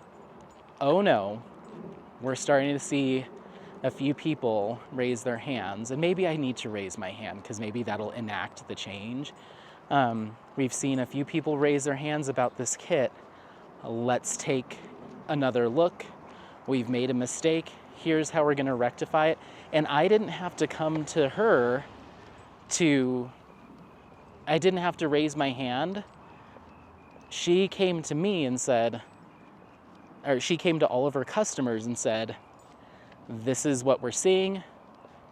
oh no, we're starting to see a few people raise their hands, and maybe I need to raise my hand because maybe that'll enact the change. We've seen a few people raise their hands about this kit. Let's take another look. We've made a mistake. Here's how we're going to rectify it. And I didn't have to come to her I didn't have to raise my hand. She came to me and said, or she came to all of her customers and said, this is what we're seeing.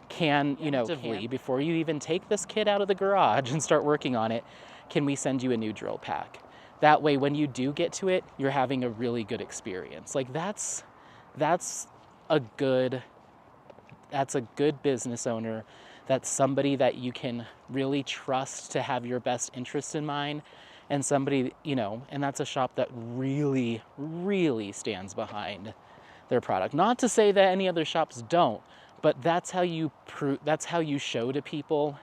Before you even take this kit out of the garage and start working on it, can we send you a new drill pack? That way, when you do get to it, you're having a really good experience. Like that's a good business owner. That's somebody that you can really trust to have your best interest in mind, and somebody, and that's a shop that really, really stands behind their product. Not to say that any other shops don't, but that's how you show to people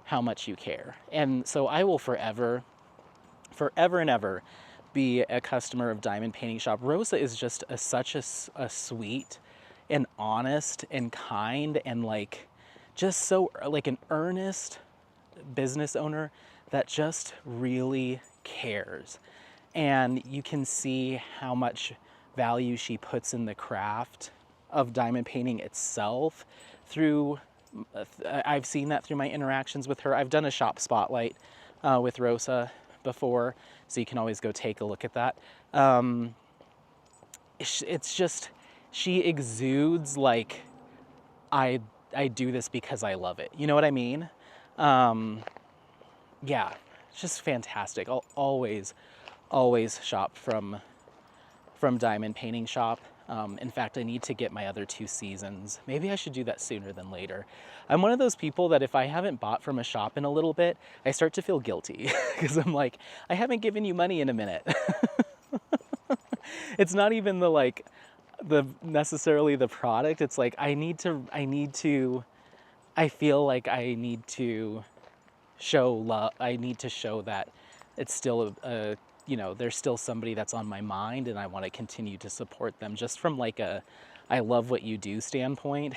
how much you care. And so I will forever and ever be a customer of Diamond Painting Shop. Rosa is just such a sweet and honest and kind and just so an earnest business owner that just really cares. And you can see how much value she puts in the craft of diamond painting itself I've seen that through my interactions with her. I've done a shop spotlight with Rosa before, so you can always go take a look at that. It's just, she exudes like, I do this because I love it. You know what I mean? Yeah, it's just fantastic. I'll always shop from Diamond Painting Shop. In fact, I need to get my other 2 seasons. Maybe I should do that sooner than later. I'm one of those people that if I haven't bought from a shop in a little bit, I start to feel guilty because I'm like, I haven't given you money in a minute. It's not even necessarily the product. It's like, I feel like I need to show love. I need to show that it's still there's still somebody that's on my mind, and I want to continue to support them just from I love what you do standpoint.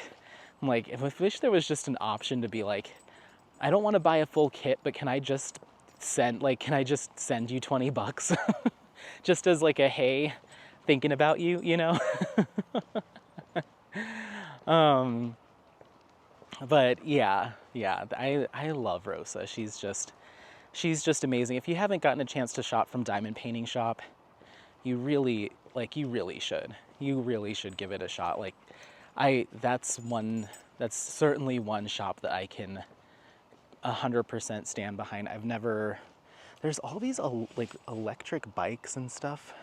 I'm like, I wish there was just an option to be like, I don't want to buy a full kit, but can I just send you $20 just as a, hey, thinking about you, but yeah, I love Rosa. She's just amazing. If you haven't gotten a chance to shop from Diamond Painting Shop, you really should. You really should give it a shot. That's certainly one shop that I can 100% stand behind. There's all these electric bikes and stuff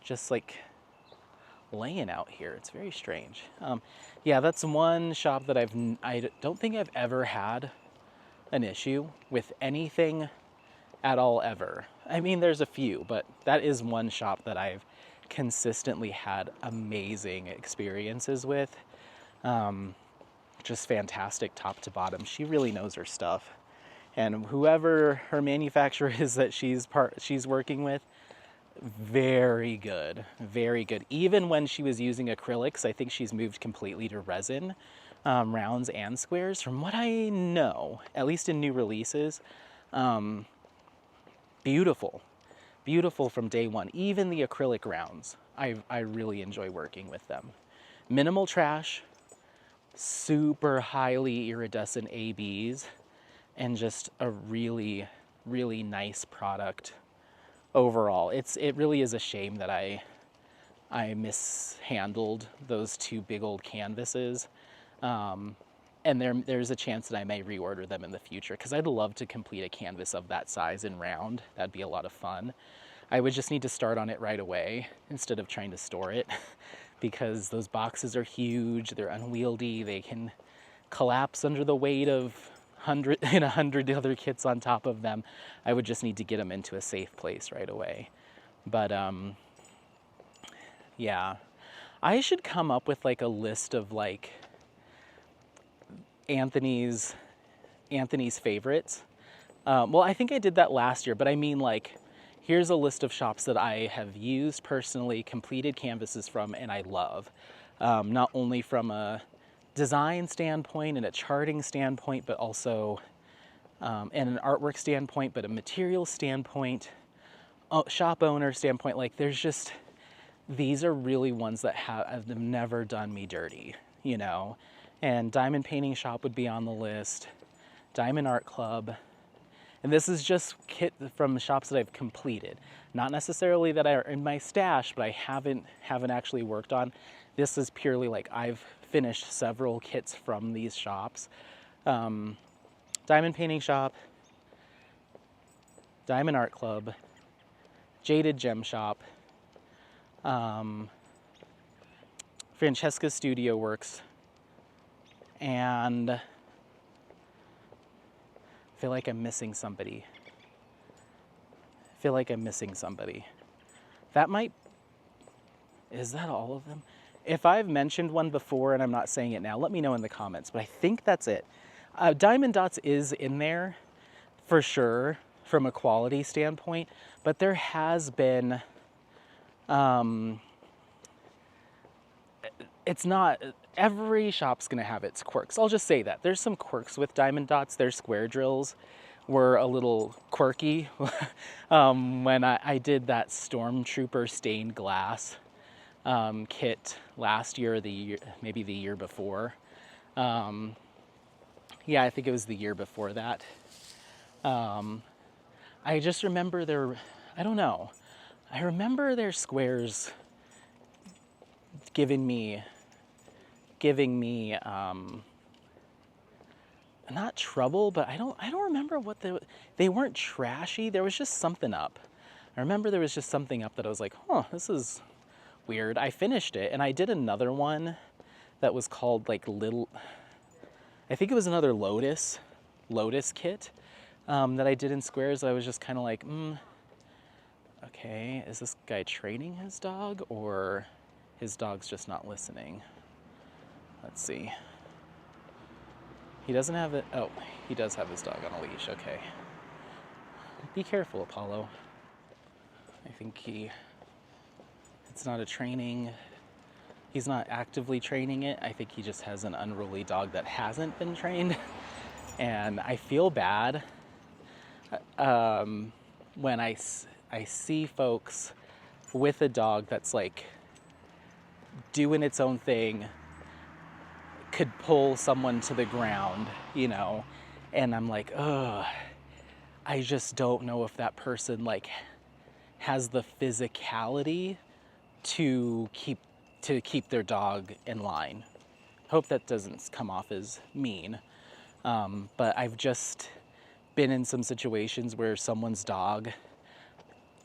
just laying out here. It's very strange. Yeah, that's one shop that I don't think I've ever had an issue with anything at all ever. I mean, there's a few, but that is one shop that I've consistently had amazing experiences with. Just fantastic top to bottom. She really knows her stuff. And whoever her manufacturer is that she's working with, very good, very good. Even when she was using acrylics, I think she's moved completely to resin, rounds and squares. From what I know, at least in new releases, beautiful from day one. Even the acrylic rounds, I really enjoy working with them. Minimal trash, super highly iridescent ABs, and just a really, really nice product overall. It really is a shame that I mishandled those two big old canvases. And there's a chance that I may reorder them in the future, because I'd love to complete a canvas of that size and round. That'd be a lot of fun. I would just need to start on it right away instead of trying to store it, because those boxes are huge, they're unwieldy, they can collapse under the weight of 100 other kits on top of them. I would just need to get them into a safe place right away. But yeah, I should come up with like a list of like Anthony's favorites. Well, I think I did that last year, but I mean, like, here's a list of shops that I have used personally, completed canvases from, and I love. Not only from a design standpoint and a charting standpoint, but also and an artwork standpoint, but a material standpoint, shop owner standpoint. Like, there's just, these are really ones that have never done me dirty, you know? And Diamond Painting Shop would be on the list, Diamond Art Club. And this is just kit from shops that I've completed. Not necessarily that are in my stash, but I haven't actually worked on. This is purely like I've finished several kits from these shops. Diamond Painting Shop, Diamond Art Club, Jaded Gem Shop, Francesca Studio Works, and I feel like I'm missing somebody. That might, is that all of them? If I've mentioned one before and I'm not saying it now, let me know in the comments, but I think that's it. Diamond Dots is in there for sure from a quality standpoint, but there has been, it's not, every shop's gonna have its quirks. I'll just say that. There's some quirks with Diamond Dots. Their square drills were a little quirky. When I did that Stormtrooper stained glass kit last year, or maybe the year before. Yeah, I think it was the year before that. I just remember I don't know. I remember their squares giving me not trouble, but I don't remember what they weren't trashy. There was just something up. I remember there was just something up that I was like, huh, this is weird. I finished it, and I did another one that was called like I think it was another Lotus kit that I did in squares. I was just kind of like, okay, is this guy training his dog, or his dog's just not listening? Let's see. He doesn't have it. Oh, he does have his dog on a leash. Okay. Be careful, Apollo. I think it's not a training. He's not actively training it. I think he just has an unruly dog that hasn't been trained. And I feel bad when I see folks with a dog that's like doing its own thing, could pull someone to the ground, you know, and I'm like, ugh, I just don't know if that person like has the physicality to keep their dog in line. Hope that doesn't come off as mean, but I've just been in some situations where someone's dog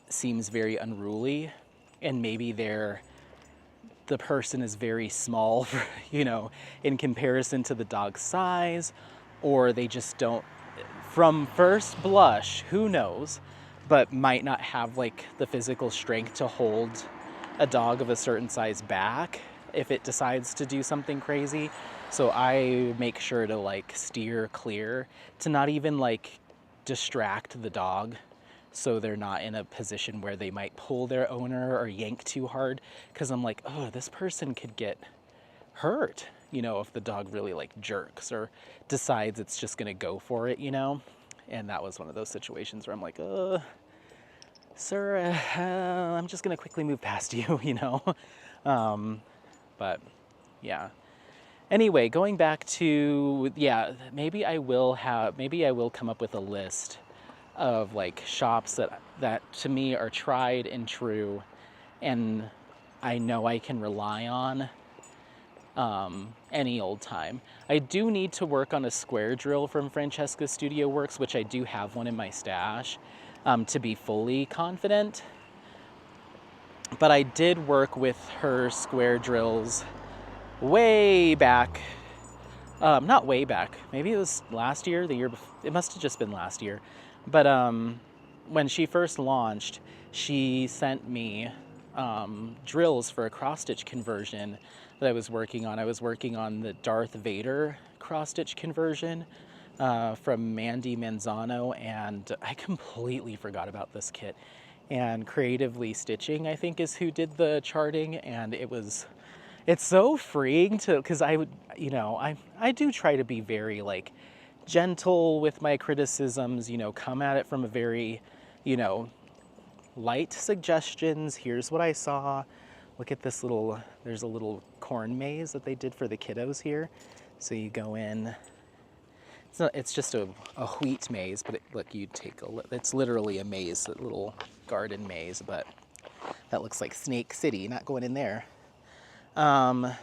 seems very unruly, and maybe the person is very small, you know, in comparison to the dog's size, or they just don't, from first blush, who knows, but might not have like the physical strength to hold a dog of a certain size back if it decides to do something crazy. So I make sure to like steer clear, to not even like distract the dog, so they're not in a position where they might pull their owner or yank too hard, because I'm like, oh, this person could get hurt, you know, if the dog really like jerks or decides it's just gonna go for it, you know. And that was one of those situations where I'm like, sir, I'm just gonna quickly move past you, you know. But yeah, anyway, going back to, yeah, maybe I will come up with a list of like shops that to me are tried and true, and I know I can rely on any old time. I do need to work on a square drill from Francesca Studio Works, which I do have one in my stash, to be fully confident. But I did work with her square drills way back. Not way back. Maybe it was last year, the year before. It must have just been last year. But when she first launched, she sent me drills for a cross-stitch conversion that I was working on. I was working on the Darth Vader cross-stitch conversion from Mandy Manzano, and I completely forgot about this kit. And Creatively Stitching, I think, is who did the charting, and it's so freeing because I would, I do try to be very like gentle with my criticisms, come at it from a very, light suggestions. Here's what I saw. Look at this there's a little corn maze that they did for the kiddos here. So you go in, it's just a wheat maze, but look, you take a look, it's literally a maze, a little garden maze, but that looks like Snake City, not going in there. I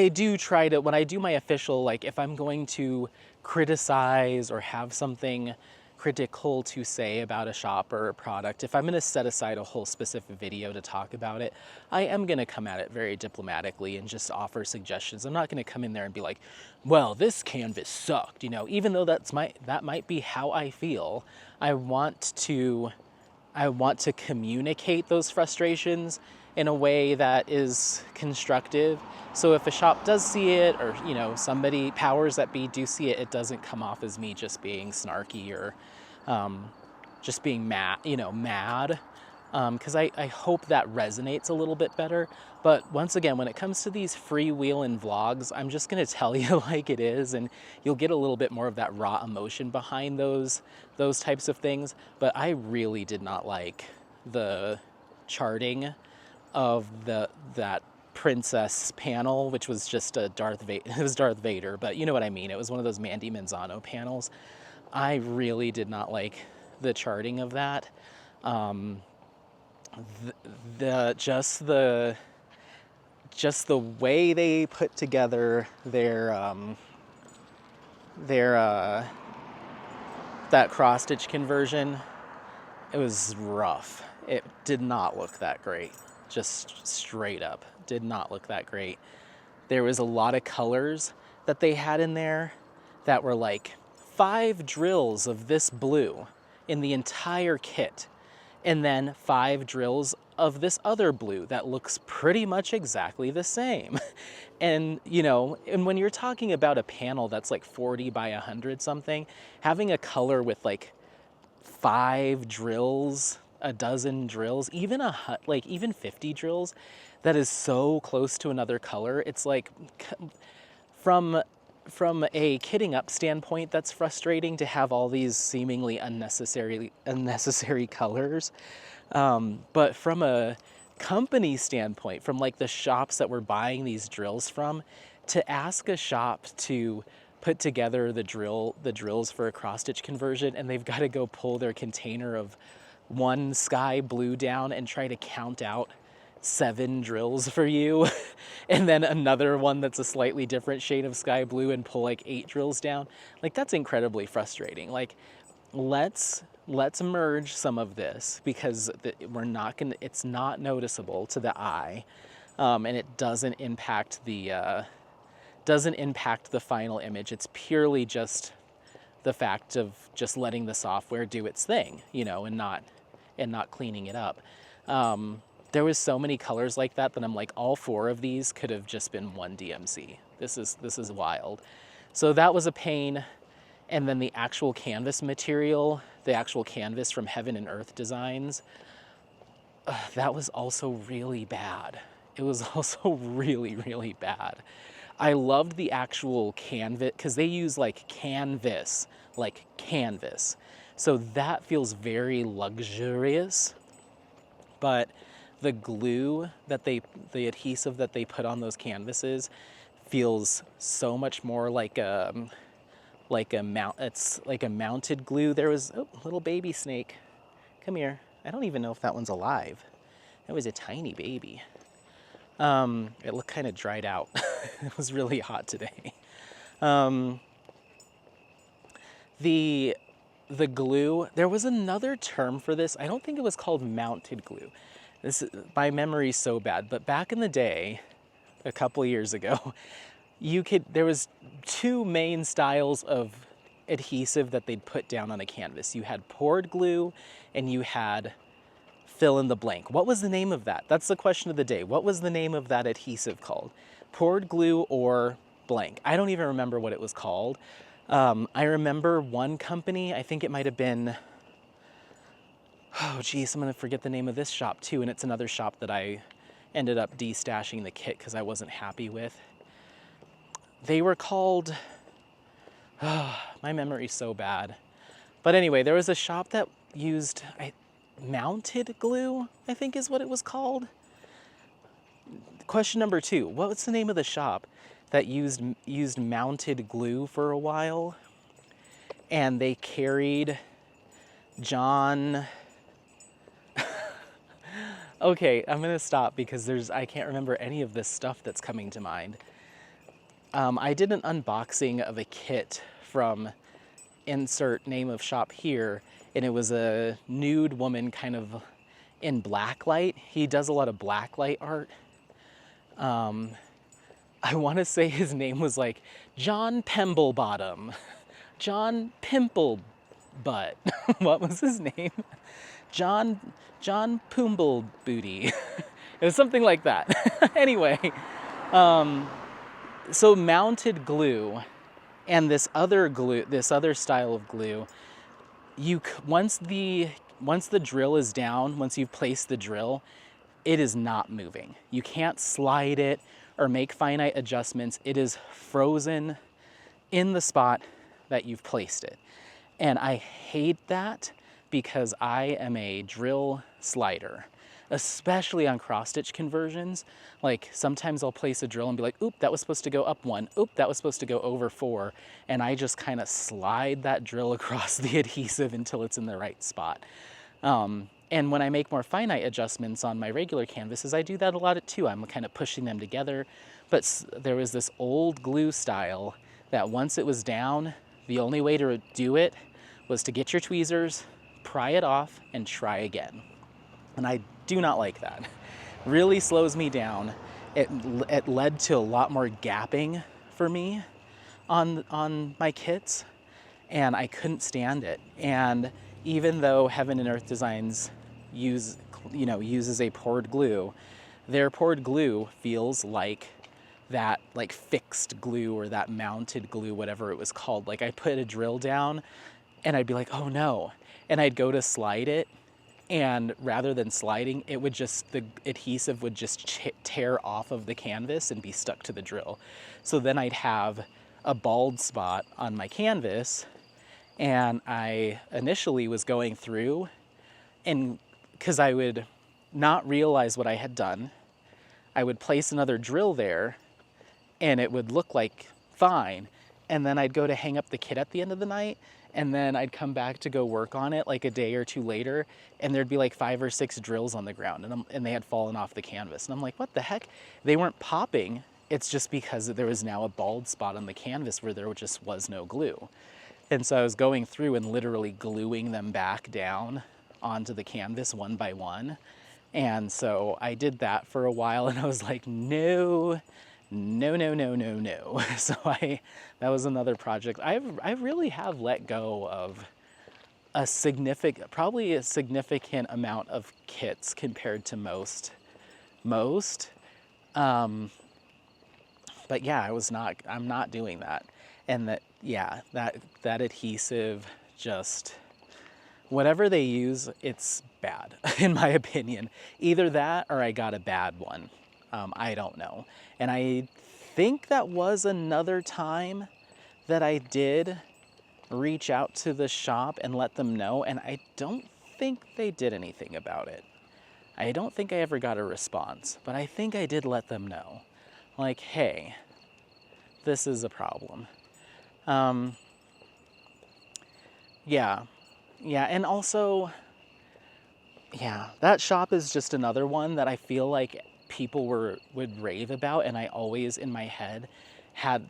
do try to, when I do my official, like if I'm going to criticize or have something critical to say about a shop or a product, if I'm going to set aside a whole specific video to talk about it, I am going to come at it very diplomatically and just offer suggestions. I'm not going to come in there and be like, well, this canvas sucked, even though that might be how I feel. I want to communicate those frustrations in a way that is constructive. So if a shop does see it, or somebody, powers that be, do see it, it doesn't come off as me just being snarky or just being mad, because I hope that resonates a little bit better. But once again, when it comes to these freewheeling vlogs, I'm just gonna tell you like it is, and you'll get a little bit more of that raw emotion behind those types of things. But I really did not like the charting of that princess panel, which was just a Darth Vader, but you know what I mean. It was one of those Mandy Manzano panels. I really did not like the charting of that. Just the way they put together their that cross stitch conversion, it was rough. It did not look that great. Just straight up, did not look that great. There was a lot of colors that they had in there that were like 5 drills of this blue in the entire kit, and then 5 drills of this other blue that looks pretty much exactly the same. And and when you're talking about a panel that's like 40 by 100 something, having a color with like 5 drills, a dozen drills, even 50 drills that is so close to another color, it's like, from a kitting up standpoint, that's frustrating to have all these seemingly unnecessary colors. But from a company standpoint, from like the shops that we're buying these drills from, to ask a shop to put together the drills for a cross stitch conversion, and they've got to go pull their container of one sky blue down and try to count out 7 drills for you, and then another one that's a slightly different shade of sky blue and pull like 8 drills down. Like, that's incredibly frustrating. Like, let's merge some of this, because it's not noticeable to the eye, and it doesn't impact the final image. It's purely just the fact of just letting the software do its thing, and not cleaning it up. There was so many colors like that I'm like, all 4 of these could have just been one DMC. This is wild. So that was a pain. And then the actual canvas material, the actual canvas from Heaven and Earth Designs, that was also really bad. It was also really, really bad. I loved the actual canvas, because they use like canvas. So that feels very luxurious. But the glue the adhesive that they put on those canvases feels so much more like like a mount. It's like a mounted glue. There was a little baby snake. Come here. I don't even know if that one's alive. That was a tiny baby. It looked kind of dried out. It was really hot today. The glue, there was another term for this. I don't think it was called mounted glue. My memory's so bad, but back in the day, a couple years ago, there was two main styles of adhesive that they'd put down on a canvas. You had poured glue and you had fill in the blank. What was the name of that? That's the question of the day. What was the name of that adhesive called? Poured glue or blank? I don't even remember what it was called. I remember one company, I think it might have been, oh geez, I'm gonna forget the name of this shop too, and it's another shop that I ended up de-stashing the kit because I wasn't happy with. They were called, my memory's so bad. But anyway, there was a shop that used mounted glue, I think is what it was called. Question number 2, what was the name of the shop that used mounted glue for a while? And they carried John... Okay, I'm gonna stop because I can't remember any of this stuff that's coming to mind. I did an unboxing of a kit from insert name of shop here, and it was a nude woman kind of in blacklight. He does a lot of blacklight art. I want to say his name was like John Pemblebottom, John Pimple Butt. What was his name? John Poomble Booty. It was something like that. Anyway, so mounted glue and this other style of glue, once the drill is down, once you've placed the drill, it is not moving. You can't slide it or make finite adjustments. It is frozen in the spot that you've placed it. And I hate that because I am a drill slider, especially on cross-stitch conversions. Like sometimes I'll place a drill and be like, oop, that was supposed to go up 1. Oop, that was supposed to go over 4. And I just kind of slide that drill across the adhesive until it's in the right spot. And when I make more finite adjustments on my regular canvases, I do that a lot too. I'm kind of pushing them together. But there was this old glue style that once it was down, the only way to do it was to get your tweezers, pry it off, and try again. And I do not like that. Really slows me down. It led to a lot more gapping for me on my kits, and I couldn't stand it. And even though Heaven and Earth Designs uses a poured glue, their poured glue feels like that fixed glue or that mounted glue, whatever it was called. Like I put a drill down and I'd be like, oh no. And I'd go to slide it, and rather than sliding, the adhesive would just tear off of the canvas and be stuck to the drill. So then I'd have a bald spot on my canvas, and I initially was going through, and because I would not realize what I had done, I would place another drill there and it would look like fine. And then I'd go to hang up the kit at the end of the night, and then I'd come back to go work on it like a day or two later, and there'd be like 5 or 6 drills on the ground, and they had fallen off the canvas. And I'm like, what the heck? They weren't popping. It's just because there was now a bald spot on the canvas where there just was no glue. And so I was going through and literally gluing them back down onto the canvas one by one. And so I did that for a while, and I was like, no. So that was another project. I really have let go of probably a significant amount of kits compared to most. But yeah, I'm not doing that. And that adhesive, just whatever they use, it's bad in my opinion. Either that or I got a bad one. I don't know. And I think that was another time that I did reach out to the shop and let them know, and I don't think they did anything about it. I don't think I ever got a response, but I think I did let them know. Like, hey, this is a problem. Yeah. Yeah, and also, yeah, that shop is just another one that I feel like people would rave about, and I always in my head had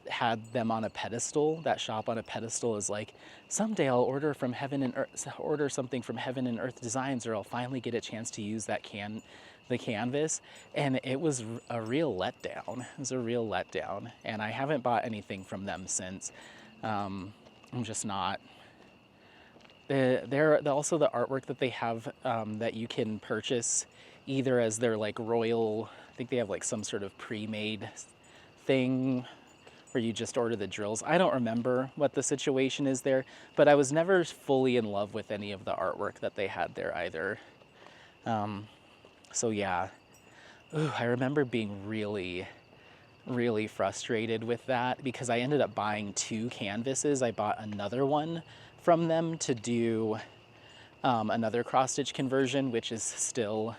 them on a pedestal. That shop on a pedestal is like, someday I'll order from Heaven and Earth, order something from Heaven and Earth Designs, or I'll finally get a chance to use the canvas. And it was a real letdown. It was a real letdown, and I haven't bought anything from them since. I'm just not. They're also the artwork that they have that you can purchase either as their like royal, I think they have like some sort of pre-made thing where you just order the drills. I don't remember what the situation is there, but I was never fully in love with any of the artwork that they had there either. So yeah, ooh, I remember being really, really frustrated with that because I ended up buying 2 canvases. I bought another one from them to do another cross stitch conversion, which is still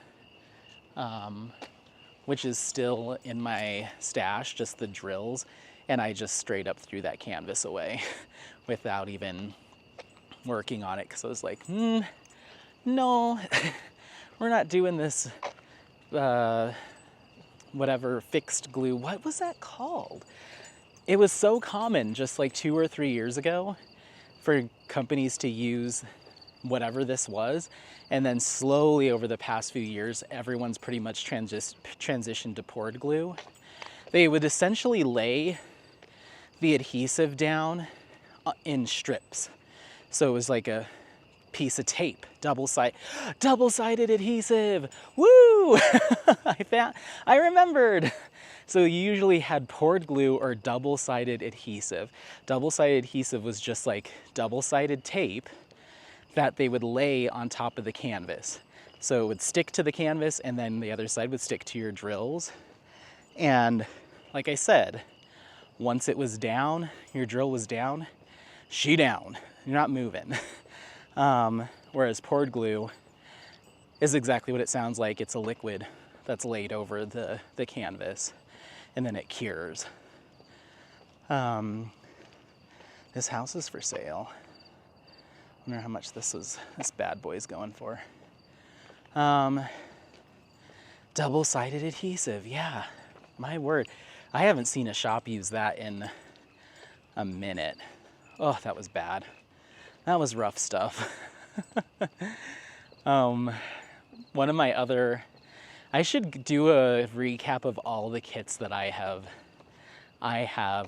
in my stash, just the drills, and I just straight up threw that canvas away without even working on it because I was like, no, we're not doing this whatever fixed glue. What was that called? It was so common just like 2 or 3 years ago for companies to use whatever this was, and then slowly over the past few years everyone's pretty much transitioned to poured glue. They would essentially lay the adhesive down in strips, so it was like a piece of tape, double-sided adhesive. Woo! I remembered. So you usually had poured glue or double-sided adhesive. Double-sided adhesive was just like double-sided tape that they would lay on top of the canvas. So it would stick to the canvas and then the other side would stick to your drills. And like I said, once it was down, your drill was down, she down. You're not moving. Whereas poured glue is exactly what it sounds like. It's a liquid that's laid over the canvas and then it cures. This house is for sale. I wonder how much this bad boy's going for. Double-sided adhesive, yeah, my word. I haven't seen a shop use that in a minute. Oh, that was bad. That was rough stuff. One of my other, I should do a recap of all the kits that I have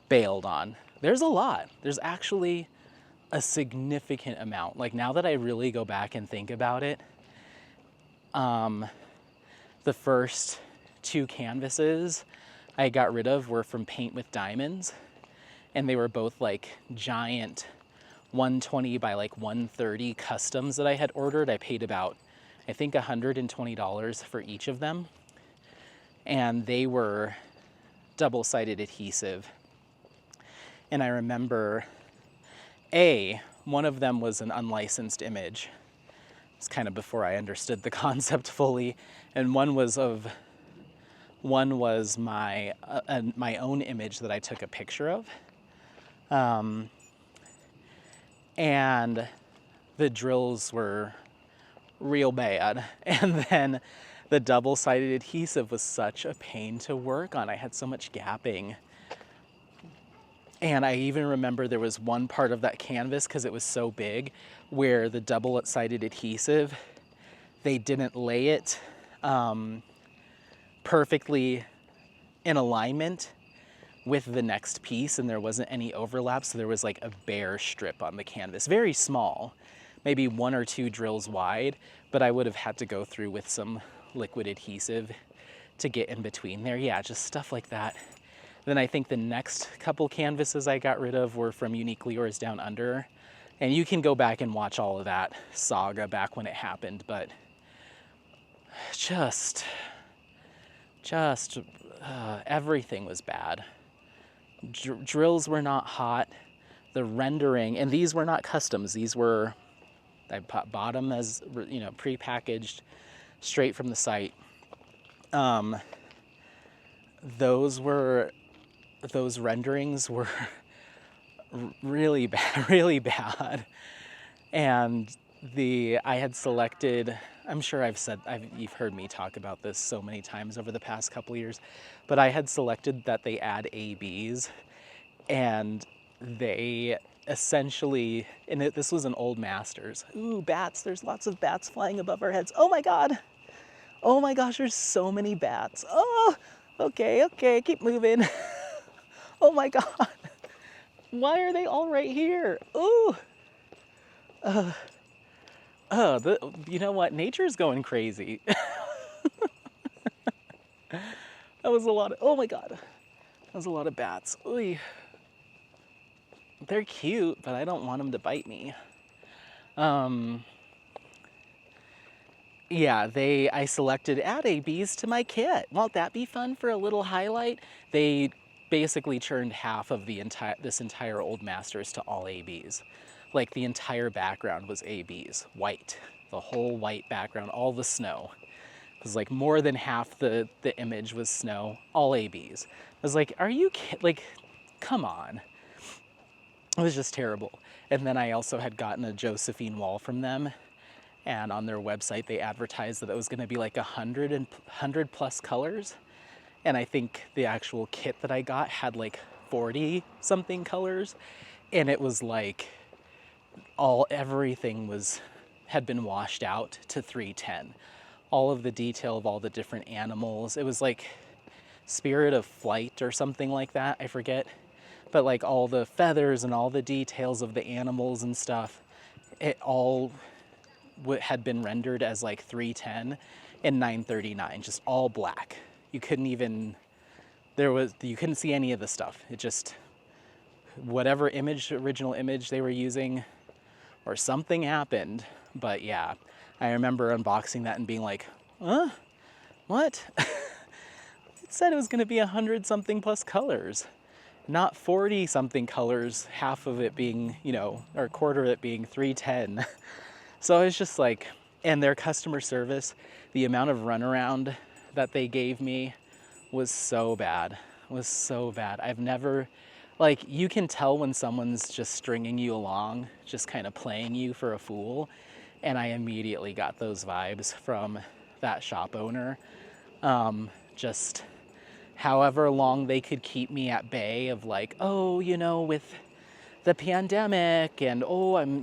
bailed on. There's a lot. There's actually a significant amount. Like now that I really go back and think about it, the first 2 canvases I got rid of were from Paint with Diamonds, and they were both like giant 120 by like 130 customs that I had ordered. I paid about, I think, $120 for each of them, and they were double-sided adhesive. And I remember one of them was an unlicensed image. It's kind of before I understood the concept fully, and one was my own image that I took a picture of. And the drills were real bad. And then the double-sided adhesive was such a pain to work on. I had so much gapping. And I even remember there was one part of that canvas, because it was so big, where the double-sided adhesive, they didn't lay it perfectly in alignment with the next piece, and there wasn't any overlap, so there was like a bare strip on the canvas, very small, maybe 1 or 2 drills wide, but I would have had to go through with some liquid adhesive to get in between there. Yeah, just stuff like that. Then I think the next couple canvases I got rid of were from Uniquely Yours Down Under, and you can go back and watch all of that saga back when it happened, but just everything was bad. Drills were not hot. The rendering, and these were not customs. These were, I bought them as, you know, pre-packaged, straight from the site. Those renderings were really bad, really bad. And I had selected, I'm sure you've heard me talk about this so many times over the past couple years, but I had selected that they add ABs, and they essentially, this was an old Masters. Ooh, bats, there's lots of bats flying above our heads. Oh my God. Oh my gosh, there's so many bats. Oh, okay, keep moving. Oh my God. Why are they all right here? Ooh. You know what? Nature's going crazy. That was a lot of, oh my God. That was a lot of bats. Oy. They're cute, but I don't want them to bite me. Yeah, I selected add ABs to my kit. Won't that be fun for a little highlight? They basically churned half of this entire old Masters to all ABs. Like the entire background was ABs, white. The whole white background, all the snow. It was like more than half the image was snow, all ABs. I was like, are you kidding? Like, come on. It was just terrible. And then I also had gotten a Josephine wall from them. And on their website, they advertised that it was going to be like 100 plus colors. And I think the actual kit that I got had like 40 something colors. And it was like everything had been washed out to 310. All of the detail of all the different animals. It was like Spirit of Flight or something like that. I forget. But like all the feathers and all the details of the animals and stuff, it all had been rendered as like 310 and 939, just all black. You couldn't see any of the stuff. It just, whatever original image they were using or something happened. But yeah, I remember unboxing that and being like, what? It said it was going to be 100 something plus colors, not 40 something colors, half of it being, or a quarter of it being 310. So I was just like, and their customer service, the amount of runaround that they gave me was so bad. I've never, like, you can tell when someone's just stringing you along, just kind of playing you for a fool. And I immediately got those vibes from that shop owner. Just however long they could keep me at bay of like, oh, with the pandemic and, oh, I'm,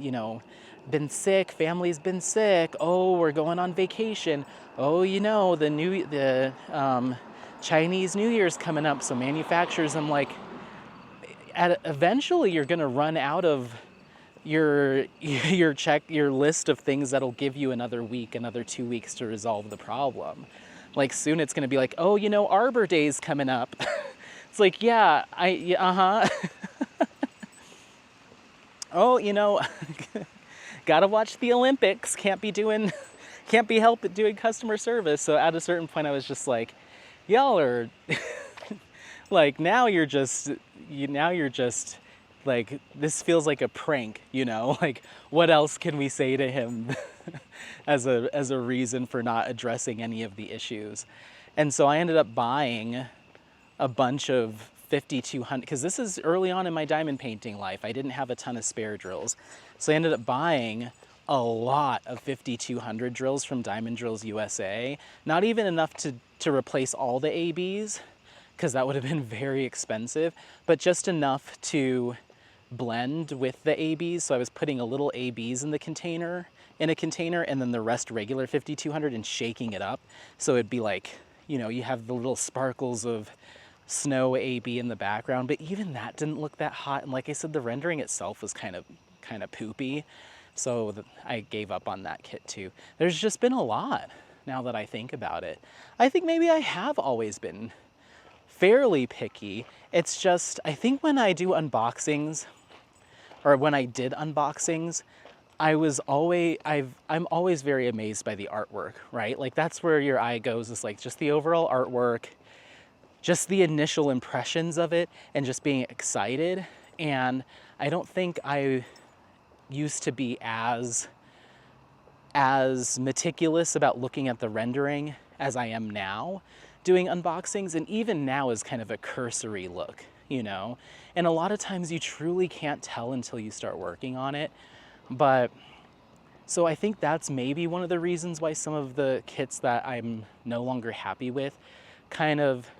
been sick, family's been sick, oh, we're going on vacation, oh, the Chinese New Year's coming up, so manufacturers, I'm like, eventually you're gonna run out of your list of things that'll give you another week, another 2 weeks to resolve the problem. Like soon it's gonna be like, oh, Arbor Day's coming up. It's like, yeah, oh, gotta watch the Olympics, can't be helped doing customer service. So at a certain point I was just like, y'all are like, now you're just like, this feels like a prank, like what else can we say to him as a reason for not addressing any of the issues. And so I ended up buying a bunch of 5200, because this is early on in my diamond painting life. I didn't have a ton of spare drills. So I ended up buying a lot of 5200 drills from Diamond Drills USA. Not even enough to replace all the ABs, because that would have been very expensive, but just enough to blend with the ABs. So I was putting a little ABs in a container, and then the rest regular 5200 and shaking it up. So it'd be like, you have the little sparkles of snow AB in the background, but even that didn't look that hot. And like I said, the rendering itself was kind of poopy. So I gave up on that kit too. There's just been a lot now that I think about it. I think maybe I have always been fairly picky. It's just, I think when I do unboxings, or when I did unboxings, I'm always very amazed by the artwork, right? Like that's where your eye goes, is like just the overall artwork, just the initial impressions of it, and just being excited. And I don't think I used to be as meticulous about looking at the rendering as I am now doing unboxings. And even now is kind of a cursory look, you know? And a lot of times you truly can't tell until you start working on it. But so I think that's maybe one of the reasons why some of the kits that I'm no longer happy with kind of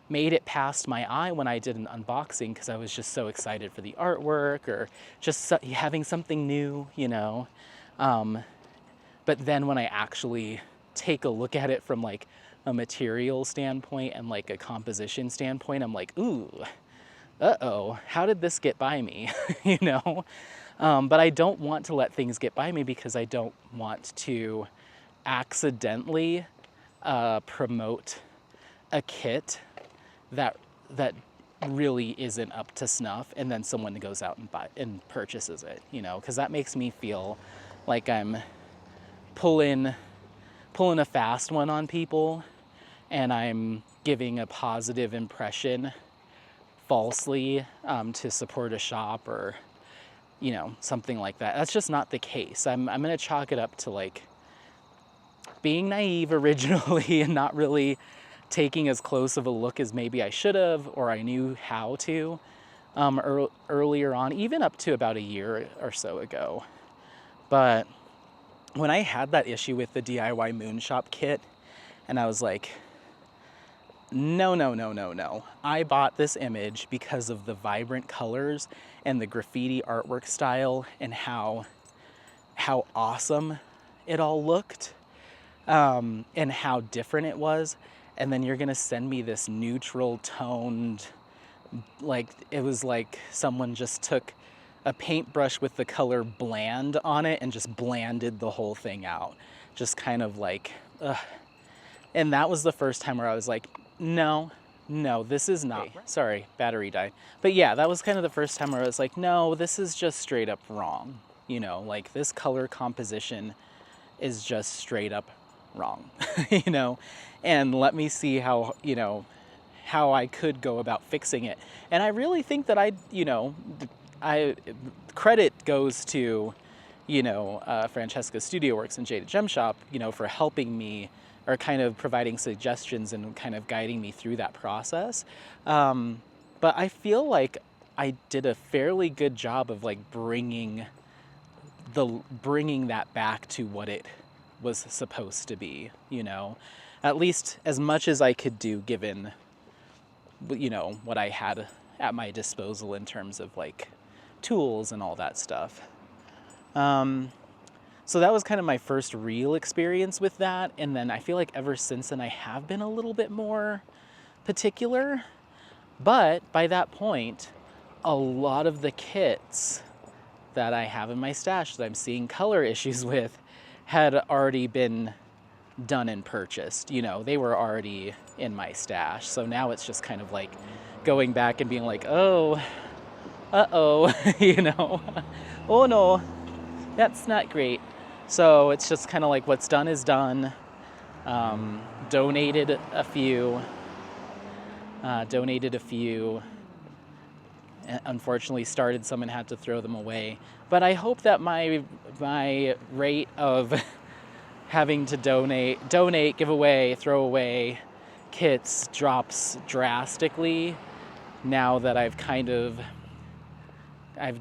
made it past my eye when I did an unboxing, because I was just so excited for the artwork or just having something new, you know. But then when I actually take a look at it from like a material standpoint and like a composition standpoint, I'm like, ooh, uh-oh, how did this get by me? You know? But I don't want to let things get by me, because I don't want to accidentally promote a kit that really isn't up to snuff, and then someone goes out and purchases it, you know, because that makes me feel like I'm pulling a fast one on people, and I'm giving a positive impression falsely to support a shop or, you know, something like that. That's just not the case. I'm gonna chalk it up to like being naive originally and not really taking as close of a look as maybe I should have, or I knew how to earlier on, even up to about a year or so ago. But when I had that issue with the DIY Moonshop kit, and I was like, no. I bought this image because of the vibrant colors and the graffiti artwork style and how awesome it all looked, and how different it was. And then you're gonna send me this neutral toned, like it was like someone just took a paintbrush with the color bland on it and just blanded the whole thing out. Just kind of like, ugh. And that was the first time where I was like, no, this is not, sorry, battery died. But yeah, that was kind of the first time where I was like, no, this is just straight up wrong. You know, like this color composition is just straight up wrong, you know, and let me see how, you know, how I could go about fixing it. And I really think that credit goes to, you know, Francesca Studio Works and Jaded Gem Shop, you know, for helping me, or kind of providing suggestions and kind of guiding me through that process. But I feel like I did a fairly good job of like bringing that back to what it was supposed to be, you know, at least as much as I could do given, you know, what I had at my disposal in terms of like tools and all that stuff. So that was kind of my first real experience with that. And then I feel like ever since then I have been a little bit more particular. But by that point, a lot of the kits that I have in my stash that I'm seeing color issues with had already been done and purchased. You know, they were already in my stash. So now it's just kind of like going back and being like, oh, uh-oh, you know, oh no, that's not great. So it's just kind of like what's done is done. Donated a few. Unfortunately started some and had to throw them away. But I hope that my rate of having to donate, give away, throw away kits drops drastically now that I've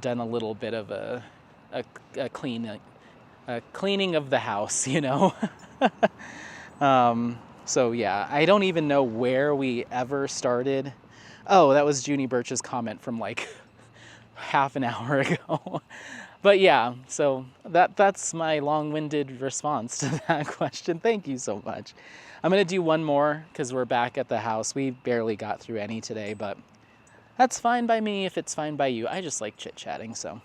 done a little bit of a cleaning of the house, you know. So yeah, I don't even know where we ever started. Oh, that was Junie Birch's comment from like half an hour ago. But yeah, so that's my long-winded response to that question. Thank you so much. I'm gonna do one more because we're back at the house. We barely got through any today, but that's fine by me if it's fine by you. I just like chit-chatting, so.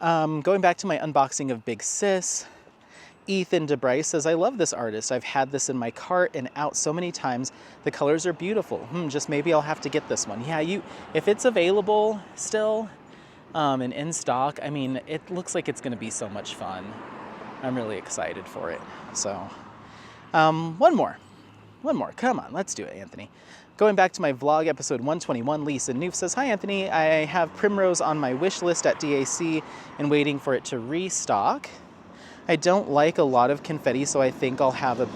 Going back to my unboxing of Big Sis, Ethan DeBryce says, I love this artist. I've had this in my cart and out so many times. The colors are beautiful. Just maybe I'll have to get this one. Yeah, if it's available still and in stock, I mean, it looks like it's going to be so much fun. I'm really excited for it. So, one more. Come on, let's do it, Anthony. Going back to my vlog, episode 121, Lisa Noof says, Hi, Anthony. I have Primrose on my wish list at DAC and waiting for it to restock. I don't like a lot of confetti, so I think they will have a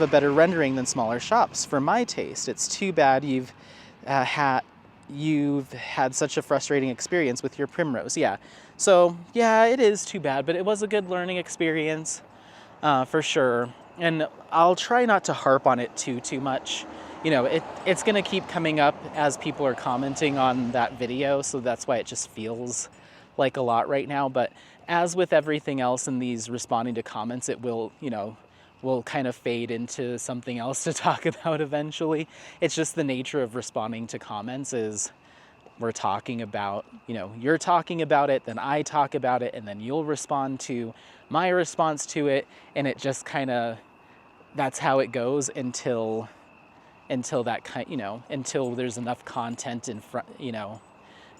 better rendering than smaller shops for my taste. It's too bad you've had such a frustrating experience with your Primrose. Yeah. So yeah, it is too bad, but it was a good learning experience for sure. And I'll try not to harp on it too much. You know, it's gonna keep coming up as people are commenting on that video, so that's why it just feels like a lot right now. But as with everything else in these responding to comments, it will, you know, will kind of fade into something else to talk about eventually. It's just the nature of responding to comments is we're talking about, you know, you're talking about it, then I talk about it, and then you'll respond to my response to it, and it just kind of, that's how it goes until that kind, you know, until there's enough content in front, you know,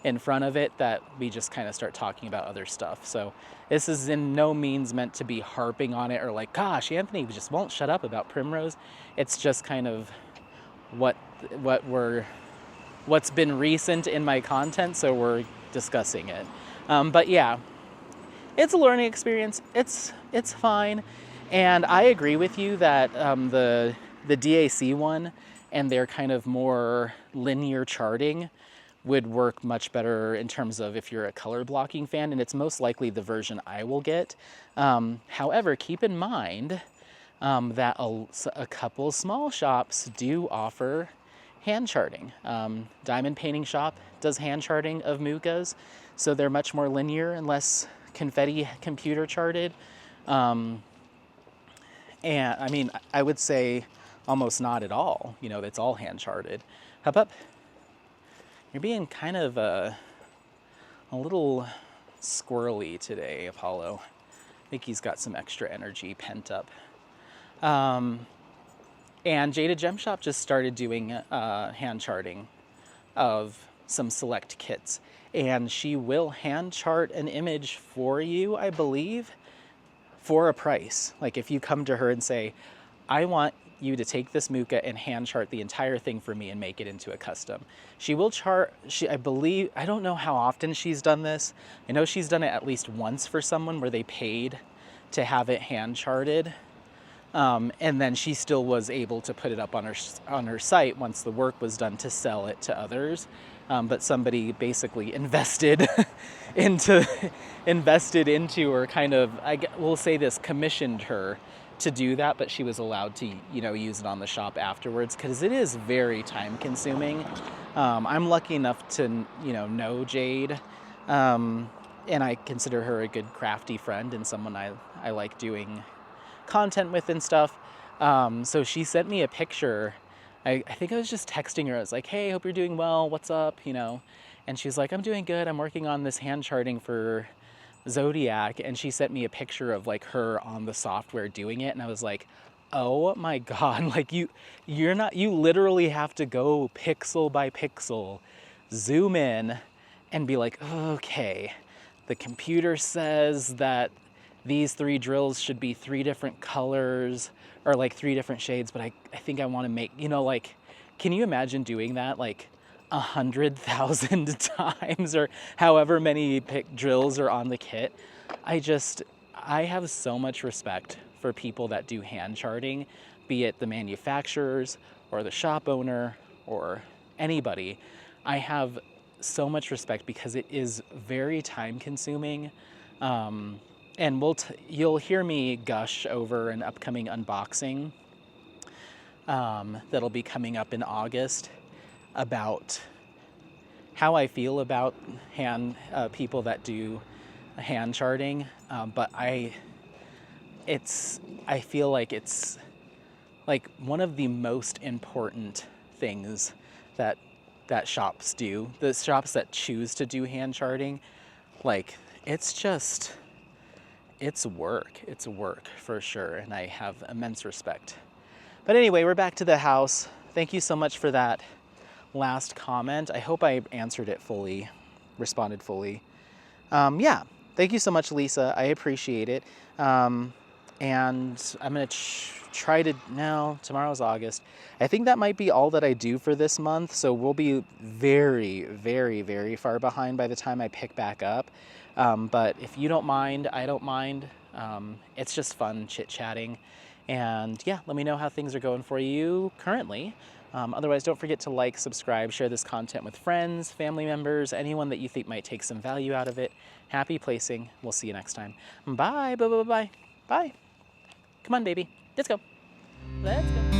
in front of it that we just kind of start talking about other stuff. So this is in no means meant to be harping on it or like, gosh, Anthony just won't shut up about Primrose. It's just kind of what's been recent in my content, so we're discussing it. But yeah, it's a learning experience. It's fine, and I agree with you that the DAC one and their kind of more linear charting would work much better in terms of if you're a color blocking fan, and it's most likely the version I will get. However, keep in mind that a couple small shops do offer hand charting. Diamond Painting Shop does hand charting of Mukas, so they're much more linear and less confetti computer charted. And I mean, I would say almost not at all. You know, it's all hand charted. Hop up. You're being kind of a little squirrely today, Apollo. I think he's got some extra energy pent up. And Jada Gem Shop just started doing hand charting of some select kits. And she will hand chart an image for you, I believe, for a price. Like if you come to her and say, I want you to take this Muka and hand chart the entire thing for me and make it into a custom. She will chart, I believe, I don't know how often she's done this. I know she's done it at least once for someone where they paid to have it hand charted. And then she still was able to put it up on her site once the work was done to sell it to others. But somebody basically invested into or kind of, we'll say this, commissioned her to do that, but she was allowed to, you know, use it on the shop afterwards because it is very time consuming. I'm lucky enough to, you know Jade, and I consider her a good crafty friend and someone I like doing content with and stuff. So she sent me a picture. I think I was just texting her. I was like, hey, hope you're doing well. What's up? You know, and she's like, I'm doing good. I'm working on this hand charting for Zodiac. And she sent me a picture of like her on the software doing it. And I was like, oh my God, like you literally have to go pixel by pixel, zoom in and be like, okay, the computer says that these 3 drills should be 3 different colors or like 3 different shades, but I think I want to make, you know, like, can you imagine doing that like 100,000 times or however many drills are on the kit? I have so much respect for people that do hand charting, be it the manufacturers or the shop owner or anybody. I have so much respect because it is very time consuming. And you'll hear me gush over an upcoming unboxing that'll be coming up in August about how I feel about people that do hand charting. But I feel like it's like one of the most important things that shops do. The shops that choose to do hand charting, like it's work for sure, and I have immense respect. But anyway, we're back to the house. Thank you so much for that last comment. I hope I answered it fully, responded fully. Yeah, thank you so much, Lisa. I appreciate it. And I'm gonna try to, now tomorrow's August. I think that might be all that I do for this month, so we'll be very, very, very far behind by the time I pick back up. But if you don't mind, I don't mind. It's just fun chit-chatting. And yeah, let me know how things are going for you currently. Otherwise, don't forget to like, subscribe, share this content with friends, family members, anyone that you think might take some value out of it. Happy placing. We'll see you next time. Bye. Bye. Bye. Bye. Bye. Come on, baby. Let's go. Let's go.